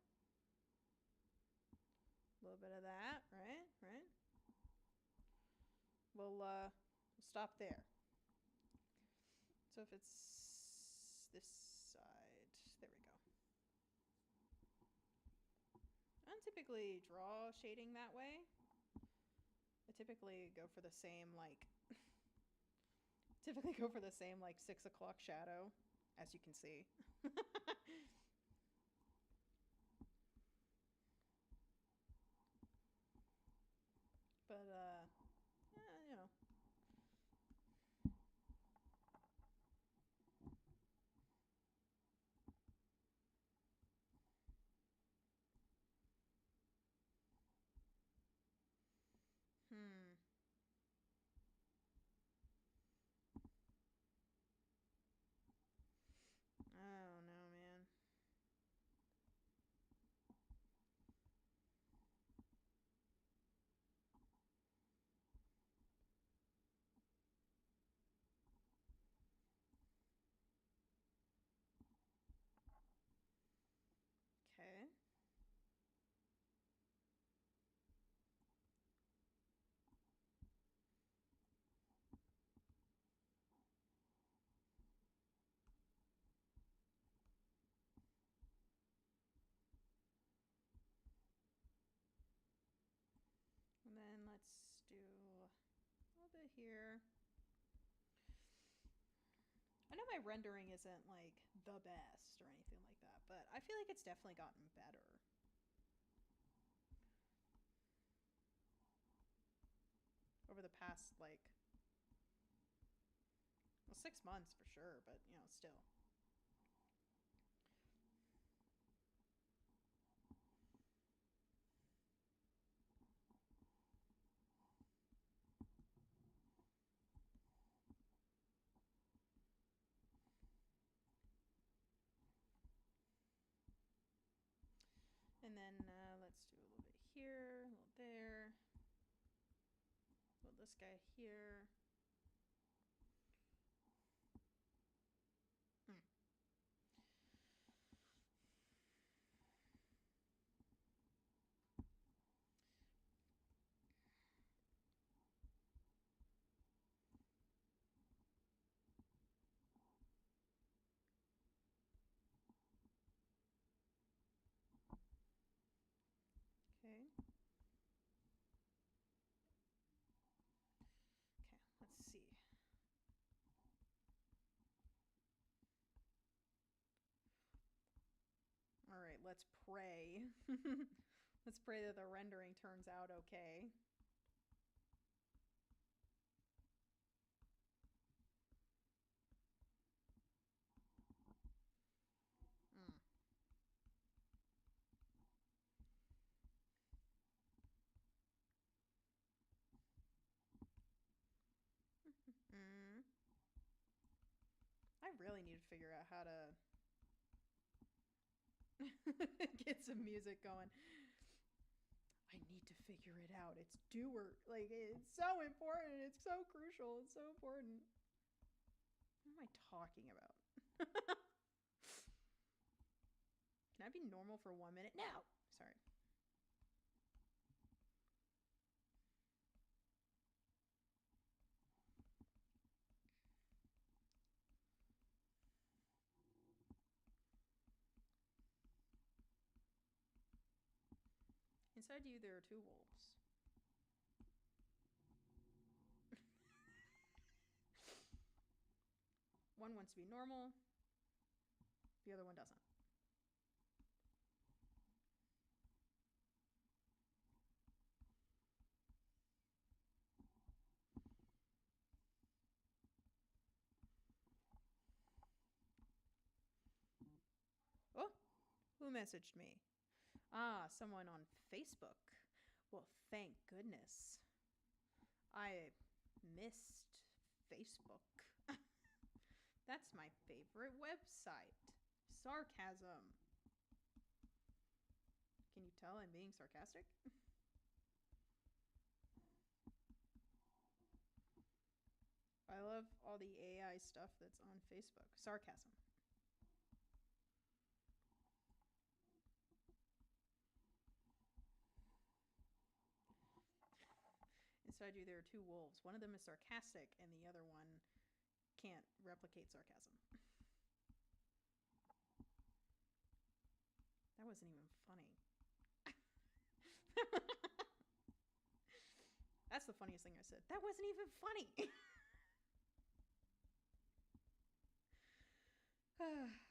A little bit of that, right? We'll stop there. So if it's this side, there we go. I don't typically draw shading that way. I typically go for the same like 6 o'clock shadow, as you can see. But yeah, you know. I don't know, man. here. I know my rendering isn't like the best or anything like that, but I feel like it's definitely gotten better. Over the past, like, well, 6 months for sure, but, you know, still. And then let's do a little bit here, a little there. A little this guy here. Okay. Okay, let's see. All right, let's pray. Let's pray that the rendering turns out okay. Mm. I really need to figure out how to get some music going. I need to figure it out. It's doer. Like, it's so important. It's so crucial. It's so important. What am I talking about? Can I be normal for 1 minute? No! Sorry. Inside you, there are 2 wolves. One wants to be normal. The other one doesn't. Oh, who messaged me? Ah, someone on Facebook. Well, thank goodness. I missed Facebook. That's my favorite website. Sarcasm. Can you tell I'm being sarcastic? I love all the AI stuff that's on Facebook. Sarcasm. Inside you, there are 2 wolves. One of them is sarcastic, and the other one can't replicate sarcasm. That wasn't even funny. That's the funniest thing I said. That wasn't even funny.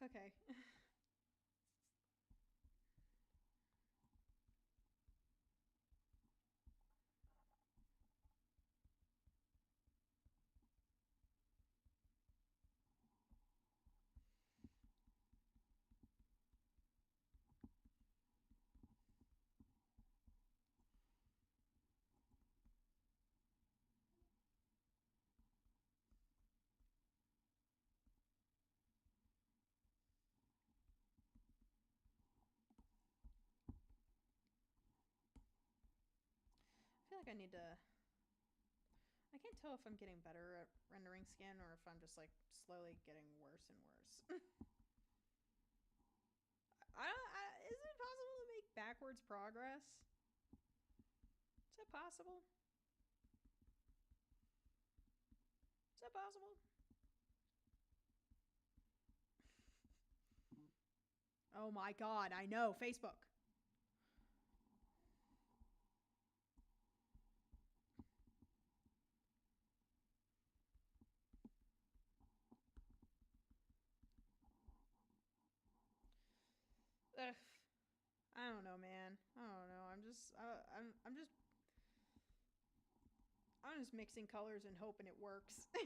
Okay. I feel like I need to... I can't tell if I'm getting better at rendering skin or if I'm just like slowly getting worse and worse. Is it possible to make backwards progress? Is that possible? Is that possible? Oh my god, I know, Facebook. Ugh, I don't know, man. I don't know. I'm just mixing colors and hoping it works. I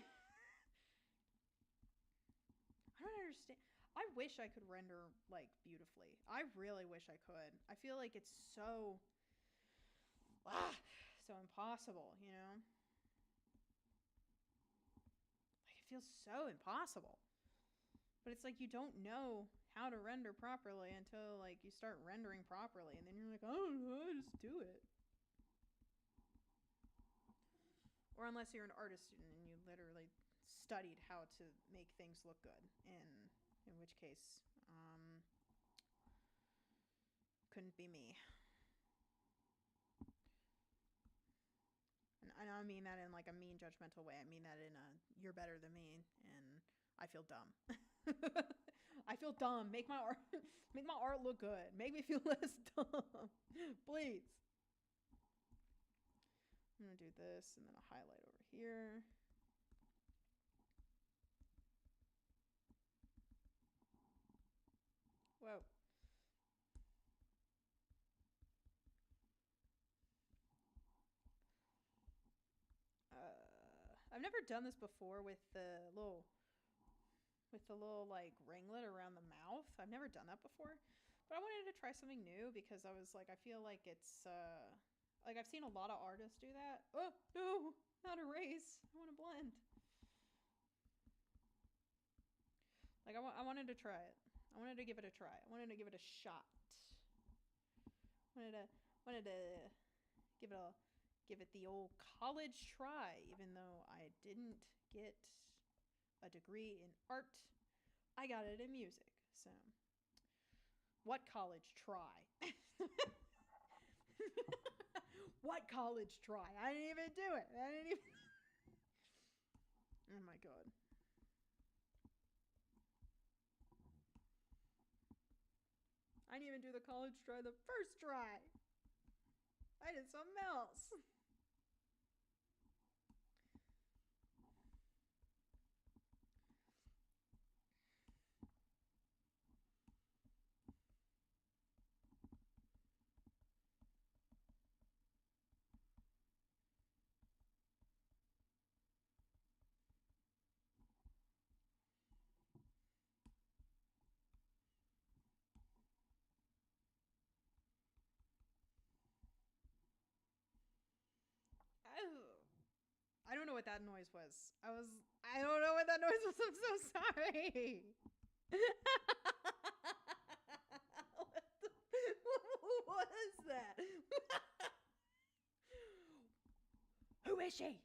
don't understand. I wish I could render like beautifully. I really wish I could. I feel like it's so so impossible, you know? Like it feels so impossible. But it's like you don't know how to render properly until like you start rendering properly and then you're like, "I don't know, I just do it." Or unless you're an artist student and you literally studied how to make things look good, in which case, couldn't be me. And I don't mean that in like a mean, judgmental way. I mean that in a you're better than me, and I feel dumb. I feel dumb. Make my art look good. Make me feel less dumb, please. I'm gonna do this and then a highlight over here. Whoa. I've never done this before with the little like ringlet around the mouth. I've never done that before, but I wanted to try something new because I was like, I feel like it's like I've seen a lot of artists do that. Oh no, not erase. I want to blend. Like I wanted to try it. I wanted to give it a try. I wanted to give it a shot. Wanted to give it the old college try, even though I didn't get a degree in art. I got it in music. So, what college try? What college try? I didn't even do it. I didn't even. Oh my god. I didn't even do the college try the first try. I did something else. I don't know what that noise was. I don't know what that noise was. I'm so sorry. What is that? Who is she?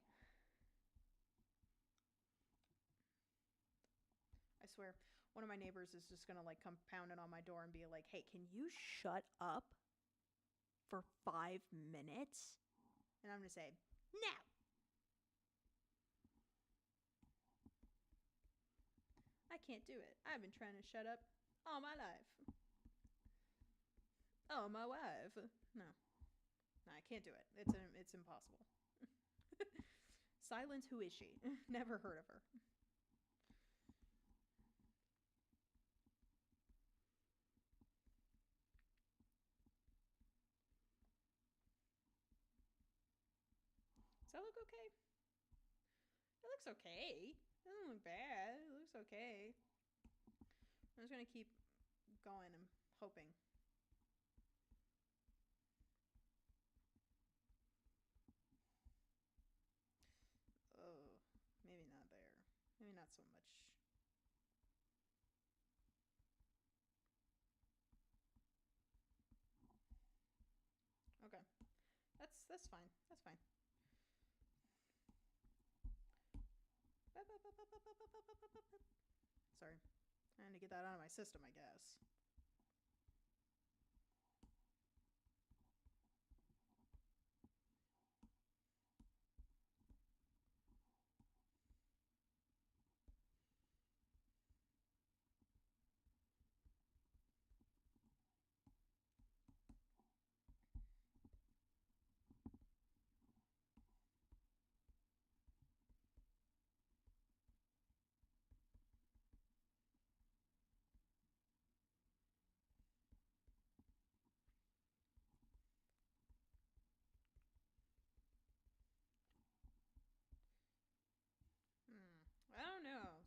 I swear, one of my neighbors is just gonna like come pounding on my door and be like, "Hey, can you shut up for 5 minutes?" And I'm gonna say, "No." I can't do it. I've been trying to shut up all my life. Oh, my wife. No, I can't do it. It's impossible. Silence. Who is she? Never heard of her. Does that look okay? It looks okay. It doesn't look bad. It looks okay. I'm just gonna keep going and hoping. Oh, maybe not there. Maybe not so much. Okay, that's fine. That's fine. Sorry, trying to get that out of my system, I guess.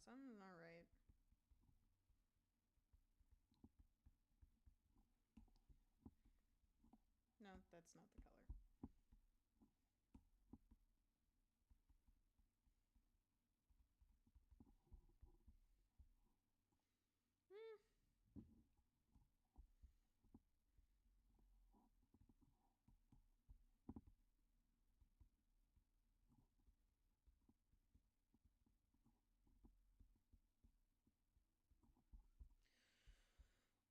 something's not right. No, that's not the color.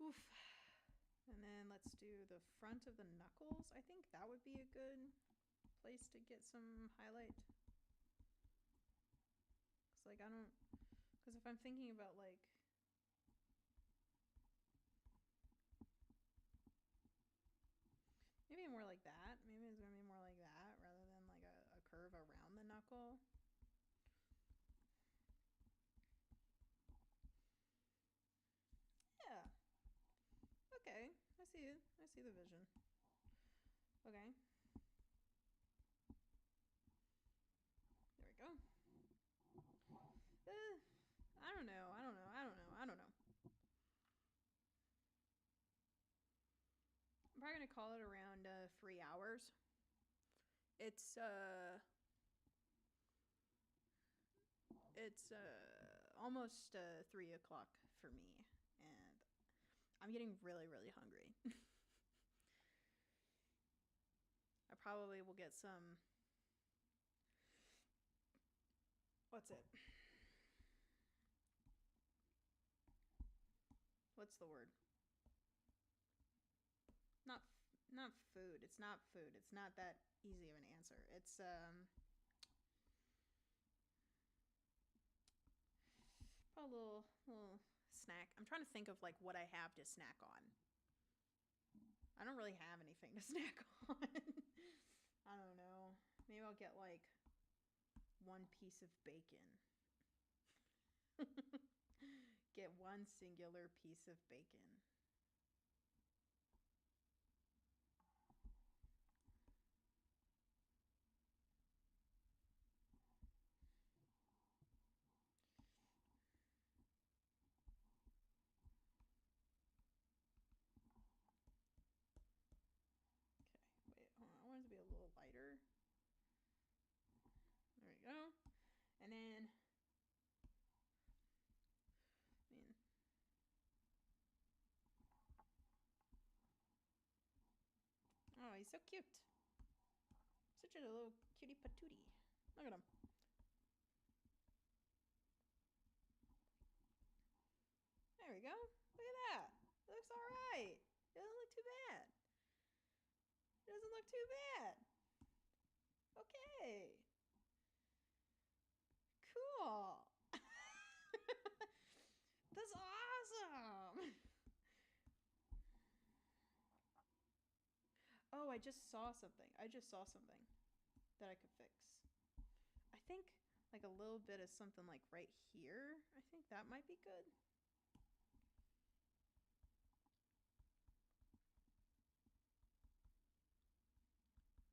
Oof. And then let's do the front of the knuckles. I think that would be a good place to get some highlight. Cause like I don't, cause if I'm thinking about like, maybe more like that. Maybe it's gonna be more like that rather than like a curve around the knuckle. Yeah. Okay. I see it. I see the vision. Okay. There we go. I don't know. I don't know. I don't know. I don't know. I'm probably gonna call it around 3 hours. It's almost 3 o'clock for me, and I'm getting really, really hungry. I probably will get some. What's it? What's the word? Not not food. It's not food. It's not that easy of an answer. It's a little snack. I'm trying to think of like what I have to snack on. I don't really have anything to snack on. I don't know. Maybe I'll get like one piece of bacon. Get one singular piece of bacon. Okay, wait, hold on. I want it to be a little lighter. There we go. And then, oh, he's so cute. Such a little cutie patootie. Look at him. There we go. Look at that. It looks alright. It doesn't look too bad. It doesn't look too bad. Okay. Cool. That's awesome. Oh, I just saw something. That I could fix. I think like a little bit of something like right here. I think that might be good.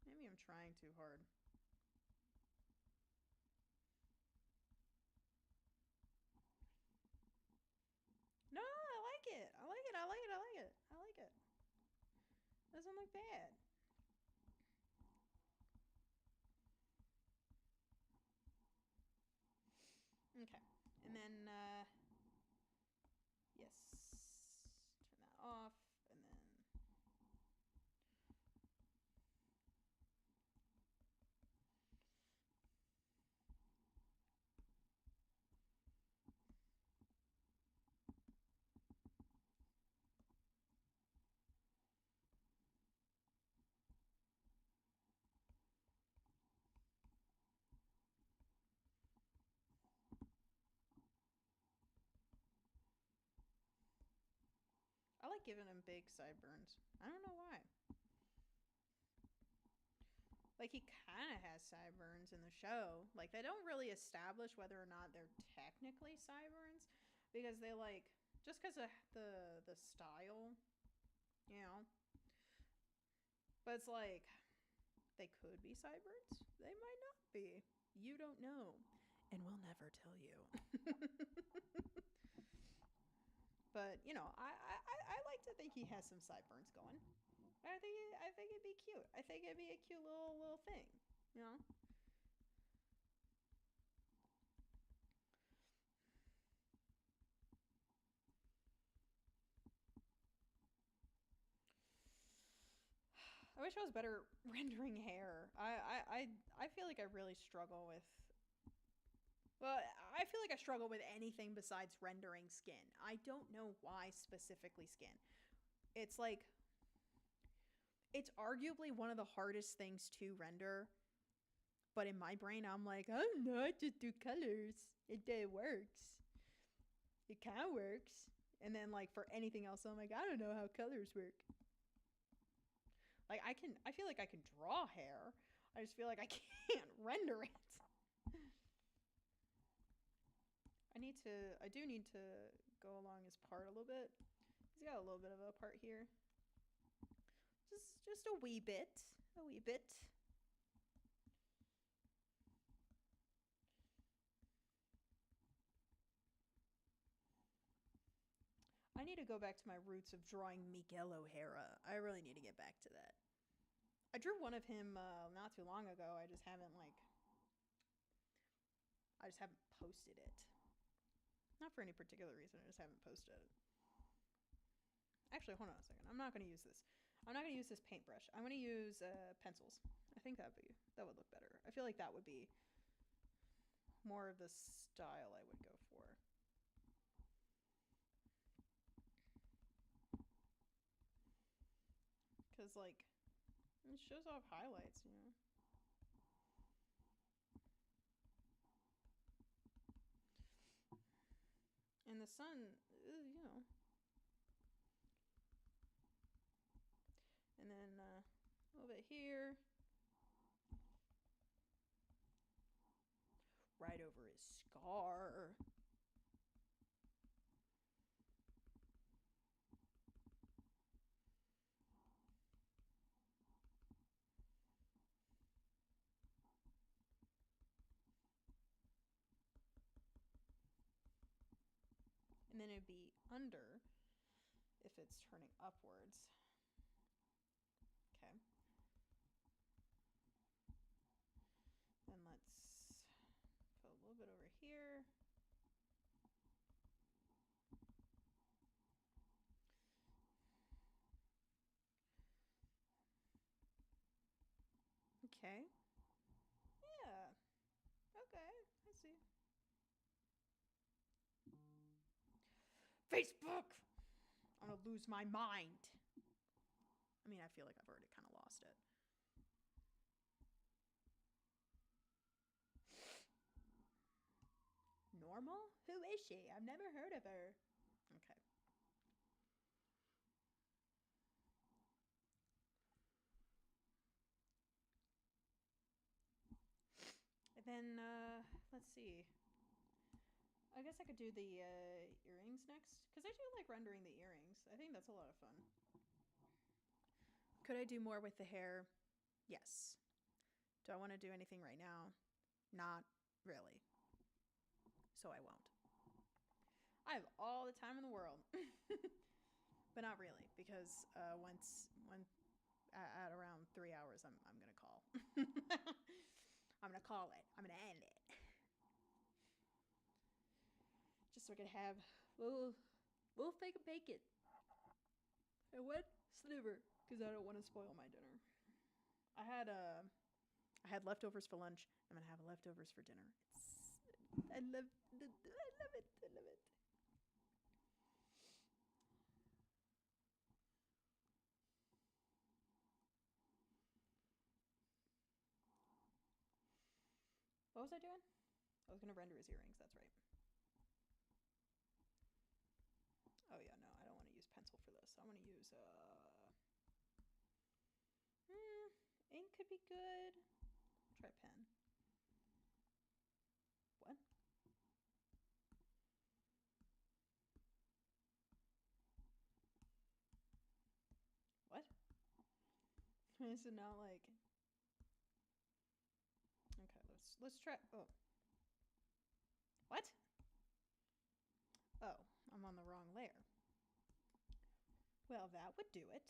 Maybe I'm trying too hard. No, I like it. I like it. I like it. I like it. I like it. Doesn't look bad. Okay. And then, yes. Turn that off. And then. I like giving him big sideburns. I don't know why. Like, he kind of has sideburns in the show. Like, they don't really establish whether or not they're technically sideburns because they, like, just because of the style, you know. But it's like, they could be sideburns. They might not be. You don't know. and we'll never tell you. But you know, I like to think he has some sideburns going. I think it'd be cute. I think it'd be a cute little thing, you know. I wish I was better rendering hair. I feel like I really struggle with. Well, I feel like I struggle with anything besides rendering skin. I don't know why specifically skin. It's like it's arguably one of the hardest things to render. But in my brain, I'm like, I don't know, I just do colors. It works. It kind of works. And then like for anything else, I'm like, I don't know how colors work. Like I feel like I can draw hair. I just feel like I can't render it. I do need to go along his part a little bit. He's got a little bit of a part here. Just a wee bit. A wee bit. I need to go back to my roots of drawing Miguel O'Hara. I really need to get back to that. I drew one of him not too long ago. I just haven't posted it. Not for any particular reason. I just haven't posted it. Actually, hold on a second. I'm not going to use this. I'm not going to use this paintbrush. I'm going to use pencils. I think that would look better. I feel like that would be more of the style I would go for. Because, like, it shows off highlights, you know. And the sun, you know. And then a little bit here. Right over his scar. And then it'd be under if it's turning upwards. Okay. Then let's put a little bit over here. Okay. Yeah. Okay. I see. Facebook! I'm gonna lose my mind. I mean, I feel like I've already kind of lost it. Normal? Who is she? I've never heard of her. Okay. And then, let's see. I guess I could do the earrings next. Because I do like rendering the earrings. I think that's a lot of fun. Could I do more with the hair? Yes. Do I want to do anything right now? Not really. So I won't. I have all the time in the world. But not really, because when at around 3 hours, I'm gonna call. I'm gonna call it. I'm gonna end it. Just so I can have little fake bacon and one sliver, because I don't want to spoil my dinner. I had leftovers for lunch. I'm gonna have leftovers for dinner. I love it. I love it. What was I doing? I was gonna render his earrings. That's right. Oh yeah, no, I don't want to use pencil for this. I want to use ink could be good. Try pen. What? What? Is it not like? Okay, let's try. Oh, What? Oh, I'm on the wrong layer. Well, that would do it.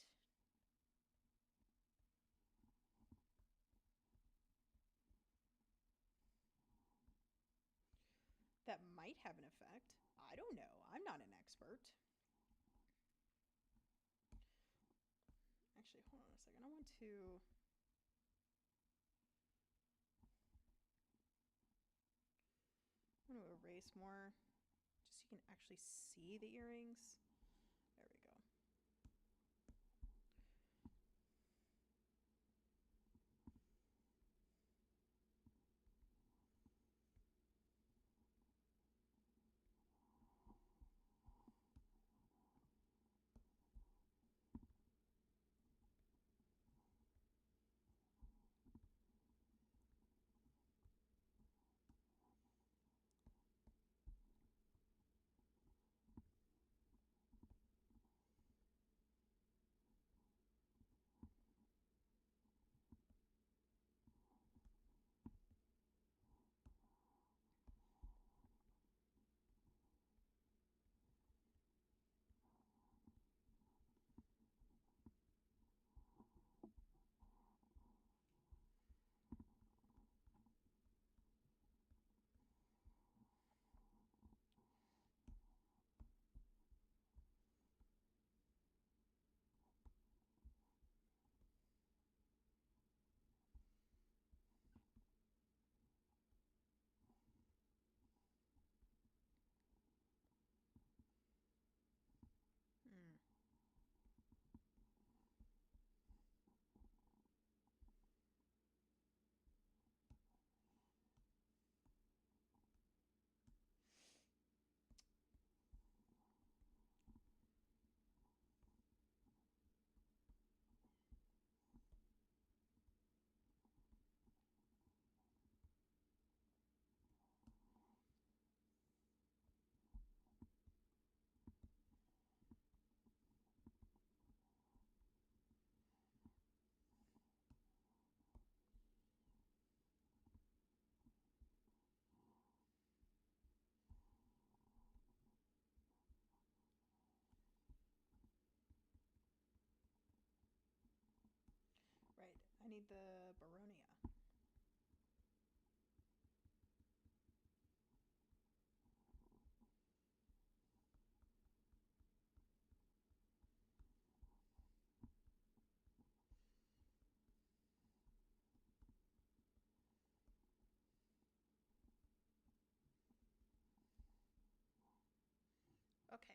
That might have an effect. I don't know. I'm not an expert. Actually, hold on a second. I want to erase more just so you can actually see the earrings. There we go. Mm. Right. I need the Baronia. Okay.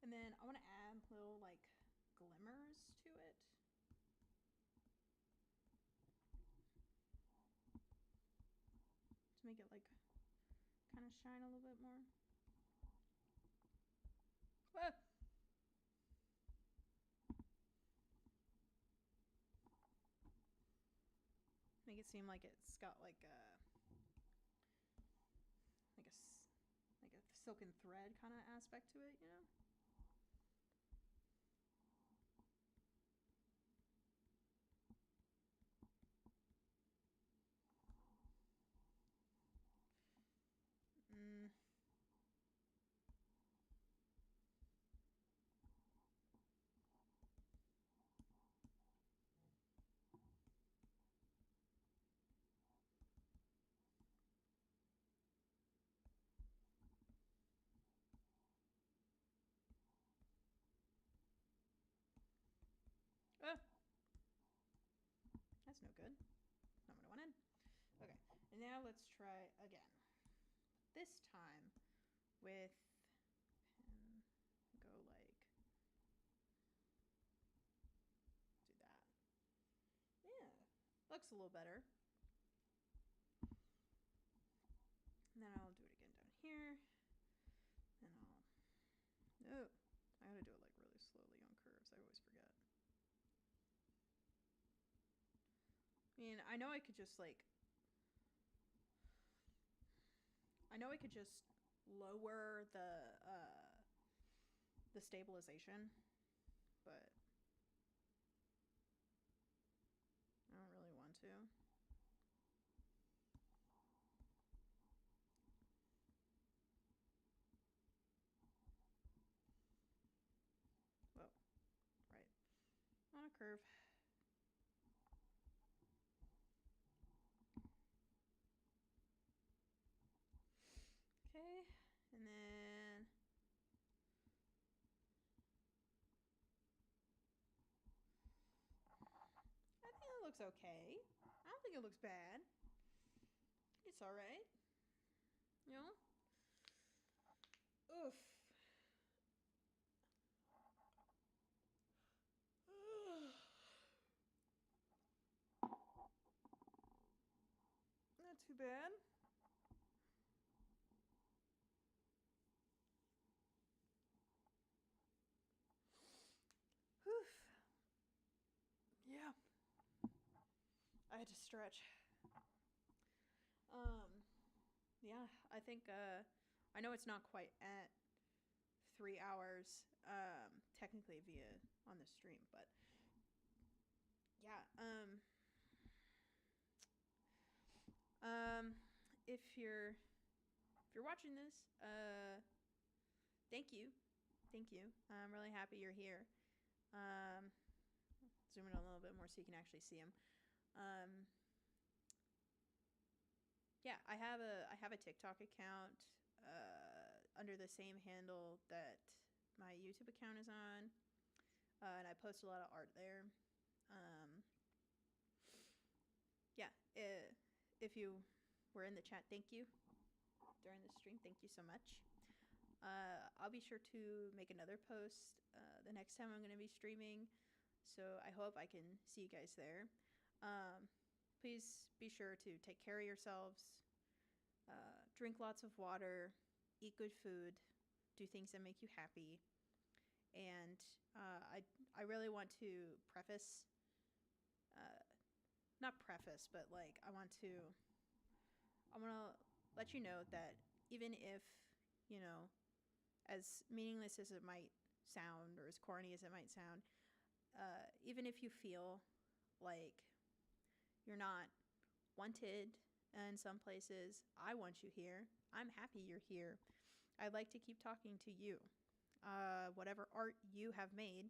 And then I want to add little like glimmers to it. To make it like kind of shine a little bit more. Ah! Make it seem like it's got like a silken thread kind of aspect to it, you know? Mm. Ah! That's no good. Not what I wanted. Okay, and now let's try again. This time with go like do that. Yeah, looks a little better. And then I'll do it again down here. And I'll... Oh, I gotta do it like really slowly on curves. I always forget. I mean, I know I could just like... I know I could just lower the stabilization, but I don't really want to. curve. Okay, and then I think it looks okay. I don't think it looks bad. It's all right. You know? Oof. Not too bad. Whew. Yeah. I had to stretch. Yeah, I think I know it's not quite at 3 hours, technically via on the stream, but yeah, um, if you're watching this, thank you, thank you. I'm really happy you're here. Um, Zoom in a little bit more so you can actually see him. Um, yeah, I have a TikTok account under the same handle that my YouTube account is on, and I post a lot of art there. Um, yeah, if you were in the chat, thank you during the stream. Thank you so much. I'll be sure to make another post the next time I'm going to be streaming, so I hope I can see you guys there. Please be sure to take care of yourselves, drink lots of water, eat good food, do things that make you happy. And I really want to preface, not preface, but like I want to let you know that even if, you know, as meaningless as it might sound or as corny as it might sound, even if you feel like you're not wanted in some places, I want you here. I'm happy you're here. I'd like to keep talking to you. Whatever art you have made,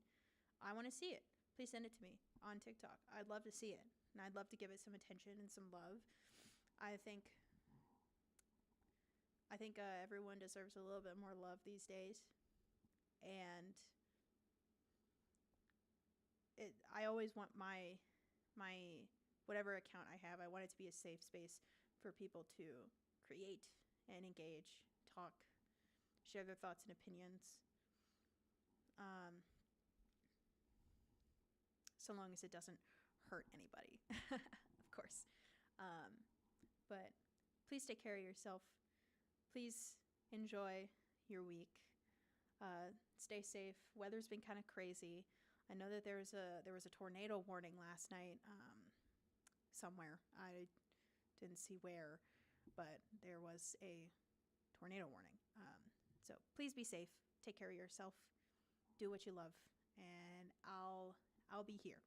I want to see it. Please send it to me on TikTok. I'd love to see it, and I'd love to give it some attention and some love. I think everyone deserves a little bit more love these days, and I always want my whatever account I have, I want it to be a safe space for people to create and engage, talk, share their thoughts and opinions. So long as it doesn't hurt anybody, of course. But please take care of yourself. Please enjoy your week. Stay safe. Weather's been kind of crazy. I know that there was a tornado warning last night somewhere. I didn't see where, but there was a tornado warning. So please be safe. Take care of yourself. Do what you love, and I'll be here.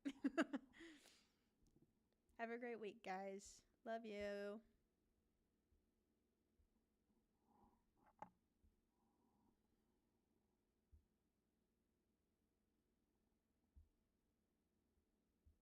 Have a great week, guys. Love you.